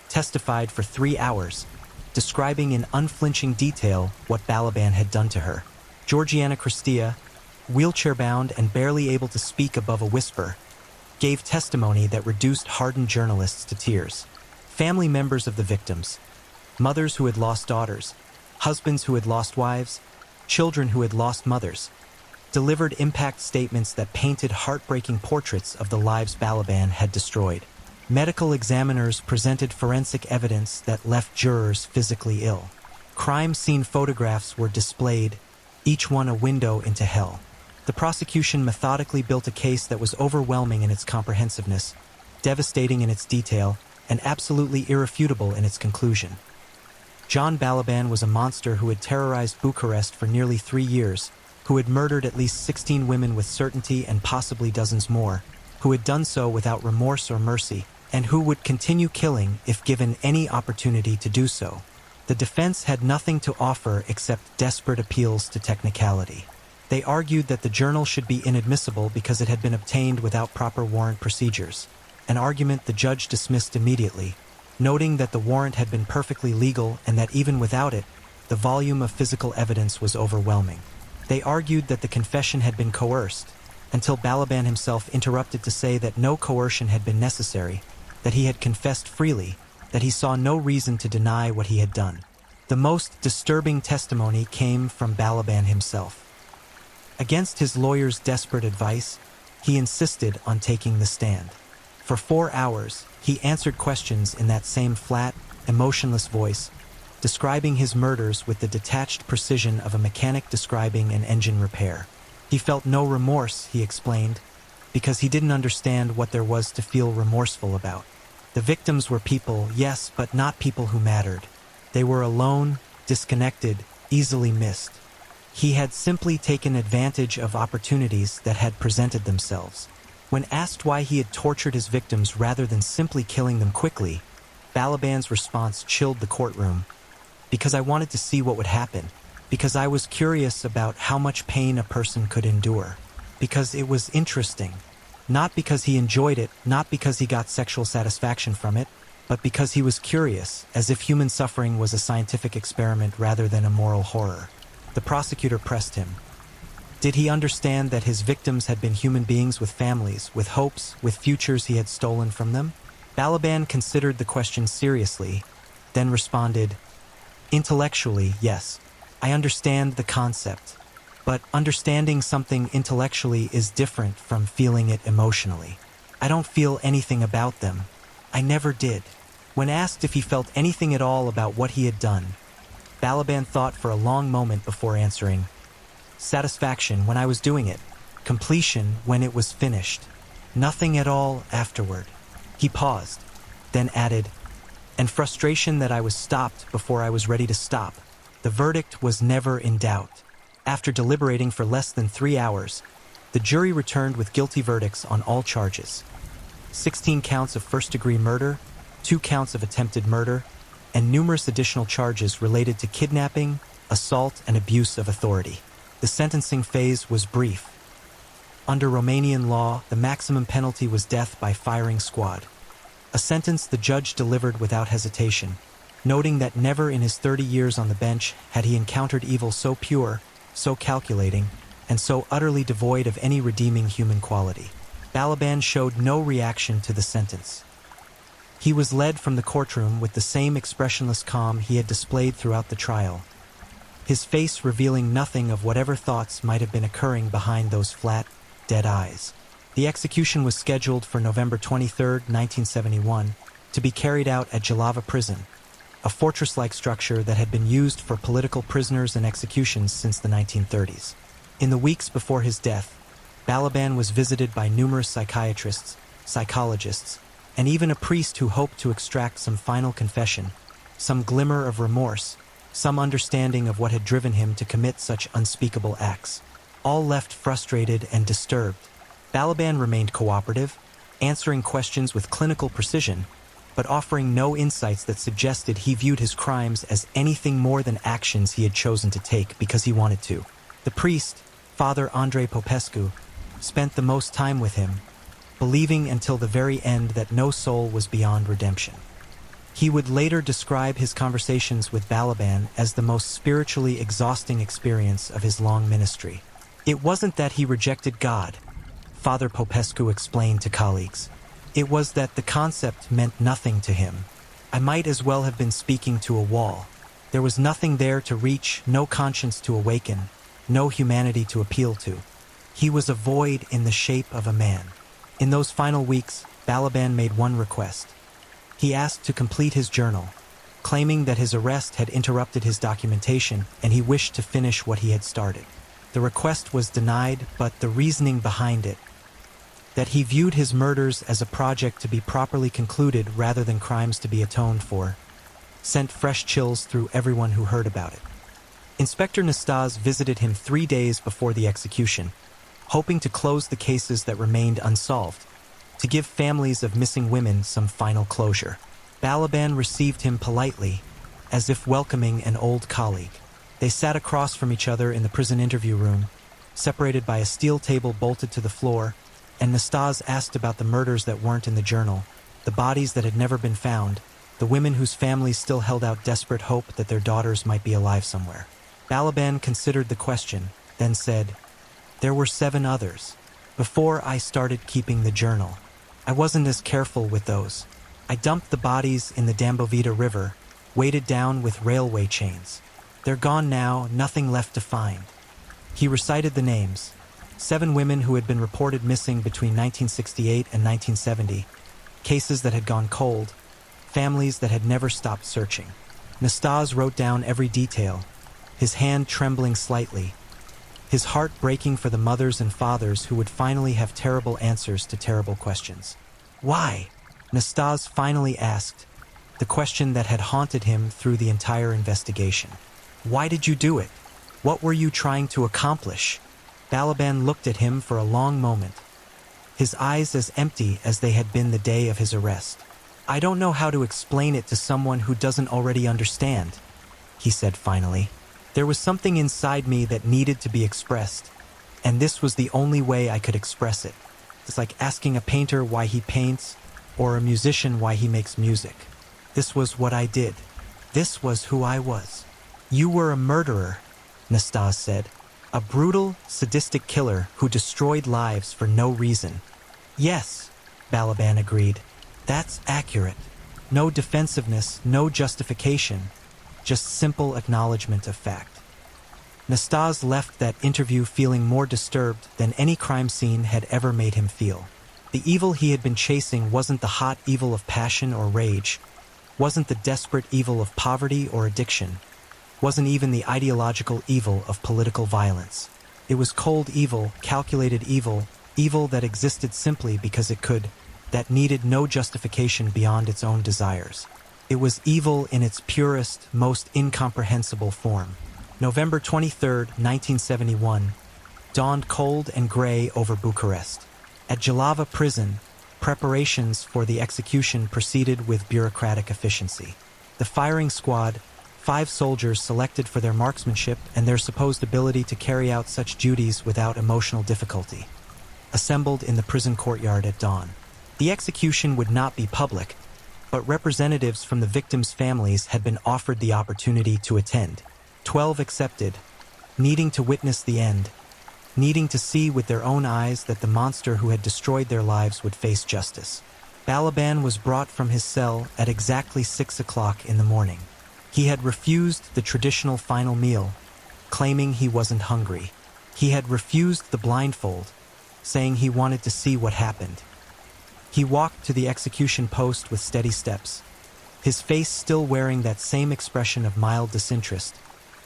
testified for 3 hours, describing in unflinching detail what Balaban had done to her. Georgiana Christia, wheelchair-bound and barely able to speak above a whisper, gave testimony that reduced hardened journalists to tears. Family members of the victims, mothers who had lost daughters, husbands who had lost wives, children who had lost mothers, delivered impact statements that painted heartbreaking portraits of the lives Balaban had destroyed. Medical examiners presented forensic evidence that left jurors physically ill. Crime scene photographs were displayed, each one a window into hell. The prosecution methodically built a case that was overwhelming in its comprehensiveness, devastating in its detail, and absolutely irrefutable in its conclusion. John Balaban was a monster who had terrorized Bucharest for nearly 3 years, who had murdered at least 16 women with certainty and possibly dozens more, who had done so without remorse or mercy, and who would continue killing if given any opportunity to do so. The defense had nothing to offer except desperate appeals to technicality. They argued that the journal should be inadmissible because it had been obtained without proper warrant procedures, an argument the judge dismissed immediately, noting that the warrant had been perfectly legal and that even without it, the volume of physical evidence was overwhelming. They argued that the confession had been coerced, until Balaban himself interrupted to say that no coercion had been necessary, that he had confessed freely, that he saw no reason to deny what he had done. The most disturbing testimony came from Balaban himself. Against his lawyer's desperate advice, he insisted on taking the stand. For 4 hours, he answered questions in that same flat, emotionless voice, describing his murders with the detached precision of a mechanic describing an engine repair. He felt no remorse, he explained, because he didn't understand what there was to feel remorseful about. The victims were people, yes, but not people who mattered. They were alone, disconnected, easily missed. He had simply taken advantage of opportunities that had presented themselves. When asked why he had tortured his victims rather than simply killing them quickly, Balaban's response chilled the courtroom. Because I wanted to see what would happen. Because I was curious about how much pain a person could endure. Because it was interesting. Not because he enjoyed it, not because he got sexual satisfaction from it, but because he was curious, as if human suffering was a scientific experiment rather than a moral horror. The prosecutor pressed him. Did he understand that his victims had been human beings with families, with hopes, with futures he had stolen from them? Balaban considered the question seriously, then responded, "Intellectually, yes. I understand the concept. But understanding something intellectually is different from feeling it emotionally. I don't feel anything about them. I never did." When asked if he felt anything at all about what he had done, Balaban thought for a long moment before answering, "Satisfaction when I was doing it. Completion when it was finished. Nothing at all afterward." He paused, then added, and frustration that I was stopped before I was ready to stop. The verdict was never in doubt. After deliberating for less than 3 hours, the jury returned with guilty verdicts on all charges. 16 counts of first-degree murder, 2 counts of attempted murder, and numerous additional charges related to kidnapping, assault, and abuse of authority. The sentencing phase was brief. Under Romanian law, the maximum penalty was death by firing squad. A sentence the judge delivered without hesitation, noting that never in his 30 years on the bench had he encountered evil so pure, so calculating, and so utterly devoid of any redeeming human quality. Balaban showed no reaction to the sentence. He was led from the courtroom with the same expressionless calm he had displayed throughout the trial, his face revealing nothing of whatever thoughts might have been occurring behind those flat, dead eyes. The execution was scheduled for November 23, 1971, to be carried out at Jalava Prison, a fortress-like structure that had been used for political prisoners and executions since the 1930s. In the weeks before his death, Balaban was visited by numerous psychiatrists, psychologists, and even a priest who hoped to extract some final confession, some glimmer of remorse, some understanding of what had driven him to commit such unspeakable acts. All left frustrated and disturbed. Balaban remained cooperative, answering questions with clinical precision, but offering no insights that suggested he viewed his crimes as anything more than actions he had chosen to take because he wanted to. The priest, Father Andrei Popescu, spent the most time with him, believing until the very end that no soul was beyond redemption. He would later describe his conversations with Balaban as the most spiritually exhausting experience of his long ministry. It wasn't that he rejected God, Father Popescu explained to colleagues. It was that the concept meant nothing to him. I might as well have been speaking to a wall. There was nothing there to reach, no conscience to awaken, no humanity to appeal to. He was a void in the shape of a man. In those final weeks, Balaban made one request. He asked to complete his journal, claiming that his arrest had interrupted his documentation and he wished to finish what he had started. The request was denied, but the reasoning behind it, that he viewed his murders as a project to be properly concluded rather than crimes to be atoned for, sent fresh chills through everyone who heard about it. Inspector Nastase visited him 3 days before the execution, hoping to close the cases that remained unsolved, to give families of missing women some final closure. Balaban received him politely, as if welcoming an old colleague. They sat across from each other in the prison interview room, separated by a steel table bolted to the floor, and Nastase asked about the murders that weren't in the journal, the bodies that had never been found, the women whose families still held out desperate hope that their daughters might be alive somewhere. Balaban considered the question, then said, "There were 7 others. Before I started keeping the journal, I wasn't as careful with those. I dumped the bodies in the Dambovita River, weighted down with railway chains. They're gone now, nothing left to find." He recited the names: 7 women who had been reported missing between 1968 and 1970, cases that had gone cold, families that had never stopped searching. Nastase wrote down every detail, his hand trembling slightly, his heart breaking for the mothers and fathers who would finally have terrible answers to terrible questions. "Why?" Nastase finally asked, the question that had haunted him through the entire investigation. "Why did you do it? What were you trying to accomplish?" Balaban looked at him for a long moment, his eyes as empty as they had been the day of his arrest. "I don't know how to explain it to someone who doesn't already understand," he said finally. "There was something inside me that needed to be expressed, and this was the only way I could express it. It's like asking a painter why he paints, or a musician why he makes music. This was what I did. This was who I was." "You were a murderer," Nastase said. "A brutal, sadistic killer who destroyed lives for no reason." "Yes," Balaban agreed. "That's accurate. No defensiveness, no justification, just simple acknowledgement of fact." Nastase left that interview feeling more disturbed than any crime scene had ever made him feel. The evil he had been chasing wasn't the hot evil of passion or rage, wasn't the desperate evil of poverty or addiction, wasn't even the ideological evil of political violence. It was cold evil, calculated evil, evil that existed simply because it could, that needed no justification beyond its own desires. It was evil in its purest, most incomprehensible form. November 23, 1971, dawned cold and gray over Bucharest. At Jalava prison, preparations for the execution proceeded with bureaucratic efficiency. The firing squad, 5 soldiers selected for their marksmanship and their supposed ability to carry out such duties without emotional difficulty, assembled in the prison courtyard at dawn. The execution would not be public, but representatives from the victims' families had been offered the opportunity to attend. 12 accepted, needing to witness the end, needing to see with their own eyes that the monster who had destroyed their lives would face justice. Balaban was brought from his cell at exactly 6 o'clock in the morning. He had refused the traditional final meal, claiming he wasn't hungry. He had refused the blindfold, saying he wanted to see what happened. He walked to the execution post with steady steps, his face still wearing that same expression of mild disinterest,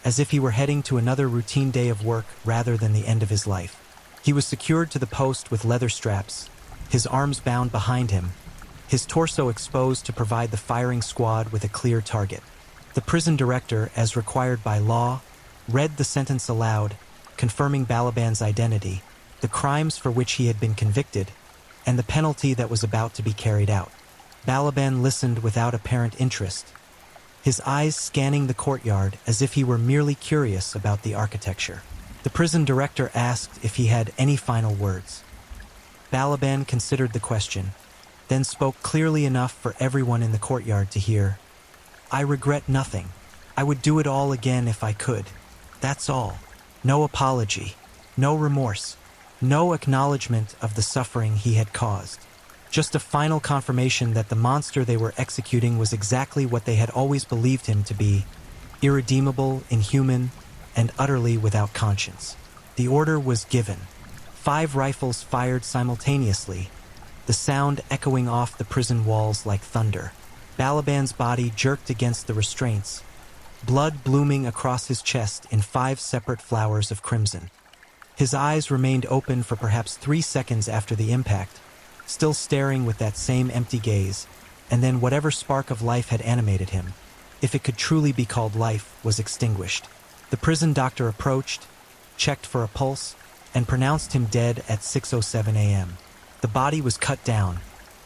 as if he were heading to another routine day of work rather than the end of his life. He was secured to the post with leather straps, his arms bound behind him, his torso exposed to provide the firing squad with a clear target. The prison director, as required by law, read the sentence aloud, confirming Balaban's identity, the crimes for which he had been convicted, and the penalty that was about to be carried out. Balaban listened without apparent interest, his eyes scanning the courtyard as if he were merely curious about the architecture. The prison director asked if he had any final words. Balaban considered the question, then spoke clearly enough for everyone in the courtyard to hear. "I regret nothing. I would do it all again if I could. That's all. No apology, no remorse, no acknowledgement of the suffering he had caused. Just a final confirmation that the monster they were executing was exactly what they had always believed him to be, irredeemable, inhuman, and utterly without conscience." The order was given. 5 rifles fired simultaneously, the sound echoing off the prison walls like thunder. Balaban's body jerked against the restraints, blood blooming across his chest in 5 separate flowers of crimson. His eyes remained open for perhaps 3 seconds after the impact, still staring with that same empty gaze, and then whatever spark of life had animated him, if it could truly be called life, was extinguished. The prison doctor approached, checked for a pulse, and pronounced him dead at 6:07 a.m. The body was cut down,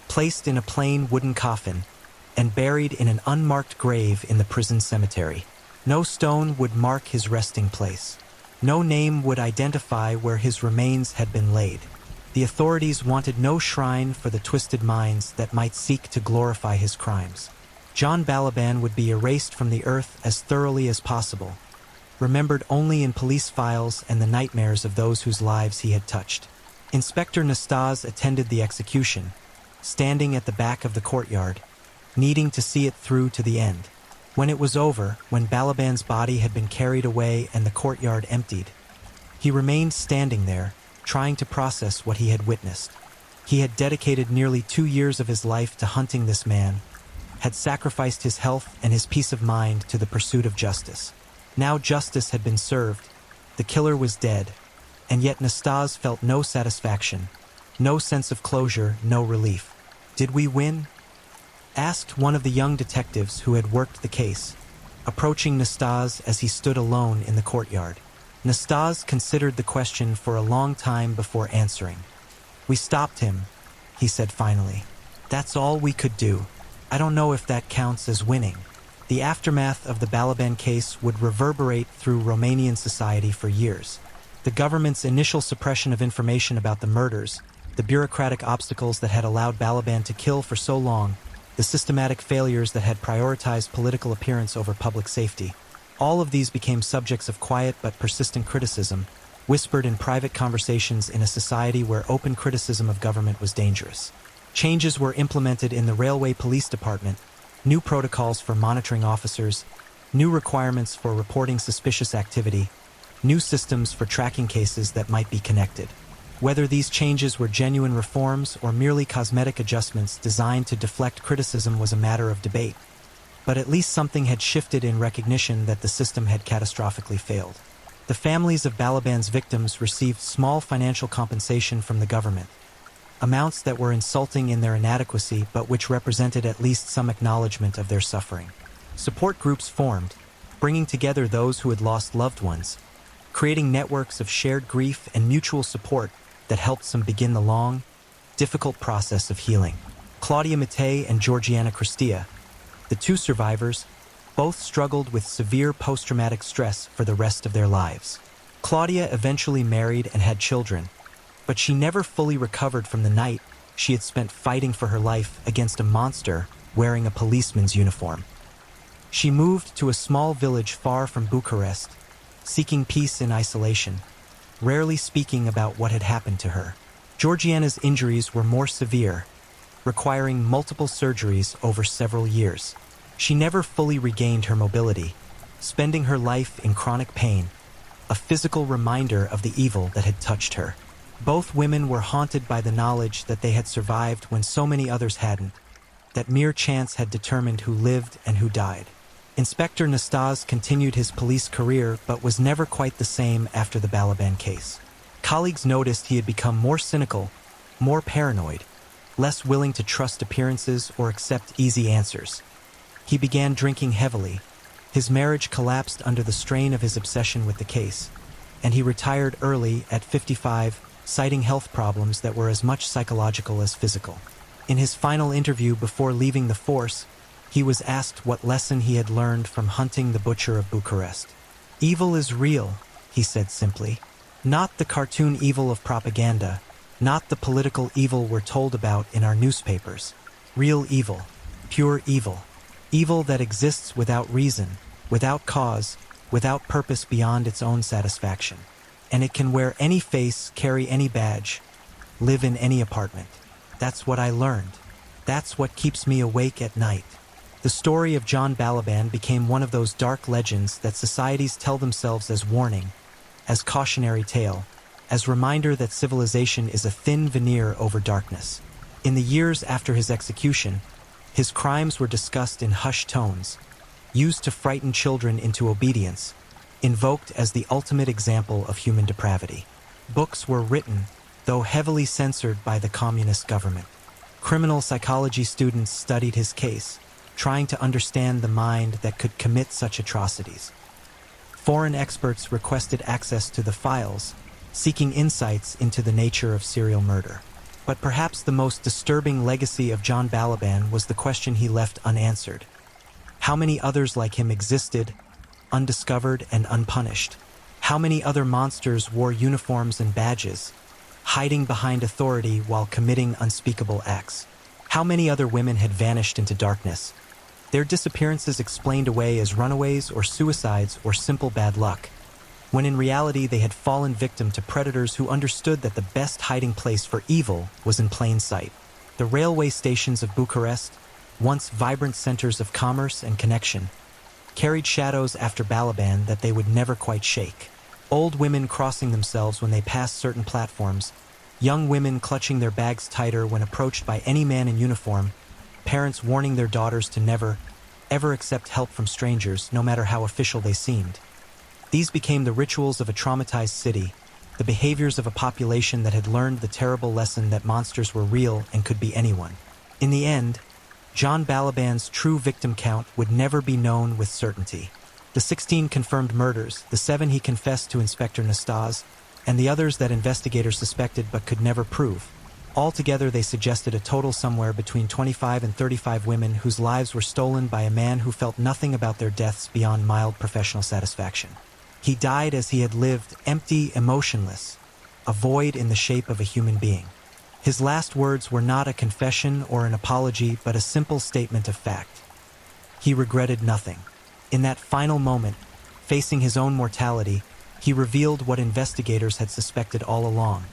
placed in a plain wooden coffin, and buried in an unmarked grave in the prison cemetery. No stone would mark his resting place. No name would identify where his remains had been laid. The authorities wanted no shrine for the twisted minds that might seek to glorify his crimes. John Balaban would be erased from the earth as thoroughly as possible, remembered only in police files and the nightmares of those whose lives he had touched. Inspector Nastase attended the execution, standing at the back of the courtyard, needing to see it through to the end. When it was over, when Balaban's body had been carried away and the courtyard emptied, he remained standing there, trying to process what he had witnessed. He had dedicated nearly 2 years of his life to hunting this man, had sacrificed his health and his peace of mind to the pursuit of justice. Now justice had been served, the killer was dead, and yet Nastase felt no satisfaction, no sense of closure, no relief. "Did we win?" asked one of the young detectives who had worked the case, approaching Nastase as he stood alone in the courtyard. Nastase considered the question for a long time before answering. "We stopped him," he said finally. "That's all we could do. I don't know if that counts as winning." The aftermath of the Balaban case would reverberate through Romanian society for years. The government's initial suppression of information about the murders, the bureaucratic obstacles that had allowed Balaban to kill for so long, the systematic failures that had prioritized political appearance over public safety. All of these became subjects of quiet but persistent criticism, whispered in private conversations in a society where open criticism of government was dangerous. Changes were implemented in the Railway Police Department, new protocols for monitoring officers, new requirements for reporting suspicious activity, new systems for tracking cases that might be connected. Whether these changes were genuine reforms or merely cosmetic adjustments designed to deflect criticism was a matter of debate. But at least something had shifted in recognition that the system had catastrophically failed. The families of Balaban's victims received small financial compensation from the government, amounts that were insulting in their inadequacy but which represented at least some acknowledgement of their suffering. Support groups formed, bringing together those who had lost loved ones, creating networks of shared grief and mutual support that helped some begin the long, difficult process of healing. Claudia Mattei and Georgiana Christia, the two survivors, both struggled with severe post-traumatic stress for the rest of their lives. Claudia eventually married and had children, but she never fully recovered from the night she had spent fighting for her life against a monster wearing a policeman's uniform. She moved to a small village far from Bucharest, seeking peace in isolation, rarely speaking about what had happened to her. Georgiana's injuries were more severe, requiring multiple surgeries over several years. She never fully regained her mobility, spending her life in chronic pain, a physical reminder of the evil that had touched her. Both women were haunted by the knowledge that they had survived when so many others hadn't, that mere chance had determined who lived and who died. Inspector Nastase continued his police career but was never quite the same after the Balaban case. Colleagues noticed he had become more cynical, more paranoid, less willing to trust appearances or accept easy answers. He began drinking heavily. His marriage collapsed under the strain of his obsession with the case, and he retired early at 55, citing health problems that were as much psychological as physical. In his final interview before leaving the force, he was asked what lesson he had learned from hunting the butcher of Bucharest. "Evil is real," he said simply. "Not the cartoon evil of propaganda, not the political evil we're told about in our newspapers. Real evil, pure evil. Evil that exists without reason, without cause, without purpose beyond its own satisfaction. And it can wear any face, carry any badge, live in any apartment. That's what I learned. That's what keeps me awake at night." The story of John Balaban became one of those dark legends that societies tell themselves as warning, as cautionary tale, as reminder that civilization is a thin veneer over darkness. In the years after his execution, his crimes were discussed in hushed tones, used to frighten children into obedience, invoked as the ultimate example of human depravity. Books were written, though heavily censored by the communist government. Criminal psychology students studied his case, trying to understand the mind that could commit such atrocities. Foreign experts requested access to the files, seeking insights into the nature of serial murder. But perhaps the most disturbing legacy of John Balaban was the question he left unanswered. How many others like him existed, undiscovered and unpunished? How many other monsters wore uniforms and badges, hiding behind authority while committing unspeakable acts? How many other women had vanished into darkness, their disappearances explained away as runaways or suicides or simple bad luck, when in reality they had fallen victim to predators who understood that the best hiding place for evil was in plain sight? The railway stations of Bucharest, once vibrant centers of commerce and connection, carried shadows after Balaban that they would never quite shake. Old women crossing themselves when they passed certain platforms, young women clutching their bags tighter when approached by any man in uniform, parents warning their daughters to never, ever accept help from strangers, no matter how official they seemed. These became the rituals of a traumatized city, the behaviors of a population that had learned the terrible lesson that monsters were real and could be anyone. In the end, John Balaban's true victim count would never be known with certainty. The 16 confirmed murders, the 7 he confessed to Inspector Nastase, and the others that investigators suspected but could never prove. Altogether, they suggested a total somewhere between 25 and 35 women whose lives were stolen by a man who felt nothing about their deaths beyond mild professional satisfaction. He died as he had lived, empty, emotionless, a void in the shape of a human being. His last words were not a confession or an apology, but a simple statement of fact. He regretted nothing. In that final moment, facing his own mortality, he revealed what investigators had suspected all along: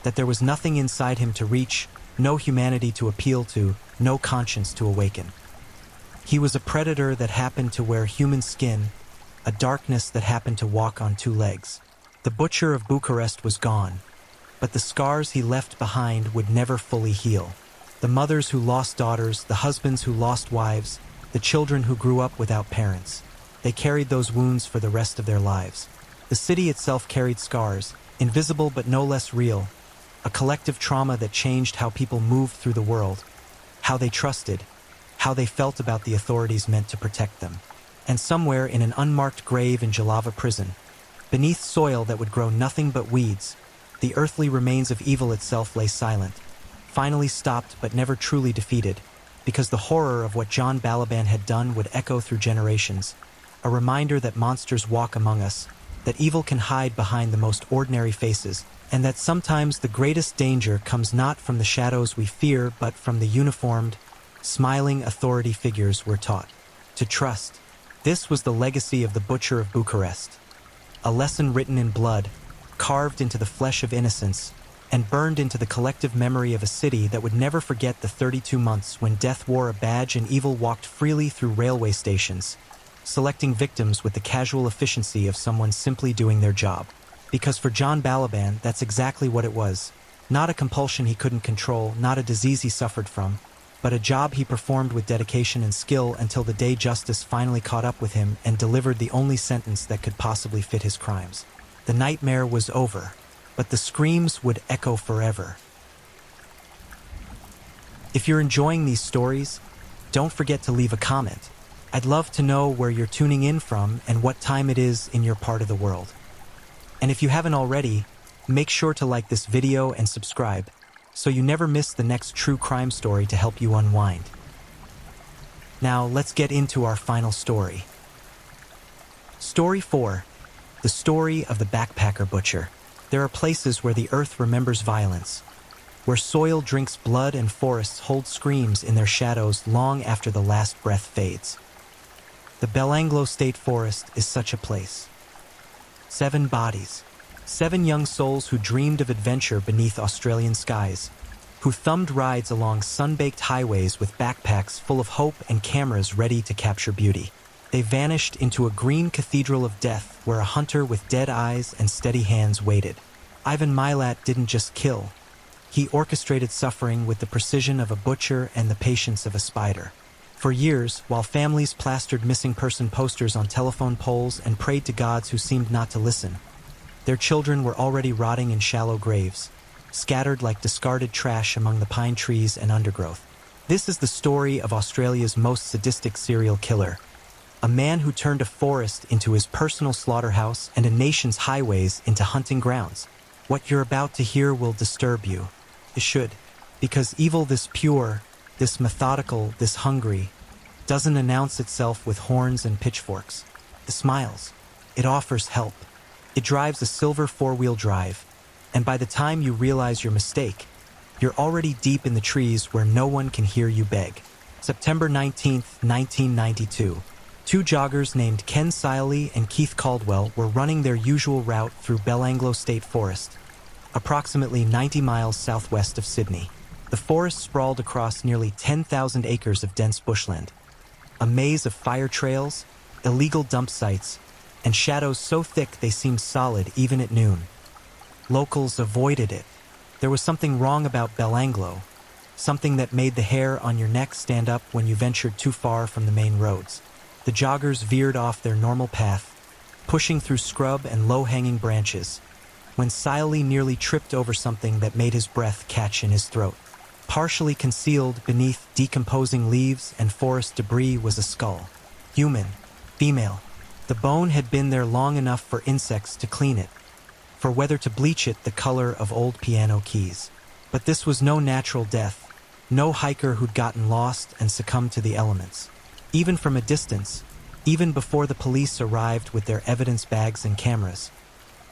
that there was nothing inside him to reach, no humanity to appeal to, no conscience to awaken. He was a predator that happened to wear human skin, a darkness that happened to walk on 2 legs. The butcher of Bucharest was gone, but the scars he left behind would never fully heal. The mothers who lost daughters, the husbands who lost wives, the children who grew up without parents. They carried those wounds for the rest of their lives. The city itself carried scars, invisible but no less real, a collective trauma that changed how people moved through the world, how they trusted, how they felt about the authorities meant to protect them. And somewhere in an unmarked grave in Jalava prison, beneath soil that would grow nothing but weeds, the earthly remains of evil itself lay silent, finally stopped but never truly defeated, because the horror of what John Balaban had done would echo through generations, a reminder that monsters walk among us, that evil can hide behind the most ordinary faces, and that sometimes the greatest danger comes not from the shadows we fear but from the uniformed, smiling authority figures we're taught to trust. This was the legacy of the Butcher of Bucharest, a lesson written in blood, carved into the flesh of innocence, and burned into the collective memory of a city that would never forget the 32 months when death wore a badge and evil walked freely through railway stations, selecting victims with the casual efficiency of someone simply doing their job. Because for John Balaban, that's exactly what it was. Not a compulsion he couldn't control, not a disease he suffered from, but a job he performed with dedication and skill until the day justice finally caught up with him and delivered the only sentence that could possibly fit his crimes. The nightmare was over, but the screams would echo forever. If you're enjoying these stories, don't forget to leave a comment. I'd love to know where you're tuning in from and what time it is in your part of the world. And if you haven't already, make sure to like this video and subscribe, so you never miss the next true crime story to help you unwind. Now, let's get into our final story. Story 4. The story of the backpacker butcher. There are places where the earth remembers violence, where soil drinks blood and forests hold screams in their shadows long after the last breath fades. The Belanglo State Forest is such a place. 7 bodies. 7 young souls who dreamed of adventure beneath Australian skies, who thumbed rides along sun-baked highways with backpacks full of hope and cameras ready to capture beauty. They vanished into a green cathedral of death where a hunter with dead eyes and steady hands waited. Ivan Milat didn't just kill. He orchestrated suffering with the precision of a butcher and the patience of a spider. For years, while families plastered missing person posters on telephone poles and prayed to gods who seemed not to listen, their children were already rotting in shallow graves, scattered like discarded trash among the pine trees and undergrowth. This is the story of Australia's most sadistic serial killer, a man who turned a forest into his personal slaughterhouse and a nation's highways into hunting grounds. What you're about to hear will disturb you. It should, because evil this pure, this methodical, this hungry, doesn't announce itself with horns and pitchforks. It smiles. It offers help. It drives a silver 4-wheel drive, and by the time you realize your mistake, you're already deep in the trees where no one can hear you beg. September 19th, 1992. 2 joggers named Ken Siley and Keith Caldwell were running their usual route through Belanglo State Forest, approximately 90 miles southwest of Sydney. The forest sprawled across nearly 10,000 acres of dense bushland, a maze of fire trails, illegal dump sites, and shadows so thick they seemed solid even at noon. Locals avoided it. There was something wrong about Belanglo, something that made the hair on your neck stand up when you ventured too far from the main roads. The joggers veered off their normal path, pushing through scrub and low-hanging branches, when Siley nearly tripped over something that made his breath catch in his throat. Partially concealed beneath decomposing leaves and forest debris was a skull. Human, female. The bone had been there long enough for insects to clean it, for weather to bleach it the color of old piano keys. But this was no natural death, no hiker who'd gotten lost and succumbed to the elements. Even from a distance, even before the police arrived with their evidence bags and cameras,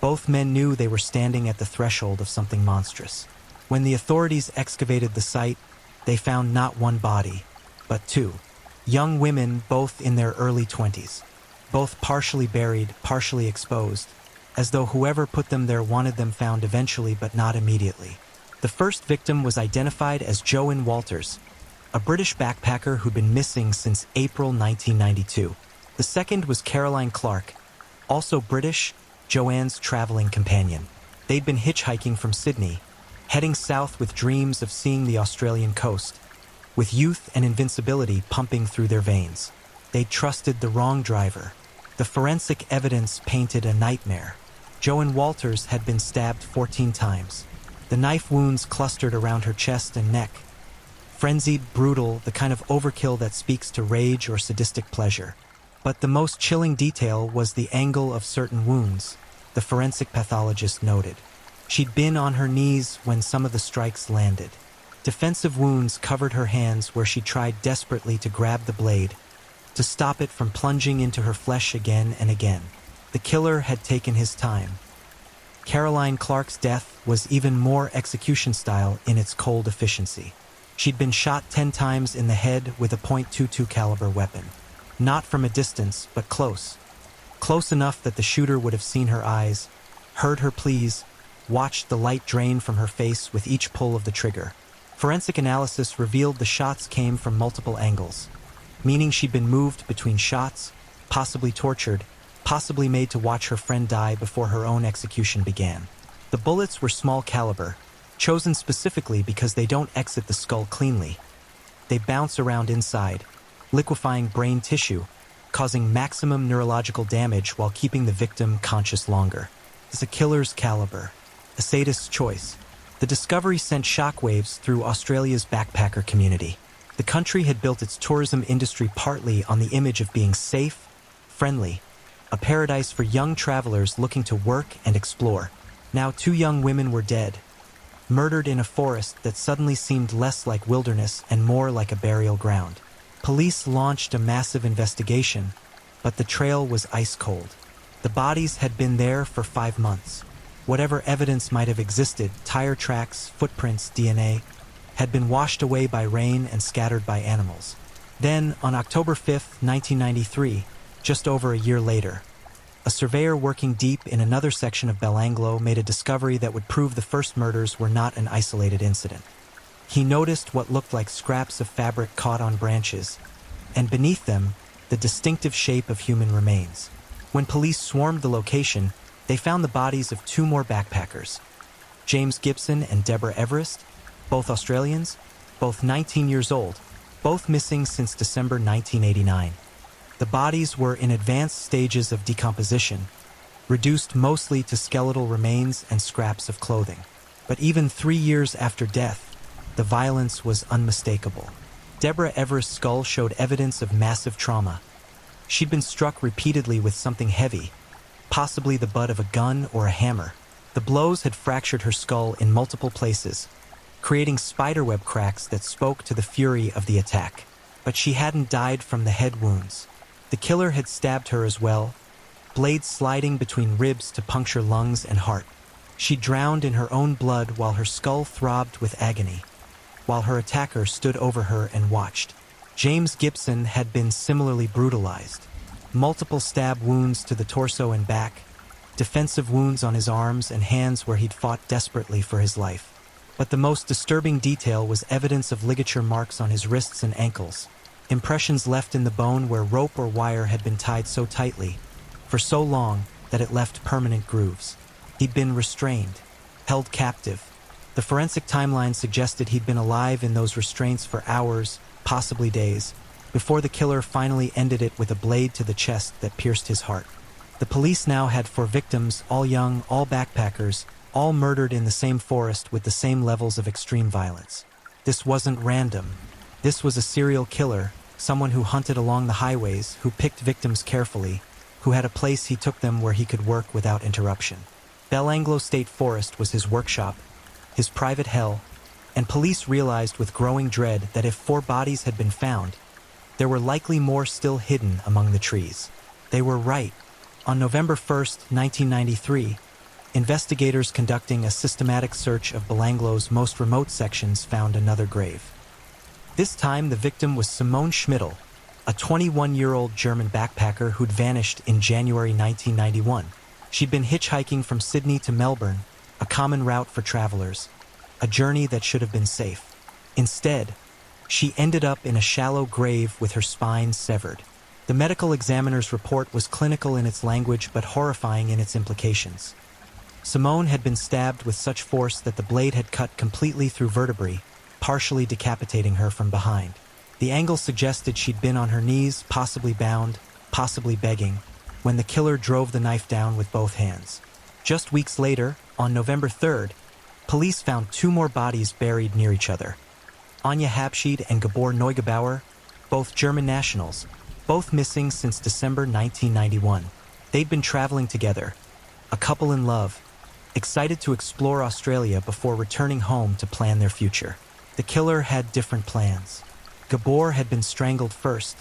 both men knew they were standing at the threshold of something monstrous. When the authorities excavated the site, they found not 1 body, but 2. Young women, both in their early 20s. Both partially buried, partially exposed, as though whoever put them there wanted them found eventually but not immediately. The first victim was identified as Joanne Walters, a British backpacker who'd been missing since April 1992. The second was Caroline Clark, also British, Joanne's traveling companion. They'd been hitchhiking from Sydney, heading south with dreams of seeing the Australian coast, with youth and invincibility pumping through their veins. They'd trusted the wrong driver. The forensic evidence painted a nightmare. Joanne Walters had been stabbed 14 times. The knife wounds clustered around her chest and neck. Frenzied, brutal, the kind of overkill that speaks to rage or sadistic pleasure. But the most chilling detail was the angle of certain wounds, the forensic pathologist noted. She'd been on her knees when some of the strikes landed. Defensive wounds covered her hands where she tried desperately to grab the blade, to stop it from plunging into her flesh again and again. The killer had taken his time. Caroline Clark's death was even more execution style in its cold efficiency. She'd been shot 10 times in the head with a .22 caliber weapon. Not from a distance, but close. Close enough that the shooter would have seen her eyes, heard her pleas, watched the light drain from her face with each pull of the trigger. Forensic analysis revealed the shots came from multiple angles, meaning she'd been moved between shots, possibly tortured, possibly made to watch her friend die before her own execution began. The bullets were small caliber, chosen specifically because they don't exit the skull cleanly. They bounce around inside, liquefying brain tissue, causing maximum neurological damage while keeping the victim conscious longer. It's a killer's caliber, a sadist's choice. The discovery sent shockwaves through Australia's backpacker community. The country had built its tourism industry partly on the image of being safe, friendly, a paradise for young travelers looking to work and explore. Now 2 young women were dead, murdered in a forest that suddenly seemed less like wilderness and more like a burial ground. Police launched a massive investigation, but the trail was ice cold. The bodies had been there for 5 months. Whatever evidence might have existed, tire tracks, footprints, DNA, had been washed away by rain and scattered by animals. Then, on October 5, 1993, just over a year later, a surveyor working deep in another section of Belanglo made a discovery that would prove the first murders were not an isolated incident. He noticed what looked like scraps of fabric caught on branches, and beneath them, the distinctive shape of human remains. When police swarmed the location, they found the bodies of 2 more backpackers, James Gibson and Deborah Everest, both Australians, both 19 years old, both missing since December 1989. The bodies were in advanced stages of decomposition, reduced mostly to skeletal remains and scraps of clothing. But even 3 years after death, the violence was unmistakable. Deborah Everest's skull showed evidence of massive trauma. She'd been struck repeatedly with something heavy, possibly the butt of a gun or a hammer. The blows had fractured her skull in multiple places, creating spiderweb cracks that spoke to the fury of the attack. But she hadn't died from the head wounds. The killer had stabbed her as well, blades sliding between ribs to puncture lungs and heart. She drowned in her own blood while her skull throbbed with agony, while her attacker stood over her and watched. James Gibson had been similarly brutalized. Multiple stab wounds to the torso and back, defensive wounds on his arms and hands where he'd fought desperately for his life. But the most disturbing detail was evidence of ligature marks on his wrists and ankles, impressions left in the bone where rope or wire had been tied so tightly, for so long, that it left permanent grooves. He'd been restrained, held captive. The forensic timeline suggested he'd been alive in those restraints for hours, possibly days, before the killer finally ended it with a blade to the chest that pierced his heart. The police now had 4 victims, all young, all backpackers, all murdered in the same forest with the same levels of extreme violence. This wasn't random. This was a serial killer, someone who hunted along the highways, who picked victims carefully, who had a place he took them where he could work without interruption. Belanglo State Forest was his workshop, his private hell, and police realized with growing dread that if 4 bodies had been found, there were likely more still hidden among the trees. They were right. On November 1st, 1993, investigators conducting a systematic search of Belanglo's most remote sections found another grave. This time, the victim was Simone Schmidl, a 21-year-old German backpacker who'd vanished in January 1991. She'd been hitchhiking from Sydney to Melbourne, a common route for travelers, a journey that should have been safe. Instead, she ended up in a shallow grave with her spine severed. The medical examiner's report was clinical in its language but horrifying in its implications. Simone had been stabbed with such force that the blade had cut completely through vertebrae, partially decapitating her from behind. The angle suggested she'd been on her knees, possibly bound, possibly begging, when the killer drove the knife down with both hands. Just weeks later, on November 3rd, Police found two more bodies buried near each other. Anja Habschied and Gabor Neugebauer, both German nationals, both missing since December 1991. They'd been traveling together, a couple in love, excited to explore Australia before returning home to plan their future. The killer had different plans. Gabor had been strangled first,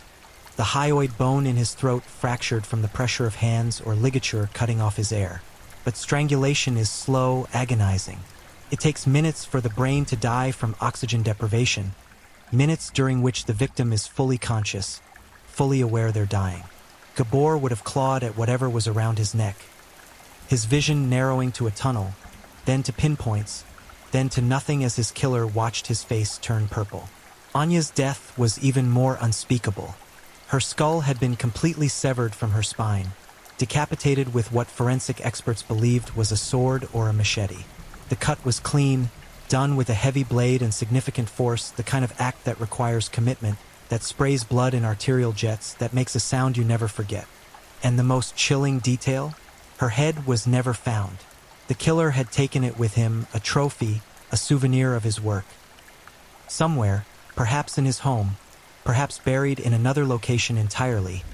the hyoid bone in his throat fractured from the pressure of hands or ligature cutting off his air. But strangulation is slow, agonizing. It takes minutes for the brain to die from oxygen deprivation, minutes during which the victim is fully conscious, fully aware they're dying. Gabor would have clawed at whatever was around his neck, his vision narrowing to a tunnel, then to pinpoints, then to nothing as his killer watched his face turn purple. Anya's death was even more unspeakable. Her skull had been completely severed from her spine, decapitated with what forensic experts believed was a sword or a machete. The cut was clean, done with a heavy blade and significant force, the kind of act that requires commitment, that sprays blood in arterial jets, that makes a sound you never forget. And the most chilling detail? Her head was never found. The killer had taken it with him, a trophy, a souvenir of his work. Somewhere, perhaps in his home, perhaps buried in another location entirely,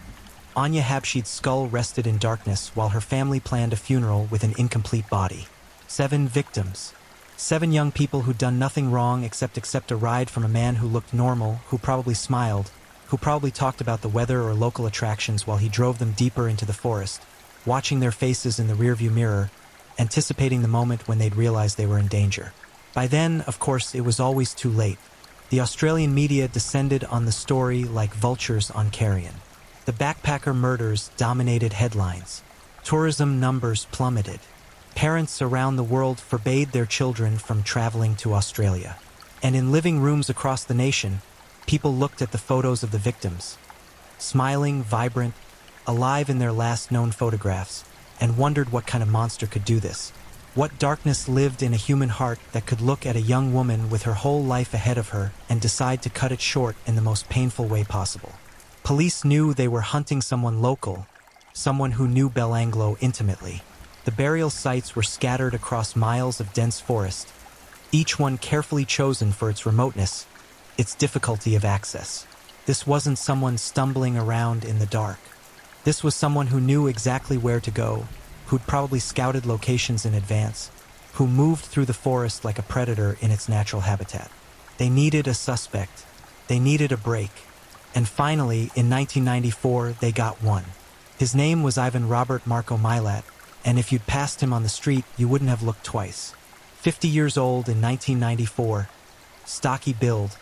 Anja Habschied's skull rested in darkness while her family planned a funeral with an incomplete body. 7 victims. 7 young people who'd done nothing wrong except accept a ride from a man who looked normal, who probably smiled, who probably talked about the weather or local attractions while he drove them deeper into the forest, watching their faces in the rearview mirror, anticipating the moment when they'd realize they were in danger. By then, of course, it was always too late. The Australian media descended on the story like vultures on carrion. The backpacker murders dominated headlines. Tourism numbers plummeted. Parents around the world forbade their children from traveling to Australia. And in living rooms across the nation, people looked at the photos of the victims, smiling, vibrant, alive in their last known photographs, and wondered what kind of monster could do this. What darkness lived in a human heart that could look at a young woman with her whole life ahead of her and decide to cut it short in the most painful way possible. Police knew they were hunting someone local, someone who knew Belanglo intimately. The burial sites were scattered across miles of dense forest, each one carefully chosen for its remoteness, its difficulty of access. This wasn't someone stumbling around in the dark. This was someone who knew exactly where to go, who'd probably scouted locations in advance, who moved through the forest like a predator in its natural habitat. They needed a suspect. They needed a break. And finally, in 1994, they got one. His name was Ivan Robert Marko Milat, and if you'd passed him on the street, you wouldn't have looked twice. 50 years old in 1994, stocky build,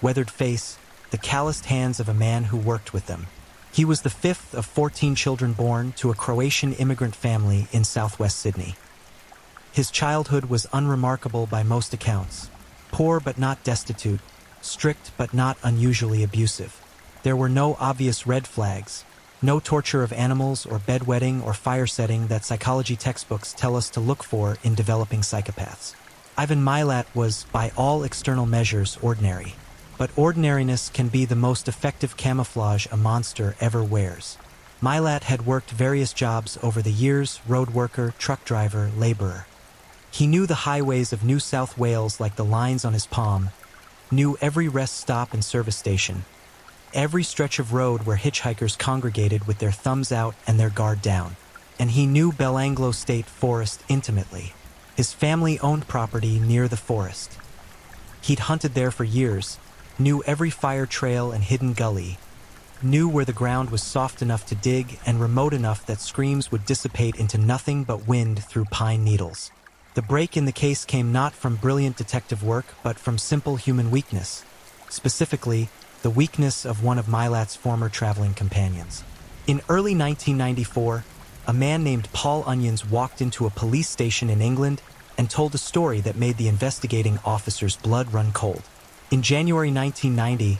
weathered face, the calloused hands of a man who worked with them. He was the 5th of 14 children born to a Croatian immigrant family in southwest Sydney. His childhood was unremarkable by most accounts. Poor but not destitute, strict but not unusually abusive. There were no obvious red flags, no torture of animals or bedwetting or fire setting that psychology textbooks tell us to look for in developing psychopaths. Ivan Milat was, by all external measures, ordinary. But ordinariness can be the most effective camouflage a monster ever wears. Milat had worked various jobs over the years: road worker, truck driver, laborer. He knew the highways of New South Wales like the lines on his palm, knew every rest stop and service station, every stretch of road where hitchhikers congregated with their thumbs out and their guard down. And he knew Belanglo State Forest intimately, his family-owned property near the forest. He'd hunted there for years, knew every fire trail and hidden gully, knew where the ground was soft enough to dig and remote enough that screams would dissipate into nothing but wind through pine needles. The break in the case came not from brilliant detective work, but from simple human weakness. Specifically, the weakness of one of Milat's former traveling companions. In early 1994, a man named Paul Onions walked into a police station in England and told a story that made the investigating officer's blood run cold. In January 1990,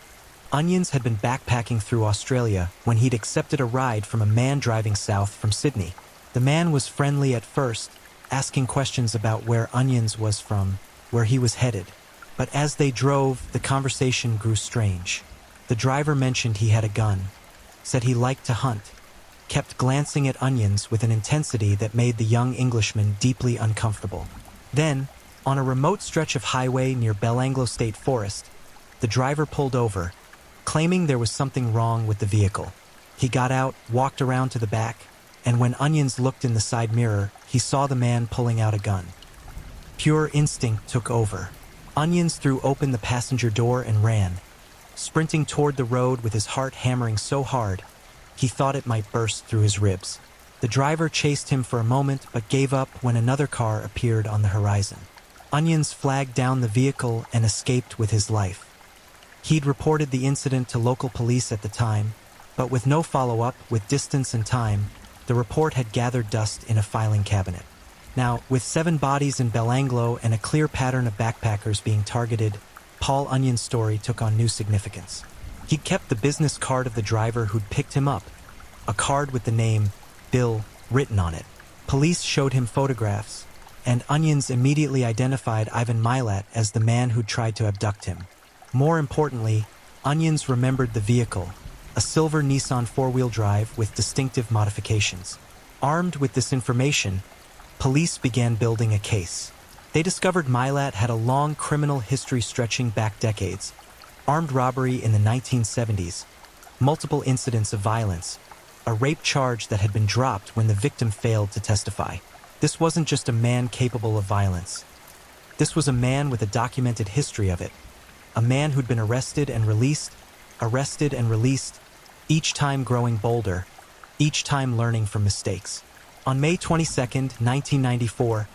Onions had been backpacking through Australia when he'd accepted a ride from a man driving south from Sydney. The man was friendly at first, asking questions about where Onions was from, where he was headed. But as they drove, the conversation grew strange. The driver mentioned he had a gun, said he liked to hunt, kept glancing at Onions with an intensity that made the young Englishman deeply uncomfortable. Then, On a remote stretch of highway near Belanglo State Forest, the driver pulled over, claiming there was something wrong with the vehicle. He got out, walked around to the back, and when Onions looked in the side mirror, he saw the man pulling out a gun. Pure instinct took over. Onions threw open the passenger door and ran, sprinting toward the road with his heart hammering so hard, he thought it might burst through his ribs. The driver chased him for a moment but gave up when another car appeared on the horizon. Onions flagged down the vehicle and escaped with his life. He'd reported the incident to local police at the time, but with no follow-up, with distance and time, the report had gathered dust in a filing cabinet. Now, with 7 bodies in Belanglo and a clear pattern of backpackers being targeted, Paul Onion's story took on new significance. He'd kept the business card of the driver who'd picked him up, a card with the name Bill written on it. Police showed him photographs, and Onions immediately identified Ivan Milat as the man who'd tried to abduct him. More importantly, Onions remembered the vehicle, a silver Nissan 4-wheel drive with distinctive modifications. Armed with this information, police began building a case. They discovered Milat had a long criminal history stretching back decades: armed robbery in the 1970s, multiple incidents of violence, a rape charge that had been dropped when the victim failed to testify. This wasn't just a man capable of violence. This was a man with a documented history of it. A man who'd been arrested and released, each time growing bolder, each time learning from mistakes. On May 22, 1994,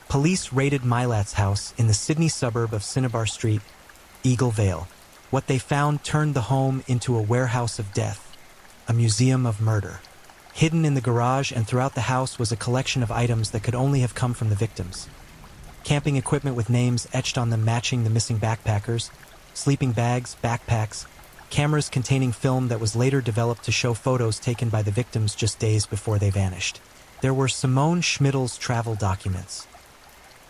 police raided Milat's house in the Sydney suburb of Cinnabar Street, Eagle Vale. What they found turned the home into a warehouse of death, a museum of murder. Hidden in the garage and throughout the house was a collection of items that could only have come from the victims. Camping equipment with names etched on them matching the missing backpackers, sleeping bags, backpacks, cameras containing film that was later developed to show photos taken by the victims just days before they vanished. There were Simone Schmidl's travel documents,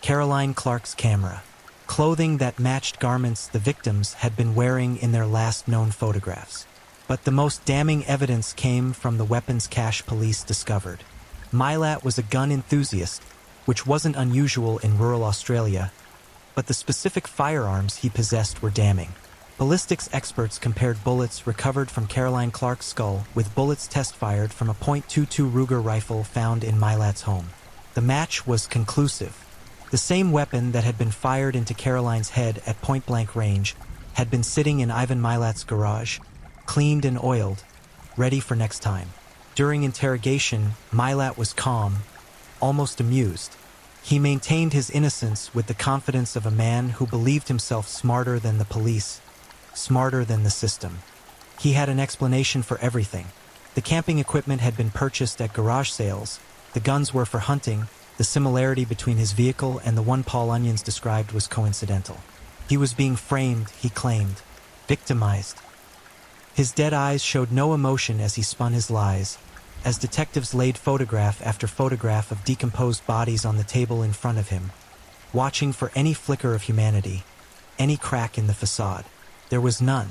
Caroline Clark's camera, clothing that matched garments the victims had been wearing in their last known photographs. But the most damning evidence came from the weapons cache police discovered. Milat was a gun enthusiast, which wasn't unusual in rural Australia, but the specific firearms he possessed were damning. Ballistics experts compared bullets recovered from Caroline Clark's skull with bullets test-fired from a .22 Ruger rifle found in Milat's home. The match was conclusive. The same weapon that had been fired into Caroline's head at point-blank range had been sitting in Ivan Milat's garage, cleaned and oiled, ready for next time. During interrogation, Milat was calm, almost amused. He maintained his innocence with the confidence of a man who believed himself smarter than the police, smarter than the system. He had an explanation for everything. The camping equipment had been purchased at garage sales, the guns were for hunting, the similarity between his vehicle and the one Paul Onions described was coincidental. He was being framed, he claimed, victimized. His dead eyes showed no emotion as he spun his lies, as detectives laid photograph after photograph of decomposed bodies on the table in front of him, watching for any flicker of humanity, any crack in the facade. There was none.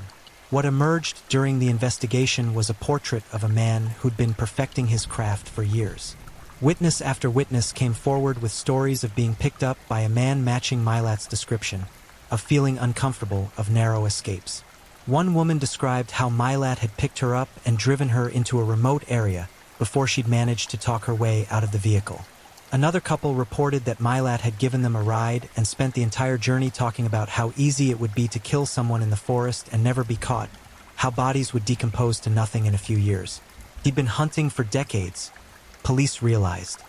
What emerged during the investigation was a portrait of a man who'd been perfecting his craft for years. Witness after witness came forward with stories of being picked up by a man matching Milat's description, of feeling uncomfortable, of narrow escapes. One woman described how Milat had picked her up and driven her into a remote area before she'd managed to talk her way out of the vehicle. Another couple reported that Milat had given them a ride and spent the entire journey talking about how easy it would be to kill someone in the forest and never be caught, how bodies would decompose to nothing in a few years. He'd been hunting for decades, police realized.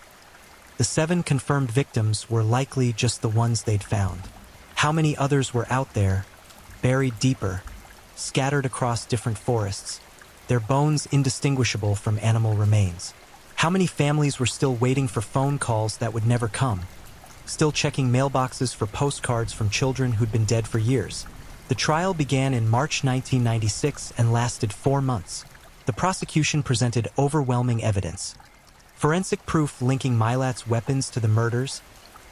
The 7 confirmed victims were likely just the ones they'd found. How many others were out there, buried deeper, scattered across different forests, their bones indistinguishable from animal remains? How many families were still waiting for phone calls that would never come, still checking mailboxes for postcards from children who'd been dead for years? The trial began in March 1996 and lasted 4 months. The prosecution presented overwhelming evidence. Forensic proof linking Milat's weapons to the murders,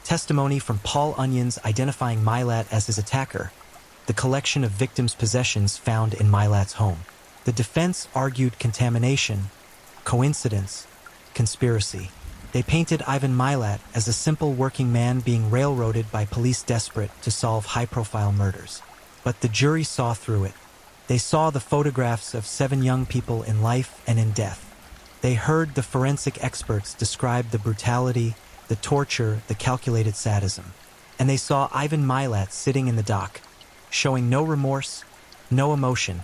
testimony from Paul Onions identifying Milat as his attacker, the collection of victims' possessions found in Milat's home. The defense argued contamination, coincidence, conspiracy. They painted Ivan Milat as a simple working man being railroaded by police desperate to solve high-profile murders. But the jury saw through it. They saw the photographs of 7 young people in life and in death. They heard the forensic experts describe the brutality, the torture, the calculated sadism. And they saw Ivan Milat sitting in the dock, showing no remorse, no emotion,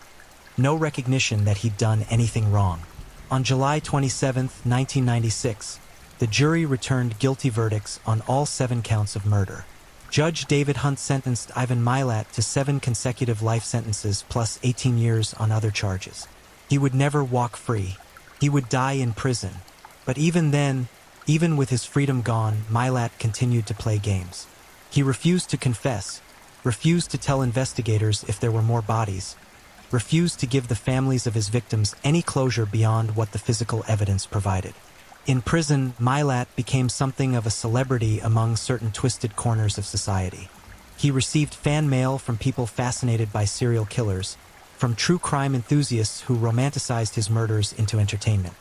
no recognition that he'd done anything wrong. On July 27, 1996, the jury returned guilty verdicts on all 7 counts of murder. Judge David Hunt sentenced Ivan Milat to 7 consecutive life sentences plus 18 years on other charges. He would never walk free. He would die in prison. But even then, even with his freedom gone, Milat continued to play games. He refused to confess, refused to tell investigators if there were more bodies, refused to give the families of his victims any closure beyond what the physical evidence provided. In prison, Milat became something of a celebrity among certain twisted corners of society. He received fan mail from people fascinated by serial killers, from true crime enthusiasts who romanticized his murders into entertainment.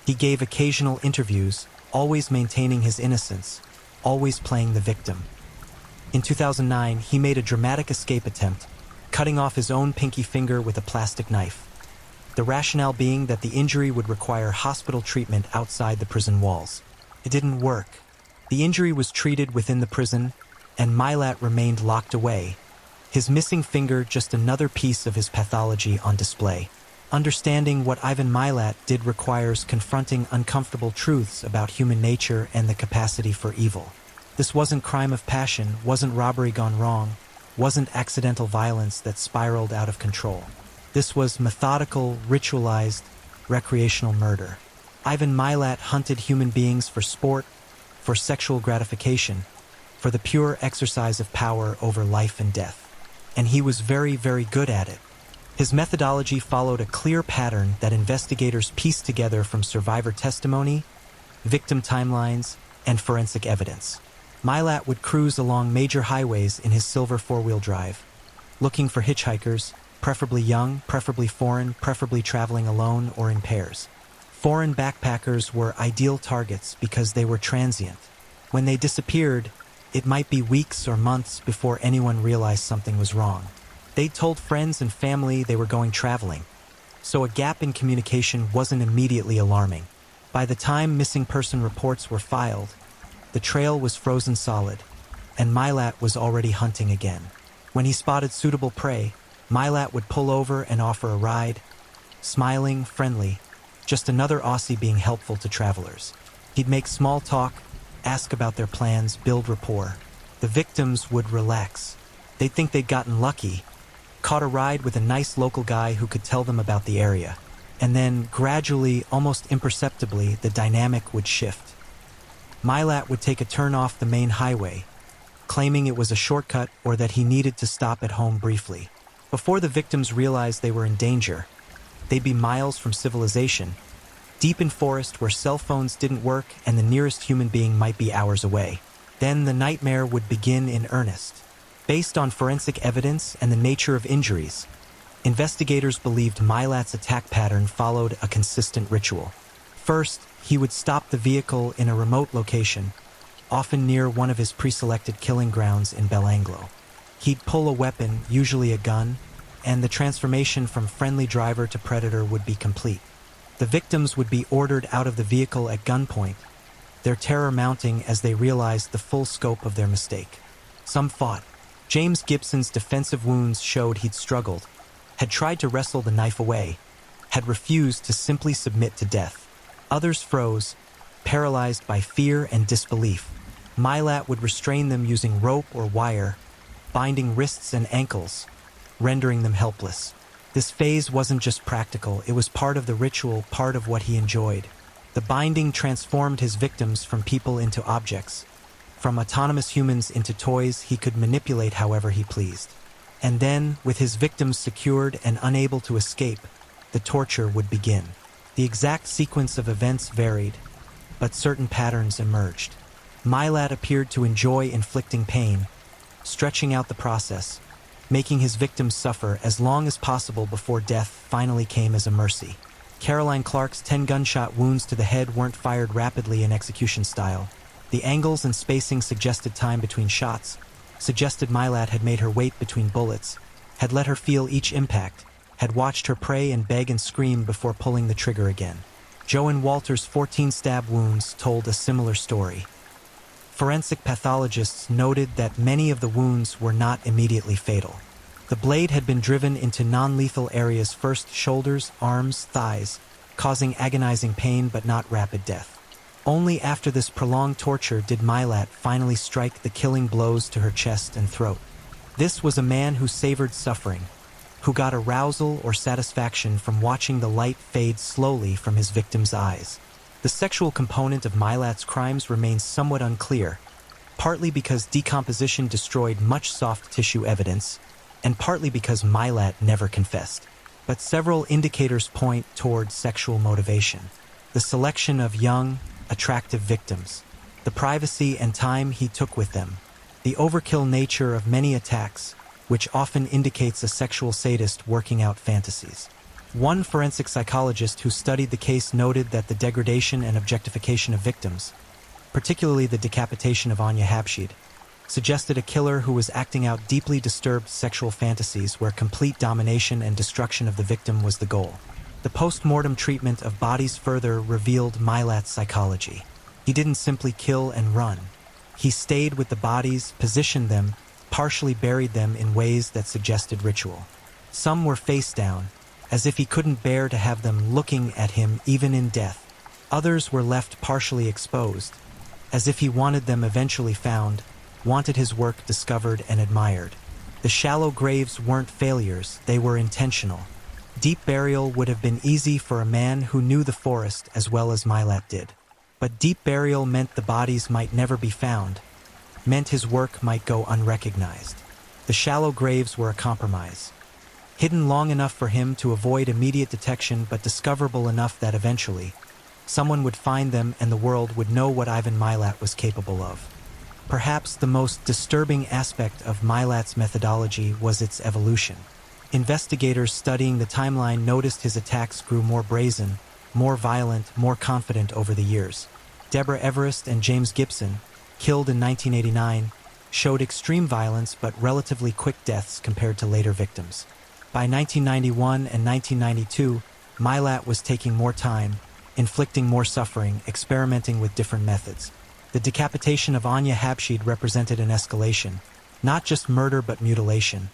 He gave occasional interviews, always maintaining his innocence, always playing the victim. In 2009, he made a dramatic escape attempt, cutting off his own pinky finger with a plastic knife. The rationale being that the injury would require hospital treatment outside the prison walls. It didn't work. The injury was treated within the prison, and Milat remained locked away, his missing finger just another piece of his pathology on display. Understanding what Ivan Milat did requires confronting uncomfortable truths about human nature and the capacity for evil. This wasn't crime of passion, wasn't robbery gone wrong, wasn't accidental violence that spiraled out of control. This was methodical, ritualized, recreational murder. Ivan Milat hunted human beings for sport, for sexual gratification, for the pure exercise of power over life and death. And he was very, very good at it. His methodology followed a clear pattern that investigators pieced together from survivor testimony, victim timelines, and forensic evidence. Milat would cruise along major highways in his silver four-wheel drive, looking for hitchhikers, preferably young, preferably foreign, preferably traveling alone or in pairs. Foreign backpackers were ideal targets because they were transient. When they disappeared, it might be weeks or months before anyone realized something was wrong. They'd told friends and family they were going traveling, so a gap in communication wasn't immediately alarming. By the time missing person reports were filed, the trail was frozen solid, and Milat was already hunting again. When he spotted suitable prey, Milat would pull over and offer a ride, smiling, friendly, just another Aussie being helpful to travelers. He'd make small talk, ask about their plans, build rapport. The victims would relax. They'd think they'd gotten lucky, caught a ride with a nice local guy who could tell them about the area. And then, gradually, almost imperceptibly, the dynamic would shift. Milat would take a turn off the main highway, claiming it was a shortcut or that he needed to stop at home briefly. Before the victims realized they were in danger, they'd be miles from civilization, deep in forest where cell phones didn't work and the nearest human being might be hours away. Then the nightmare would begin in earnest. Based on forensic evidence and the nature of injuries, investigators believed Milat's attack pattern followed a consistent ritual. First, he would stop the vehicle in a remote location, often near one of his pre-selected killing grounds in Belanglo. He'd pull a weapon, usually a gun, and the transformation from friendly driver to predator would be complete. The victims would be ordered out of the vehicle at gunpoint, their terror mounting as they realized the full scope of their mistake. Some fought. James Gibson's defensive wounds showed he'd struggled, had tried to wrestle the knife away, had refused to simply submit to death. Others froze, paralyzed by fear and disbelief. Milat would restrain them using rope or wire, binding wrists and ankles, rendering them helpless. This phase wasn't just practical, it was part of the ritual, part of what he enjoyed. The binding transformed his victims from people into objects, from autonomous humans into toys he could manipulate however he pleased. And then, with his victims secured and unable to escape, the torture would begin. The exact sequence of events varied, but certain patterns emerged. Milat appeared to enjoy inflicting pain, stretching out the process, making his victims suffer as long as possible before death finally came as a mercy. Caroline Clark's 10 gunshot wounds to the head weren't fired rapidly in execution style. The angles and spacing suggested time between shots, suggested Milat had made her wait between bullets, had let her feel each impact, had watched her pray and beg and scream before pulling the trigger again. Joan Walter's 14 stab wounds told a similar story. Forensic pathologists noted that many of the wounds were not immediately fatal. The blade had been driven into non-lethal areas, first shoulders, arms, thighs, causing agonizing pain but not rapid death. Only after this prolonged torture did Milat finally strike the killing blows to her chest and throat. This was a man who savored suffering, who got arousal or satisfaction from watching the light fade slowly from his victim's eyes. The sexual component of Milat's crimes remains somewhat unclear, partly because decomposition destroyed much soft tissue evidence, and partly because Milat never confessed. But several indicators point toward sexual motivation. The selection of young, attractive victims, the privacy and time he took with them, the overkill nature of many attacks, which often indicates a sexual sadist working out fantasies. One forensic psychologist who studied the case noted that the degradation and objectification of victims, particularly the decapitation of Anya Habshid, suggested a killer who was acting out deeply disturbed sexual fantasies where complete domination and destruction of the victim was the goal. The post-mortem treatment of bodies further revealed Milat's psychology. He didn't simply kill and run. He stayed with the bodies, positioned them, partially buried them in ways that suggested ritual. Some were face down, as if he couldn't bear to have them looking at him even in death. Others were left partially exposed, as if he wanted them eventually found, wanted his work discovered and admired. The shallow graves weren't failures, they were intentional. Deep burial would have been easy for a man who knew the forest as well as Milat did. But deep burial meant the bodies might never be found, meant his work might go unrecognized. The shallow graves were a compromise. Hidden long enough for him to avoid immediate detection but discoverable enough that eventually, someone would find them and the world would know what Ivan Milat was capable of. Perhaps the most disturbing aspect of Milat's methodology was its evolution. Investigators studying the timeline noticed his attacks grew more brazen, more violent, more confident over the years. Deborah Everest and James Gibson, killed in 1989, showed extreme violence but relatively quick deaths compared to later victims. By 1991 and 1992, Milat was taking more time, inflicting more suffering, experimenting with different methods. The decapitation of Anya Habshid represented an escalation, not just murder but mutilation,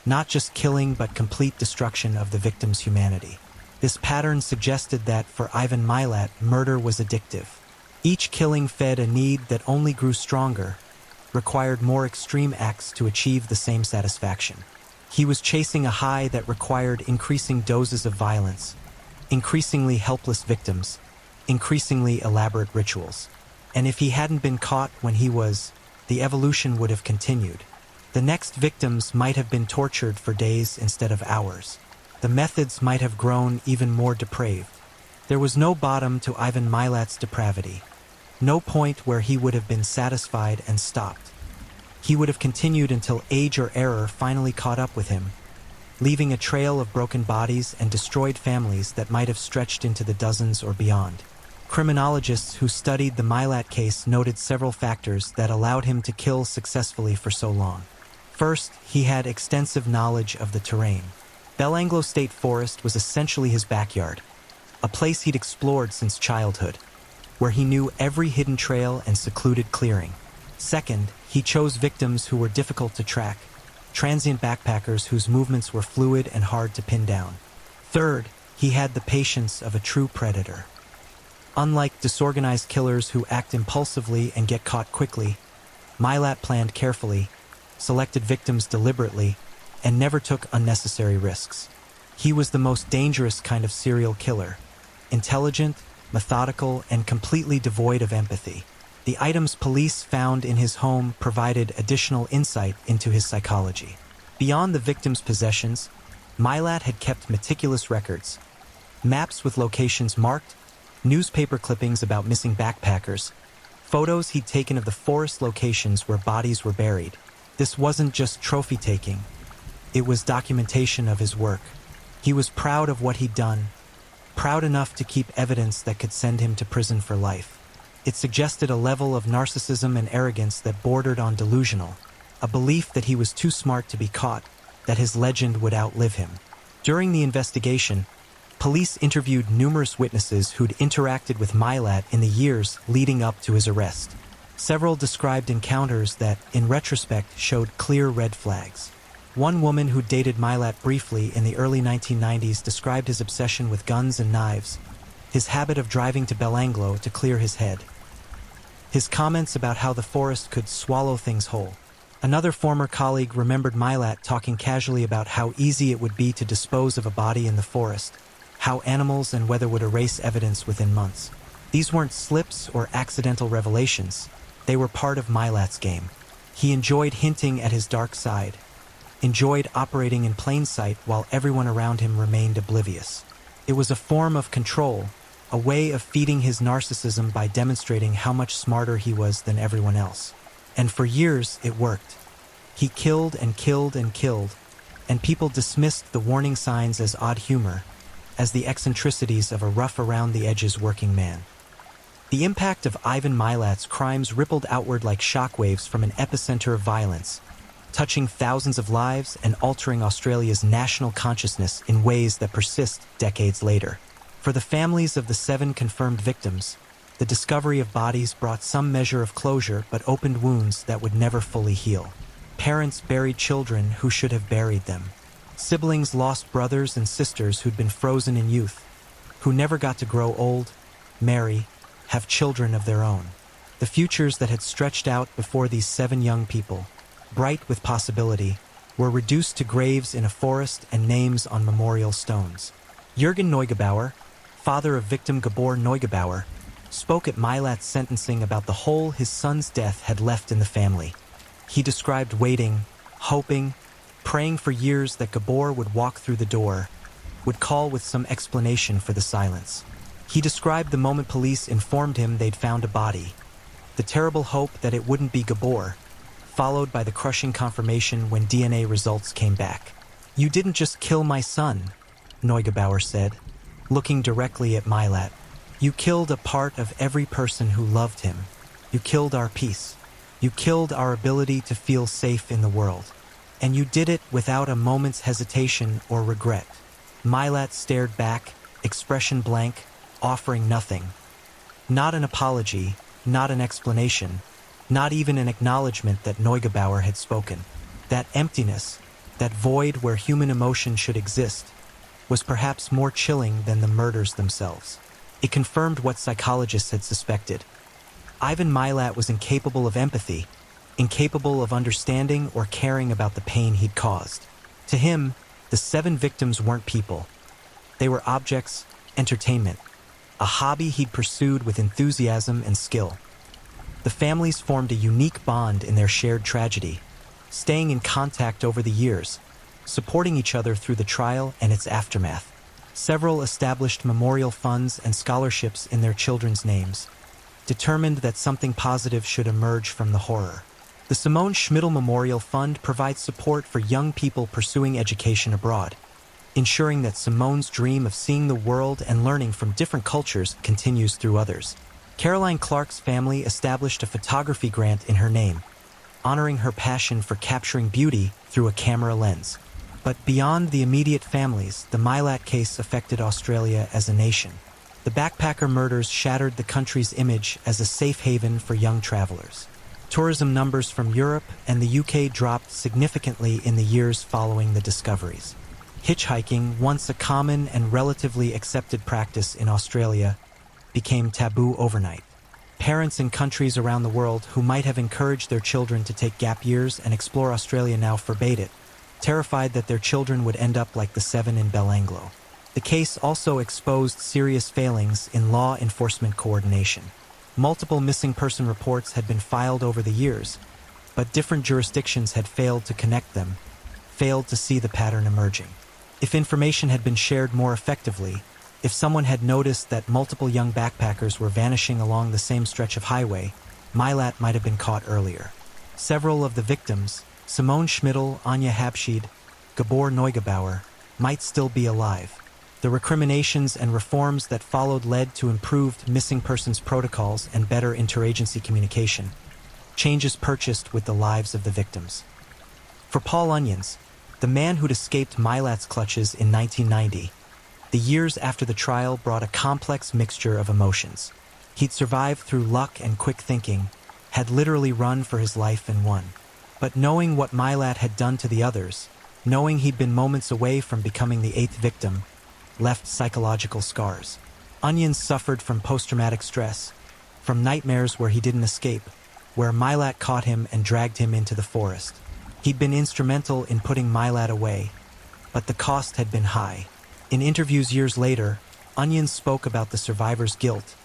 not just killing but complete destruction of the victim's humanity. This pattern suggested that, for Ivan Milat, murder was addictive. Each killing fed a need that only grew stronger, required more extreme acts to achieve the same satisfaction. He was chasing a high that required increasing doses of violence, increasingly helpless victims, increasingly elaborate rituals. And if he hadn't been caught when he was, the evolution would have continued. The next victims might have been tortured for days instead of hours. The methods might have grown even more depraved. There was no bottom to Ivan Milat's depravity, no point where he would have been satisfied and stopped. He would have continued until age or error finally caught up with him, leaving a trail of broken bodies and destroyed families that might have stretched into the dozens or beyond. Criminologists who studied the Milat case noted several factors that allowed him to kill successfully for so long. First, he had extensive knowledge of the terrain. Belanglo State Forest was essentially his backyard, a place he'd explored since childhood, where he knew every hidden trail and secluded clearing. Second, he chose victims who were difficult to track, transient backpackers whose movements were fluid and hard to pin down. Third, he had the patience of a true predator. Unlike disorganized killers who act impulsively and get caught quickly, Milat planned carefully, selected victims deliberately, and never took unnecessary risks. He was the most dangerous kind of serial killer, intelligent, methodical, and completely devoid of empathy. The items police found in his home provided additional insight into his psychology. Beyond the victim's possessions, Milat had kept meticulous records, maps with locations marked, newspaper clippings about missing backpackers, photos he'd taken of the forest locations where bodies were buried. This wasn't just trophy-taking, it was documentation of his work. He was proud of what he'd done, proud enough to keep evidence that could send him to prison for life. It suggested a level of narcissism and arrogance that bordered on delusional, a belief that he was too smart to be caught, that his legend would outlive him. During the investigation, police interviewed numerous witnesses who'd interacted with Milat in the years leading up to his arrest. Several described encounters that, in retrospect, showed clear red flags. One woman who dated Milat briefly in the early 1990s described his obsession with guns and knives, his habit of driving to Belanglo to clear his head, his comments about how the forest could swallow things whole. Another former colleague remembered Milat talking casually about how easy it would be to dispose of a body in the forest, how animals and weather would erase evidence within months. These weren't slips or accidental revelations. They were part of Milat's game. He enjoyed hinting at his dark side, enjoyed operating in plain sight while everyone around him remained oblivious. It was a form of control, a way of feeding his narcissism by demonstrating how much smarter he was than everyone else. And for years, it worked. He killed and killed and killed, and people dismissed the warning signs as odd humor, as the eccentricities of a rough-around-the-edges working man. The impact of Ivan Milat's crimes rippled outward like shockwaves from an epicenter of violence, touching thousands of lives and altering Australia's national consciousness in ways that persist decades later. For the families of the 7 confirmed victims, the discovery of bodies brought some measure of closure but opened wounds that would never fully heal. Parents buried children who should have buried them. Siblings lost brothers and sisters who'd been frozen in youth, who never got to grow old, marry, have children of their own. The futures that had stretched out before these 7 young people, bright with possibility, were reduced to graves in a forest and names on memorial stones. Jürgen Neugebauer, father of victim Gabor Neugebauer, spoke at Milat's sentencing about the hole his son's death had left in the family. He described waiting, hoping, praying for years that Gabor would walk through the door, would call with some explanation for the silence. He described the moment police informed him they'd found a body, the terrible hope that it wouldn't be Gabor, followed by the crushing confirmation when DNA results came back. "You didn't just kill my son," Neugebauer said, looking directly at Milat. "You killed a part of every person who loved him. You killed our peace. You killed our ability to feel safe in the world. And you did it without a moment's hesitation or regret." Milat stared back, expression blank, offering nothing. Not an apology, not an explanation, not even an acknowledgement that Neugebauer had spoken. That emptiness, that void where human emotion should exist, was perhaps more chilling than the murders themselves. It confirmed what psychologists had suspected. Ivan Milat was incapable of empathy, incapable of understanding or caring about the pain he'd caused. To him, the 7 victims weren't people. They were objects, entertainment, a hobby he'd pursued with enthusiasm and skill. The families formed a unique bond in their shared tragedy, staying in contact over the years, supporting each other through the trial and its aftermath. Several established memorial funds and scholarships in their children's names, determined that something positive should emerge from the horror. The Simone Schmidl Memorial Fund provides support for young people pursuing education abroad, ensuring that Simone's dream of seeing the world and learning from different cultures continues through others. Caroline Clark's family established a photography grant in her name, honoring her passion for capturing beauty through a camera lens. But beyond the immediate families, the Milat case affected Australia as a nation. The backpacker murders shattered the country's image as a safe haven for young travelers. Tourism numbers from Europe and the UK dropped significantly in the years following the discoveries. Hitchhiking, once a common and relatively accepted practice in Australia, became taboo overnight. Parents in countries around the world who might have encouraged their children to take gap years and explore Australia now forbade it, terrified that their children would end up like the 7 in Belanglo. The case also exposed serious failings in law enforcement coordination. Multiple missing person reports had been filed over the years, but different jurisdictions had failed to connect them, failed to see the pattern emerging. If information had been shared more effectively, if someone had noticed that multiple young backpackers were vanishing along the same stretch of highway, Milat might have been caught earlier. Several of the victims, Simone Schmidl, Anya Habschied, Gabor Neugebauer, might still be alive. The recriminations and reforms that followed led to improved missing persons protocols and better interagency communication, changes purchased with the lives of the victims. For Paul Onions, the man who'd escaped Milat's clutches in 1990, the years after the trial brought a complex mixture of emotions. He'd survived through luck and quick thinking, had literally run for his life and won. But knowing what Milat had done to the others, knowing he'd been moments away from becoming the 8th victim, left psychological scars. Onions suffered from post-traumatic stress, from nightmares where he didn't escape, where Milat caught him and dragged him into the forest. He'd been instrumental in putting Milat away, but the cost had been high. In interviews years later, Onions spoke about the survivor's guilt,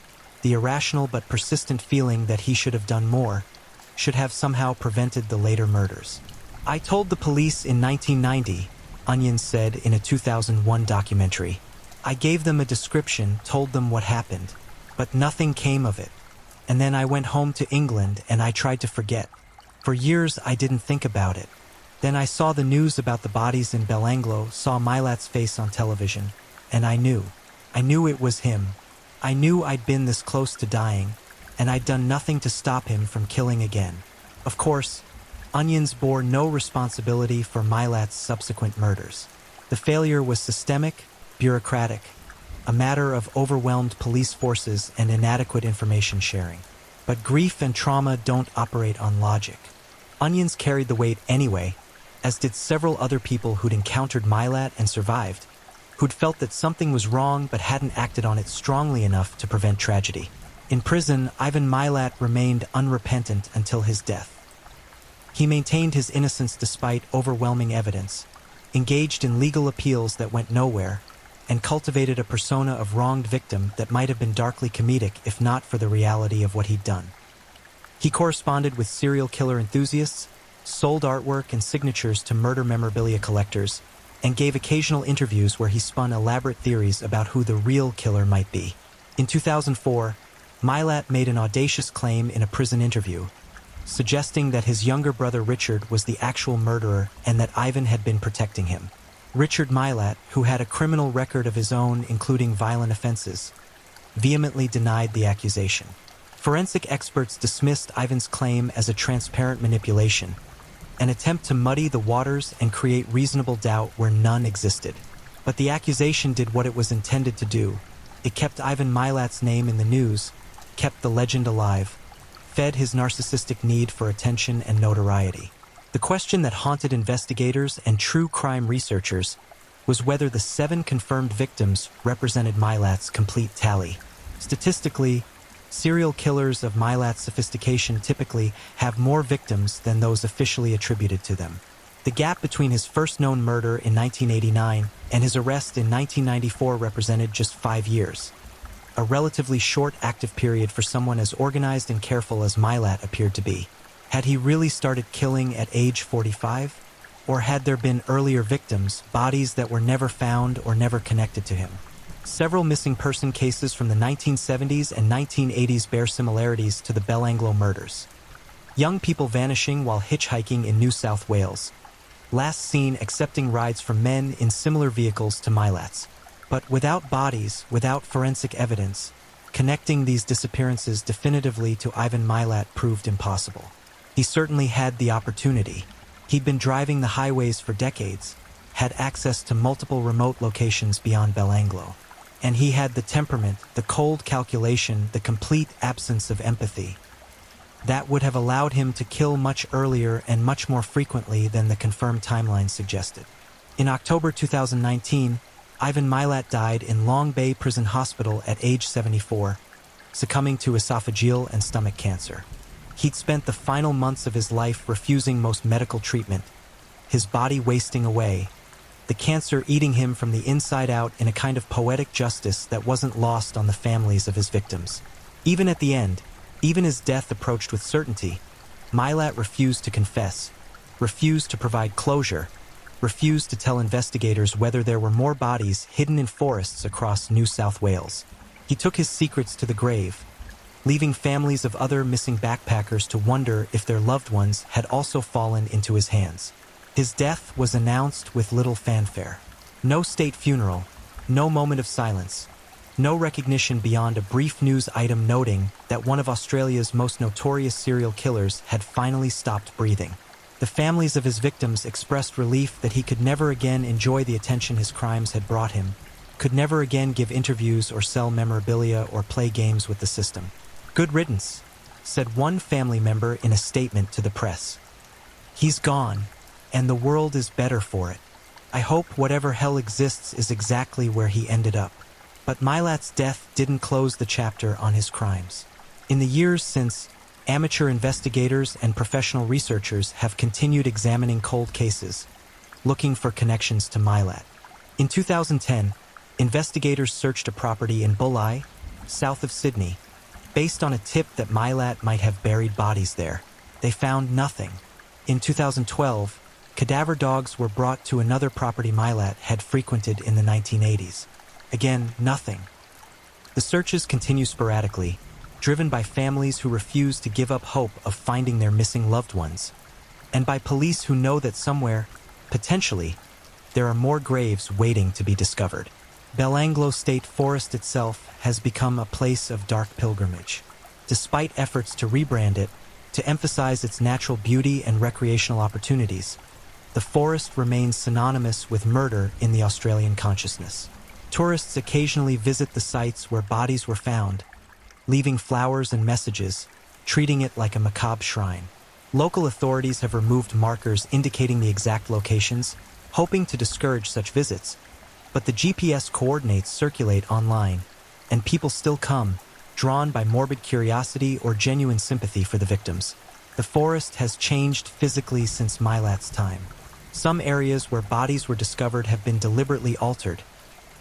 the irrational but persistent feeling that he should have done more, should have somehow prevented the later murders. "I told the police in 1990, Onions said in a 2001 documentary. I gave them a description, told them what happened, but nothing came of it. And then I went home to England and I tried to forget. For years I didn't think about it. Then I saw the news about the bodies in Belanglo, saw Milat's face on television, and I knew it was him. I knew I'd been this close to dying, and I'd done nothing to stop him from killing again." Of course, Onions bore no responsibility for Milat's subsequent murders. The failure was systemic, bureaucratic, a matter of overwhelmed police forces and inadequate information sharing. But grief and trauma don't operate on logic. Onions carried the weight anyway, as did several other people who'd encountered Milat and survived, who'd felt that something was wrong but hadn't acted on it strongly enough to prevent tragedy. In prison, Ivan Milat remained unrepentant until his death. He maintained his innocence despite overwhelming evidence, engaged in legal appeals that went nowhere, and cultivated a persona of wronged victim that might have been darkly comedic if not for the reality of what he'd done. He corresponded with serial killer enthusiasts, sold artwork and signatures to murder memorabilia collectors, and gave occasional interviews where he spun elaborate theories about who the real killer might be. In 2004, Milat made an audacious claim in a prison interview, suggesting that his younger brother Richard was the actual murderer and that Ivan had been protecting him. Richard Milat, who had a criminal record of his own including violent offenses, vehemently denied the accusation. Forensic experts dismissed Ivan's claim as a transparent manipulation, an attempt to muddy the waters and create reasonable doubt where none existed. But the accusation did what it was intended to do. It kept Ivan Milat's name in the news, kept the legend alive, fed his narcissistic need for attention and notoriety. The question that haunted investigators and true crime researchers was whether the 7 confirmed victims represented Milat's complete tally. Statistically, serial killers of Milat's sophistication typically have more victims than those officially attributed to them. The gap between his first known murder in 1989 and his arrest in 1994 represented just 5 years, a relatively short active period for someone as organized and careful as Milat appeared to be. Had he really started killing at age 45? Or had there been earlier victims, bodies that were never found or never connected to him? Several missing person cases from the 1970s and 1980s bear similarities to the Belanglo murders. Young people vanishing while hitchhiking in New South Wales, last seen accepting rides from men in similar vehicles to Milat's. But without bodies, without forensic evidence, connecting these disappearances definitively to Ivan Milat proved impossible. He certainly had the opportunity. He'd been driving the highways for decades, had access to multiple remote locations beyond Belanglo. And he had the temperament, the cold calculation, the complete absence of empathy. That would have allowed him to kill much earlier and much more frequently than the confirmed timeline suggested. In October 2019, Ivan Milat died in Long Bay Prison Hospital at age 74, succumbing to esophageal and stomach cancer. He'd spent the final months of his life refusing most medical treatment, his body wasting away, the cancer eating him from the inside out in a kind of poetic justice that wasn't lost on the families of his victims. Even at the end, even as death approached with certainty, Milat refused to confess, refused to provide closure, refused to tell investigators whether there were more bodies hidden in forests across New South Wales. He took his secrets to the grave, leaving families of other missing backpackers to wonder if their loved ones had also fallen into his hands. His death was announced with little fanfare. No state funeral, No moment of silence. No recognition beyond a brief news item noting that one of Australia's most notorious serial killers had finally stopped breathing. The families of his victims expressed relief that he could never again enjoy the attention his crimes had brought him, could never again give interviews or sell memorabilia or play games with the system. "Good riddance," said one family member in a statement to the press. "He's gone, and the world is better for it. I hope whatever hell exists is exactly where he ended up." But Milat's death didn't close the chapter on his crimes. In the years since, amateur investigators and professional researchers have continued examining cold cases, looking for connections to Milat. In 2010, investigators searched a property in Bulli, south of Sydney, based on a tip that Milat might have buried bodies there. They found nothing. In 2012, cadaver dogs were brought to another property Milat had frequented in the 1980s. Again, nothing. The searches continue sporadically, driven by families who refuse to give up hope of finding their missing loved ones, and by police who know that somewhere, potentially, there are more graves waiting to be discovered. Belanglo State Forest itself has become a place of dark pilgrimage. Despite efforts to rebrand it, to emphasize its natural beauty and recreational opportunities, the forest remains synonymous with murder in the Australian consciousness. Tourists occasionally visit the sites where bodies were found, leaving flowers and messages, treating it like a macabre shrine. Local authorities have removed markers indicating the exact locations, hoping to discourage such visits, but the GPS coordinates circulate online, and people still come, drawn by morbid curiosity or genuine sympathy for the victims. The forest has changed physically since Milat's time. Some areas where bodies were discovered have been deliberately altered,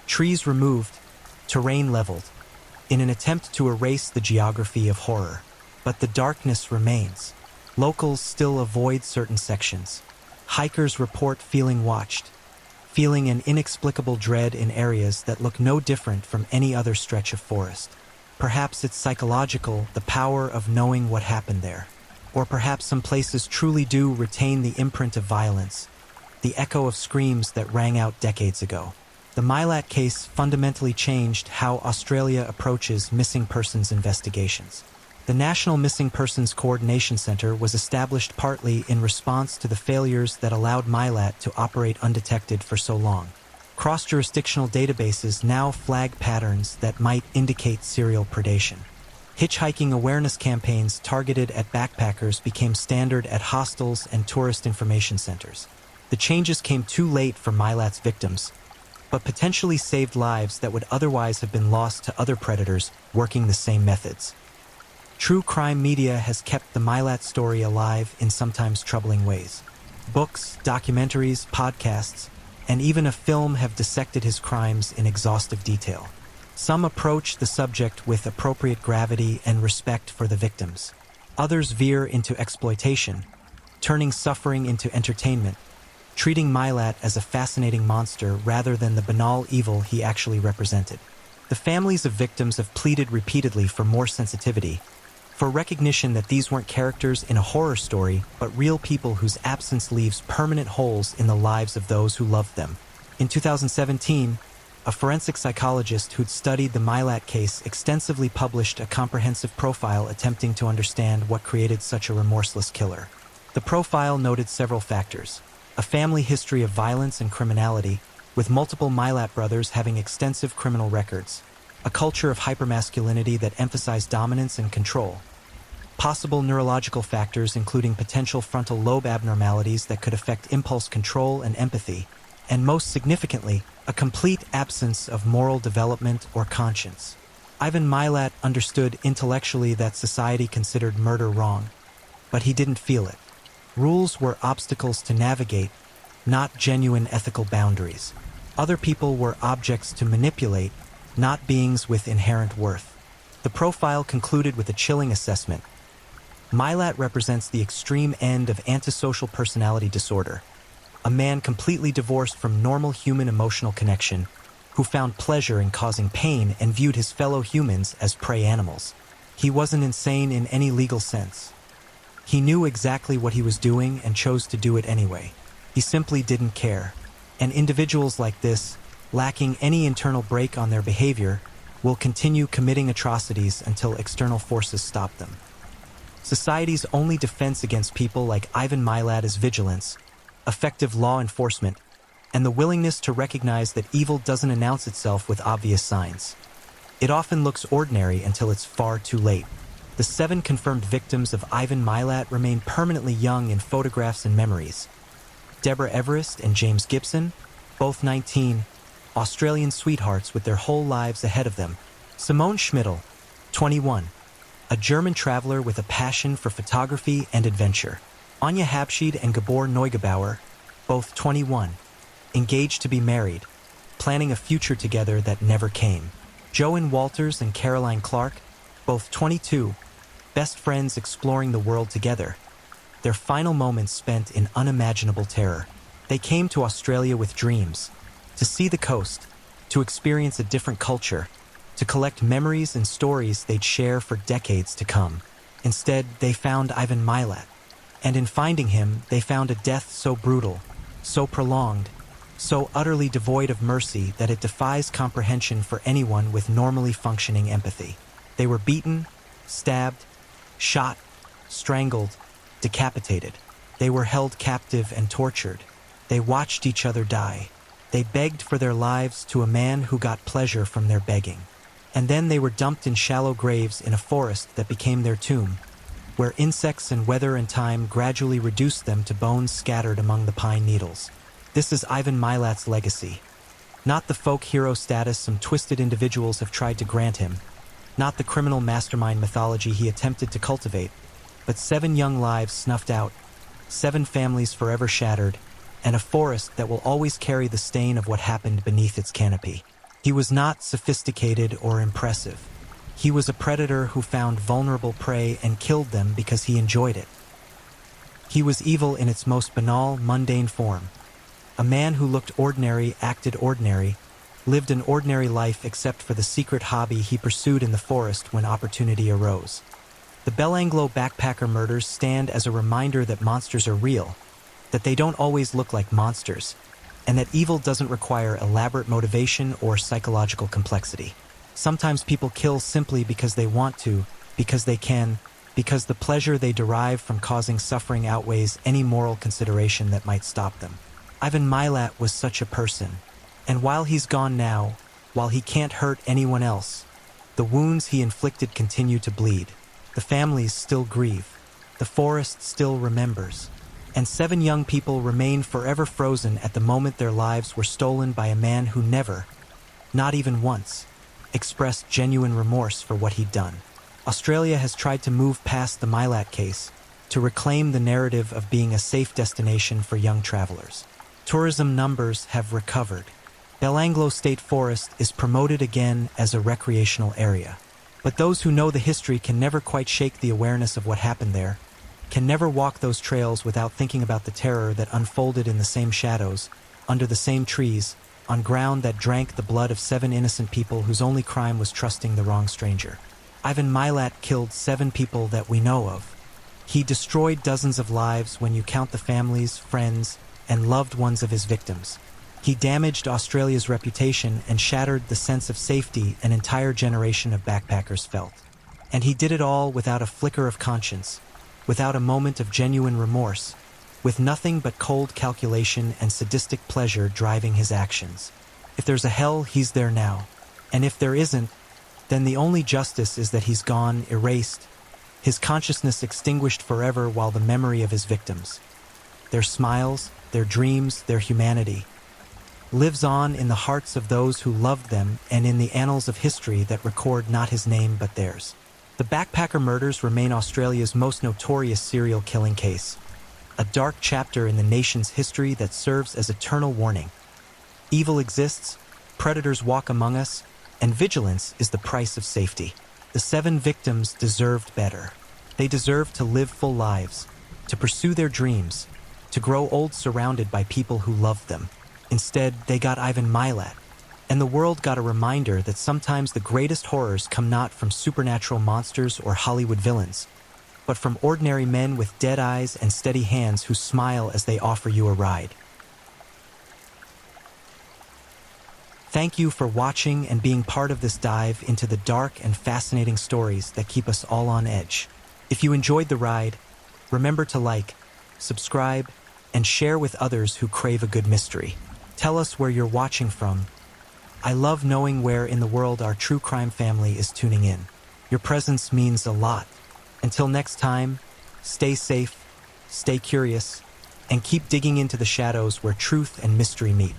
trees removed, terrain leveled, in an attempt to erase the geography of horror. But the darkness remains. Locals still avoid certain sections. Hikers report feeling watched, feeling an inexplicable dread in areas that look no different from any other stretch of forest. Perhaps it's psychological, the power of knowing what happened there. Or perhaps some places truly do retain the imprint of violence, the echo of screams that rang out decades ago. The Milat case fundamentally changed how Australia approaches missing persons investigations. The National Missing Persons Coordination Centre was established partly in response to the failures that allowed Milat to operate undetected for so long. Cross-jurisdictional databases now flag patterns that might indicate serial predation. Hitchhiking awareness campaigns targeted at backpackers became standard at hostels and tourist information centers. The changes came too late for Milat's victims, but potentially saved lives that would otherwise have been lost to other predators working the same methods. True crime media has kept the Milat story alive in sometimes troubling ways. Books, documentaries, podcasts, and even a film have dissected his crimes in exhaustive detail. Some approach the subject with appropriate gravity and respect for the victims. Others veer into exploitation, turning suffering into entertainment, treating Milat as a fascinating monster rather than the banal evil he actually represented. The families of victims have pleaded repeatedly for more sensitivity, for recognition that these weren't characters in a horror story, but real people whose absence leaves permanent holes in the lives of those who loved them. In 2017, a forensic psychologist who'd studied the Milat case extensively published a comprehensive profile attempting to understand what created such a remorseless killer. The profile noted several factors: a family history of violence and criminality, with multiple Milat brothers having extensive criminal records, a culture of hypermasculinity that emphasized dominance and control, possible neurological factors including potential frontal lobe abnormalities that could affect impulse control and empathy, and most significantly, a complete absence of moral development or conscience. Ivan Milat understood intellectually that society considered murder wrong, but he didn't feel it. Rules were obstacles to navigate, not genuine ethical boundaries. Other people were objects to manipulate, not beings with inherent worth. The profile concluded with a chilling assessment. Milat represents the extreme end of antisocial personality disorder, a man completely divorced from normal human emotional connection, who found pleasure in causing pain and viewed his fellow humans as prey animals. He wasn't insane in any legal sense. He knew exactly what he was doing and chose to do it anyway. He simply didn't care. And individuals like this, lacking any internal brake on their behavior, will continue committing atrocities until external forces stop them. Society's only defense against people like Ivan Milat is vigilance, effective law enforcement, and the willingness to recognize that evil doesn't announce itself with obvious signs. It often looks ordinary until it's far too late. The 7 confirmed victims of Ivan Milat remain permanently young in photographs and memories. Deborah Everest and James Gibson, both 19, Australian sweethearts with their whole lives ahead of them. Simone Schmidl, 21, a German traveler with a passion for photography and adventure. Anja Habschied and Gabor Neugebauer, both 21, engaged to be married, planning a future together that never came. Joan Walters and Caroline Clark, both 22, best friends exploring the world together. Their final moments spent in unimaginable terror. They came to Australia with dreams, to see the coast, to experience a different culture, to collect memories and stories they'd share for decades to come. Instead, they found Ivan Milat, and in finding him, they found a death so brutal, so prolonged, so utterly devoid of mercy that it defies comprehension for anyone with normally functioning empathy. They were beaten, stabbed, shot, strangled, decapitated. They were held captive and tortured. They watched each other die. They begged for their lives to a man who got pleasure from their begging. And then they were dumped in shallow graves in a forest that became their tomb, where insects and weather and time gradually reduced them to bones scattered among the pine needles. This is Ivan Milat's legacy. Not the folk hero status some twisted individuals have tried to grant him, not the criminal mastermind mythology he attempted to cultivate, but 7 young lives snuffed out, 7 families forever shattered, and a forest that will always carry the stain of what happened beneath its canopy. He was not sophisticated or impressive. He was a predator who found vulnerable prey and killed them because he enjoyed it. He was evil in its most banal, mundane form. A man who looked ordinary, acted ordinary, lived an ordinary life except for the secret hobby he pursued in the forest when opportunity arose. The Belanglo backpacker murders stand as a reminder that monsters are real, that they don't always look like monsters, and that evil doesn't require elaborate motivation or psychological complexity. Sometimes people kill simply because they want to, because they can, because the pleasure they derive from causing suffering outweighs any moral consideration that might stop them. Ivan Milat was such a person, and while he's gone now, while he can't hurt anyone else, the wounds he inflicted continue to bleed. The families still grieve, the forest still remembers, and 7 young people remain forever frozen at the moment their lives were stolen by a man who never, not even once, expressed genuine remorse for what he'd done. Australia has tried to move past the Milat case, to reclaim the narrative of being a safe destination for young travelers. Tourism numbers have recovered. Belanglo State Forest is promoted again as a recreational area. But those who know the history can never quite shake the awareness of what happened there, can never walk those trails without thinking about the terror that unfolded in the same shadows, under the same trees, on ground that drank the blood of 7 innocent people whose only crime was trusting the wrong stranger. Ivan Milat killed 7 people that we know of. He destroyed dozens of lives when you count the families, friends, and loved ones of his victims. He damaged Australia's reputation and shattered the sense of safety an entire generation of backpackers felt. And he did it all without a flicker of conscience, without a moment of genuine remorse, with nothing but cold calculation and sadistic pleasure driving his actions. If there's a hell, he's there now. And if there isn't, then the only justice is that he's gone, erased, his consciousness extinguished forever while the memory of his victims, their smiles, their dreams, their humanity, lives on in the hearts of those who loved them and in the annals of history that record not his name but theirs. The backpacker murders remain Australia's most notorious serial killing case, a dark chapter in the nation's history that serves as eternal warning. Evil exists, predators walk among us, and vigilance is the price of safety. The 7 victims deserved better. They deserved to live full lives, to pursue their dreams, to grow old surrounded by people who loved them. Instead, they got Ivan Milat, and the world got a reminder that sometimes the greatest horrors come not from supernatural monsters or Hollywood villains, but from ordinary men with dead eyes and steady hands who smile as they offer you a ride. Thank you for watching and being part of this dive into the dark and fascinating stories that keep us all on edge. If you enjoyed the ride, remember to like, subscribe, and share with others who crave a good mystery. Tell us where you're watching from. I love knowing where in the world our true crime family is tuning in. Your presence means a lot. Until next time, stay safe, stay curious, and keep digging into the shadows where truth and mystery meet.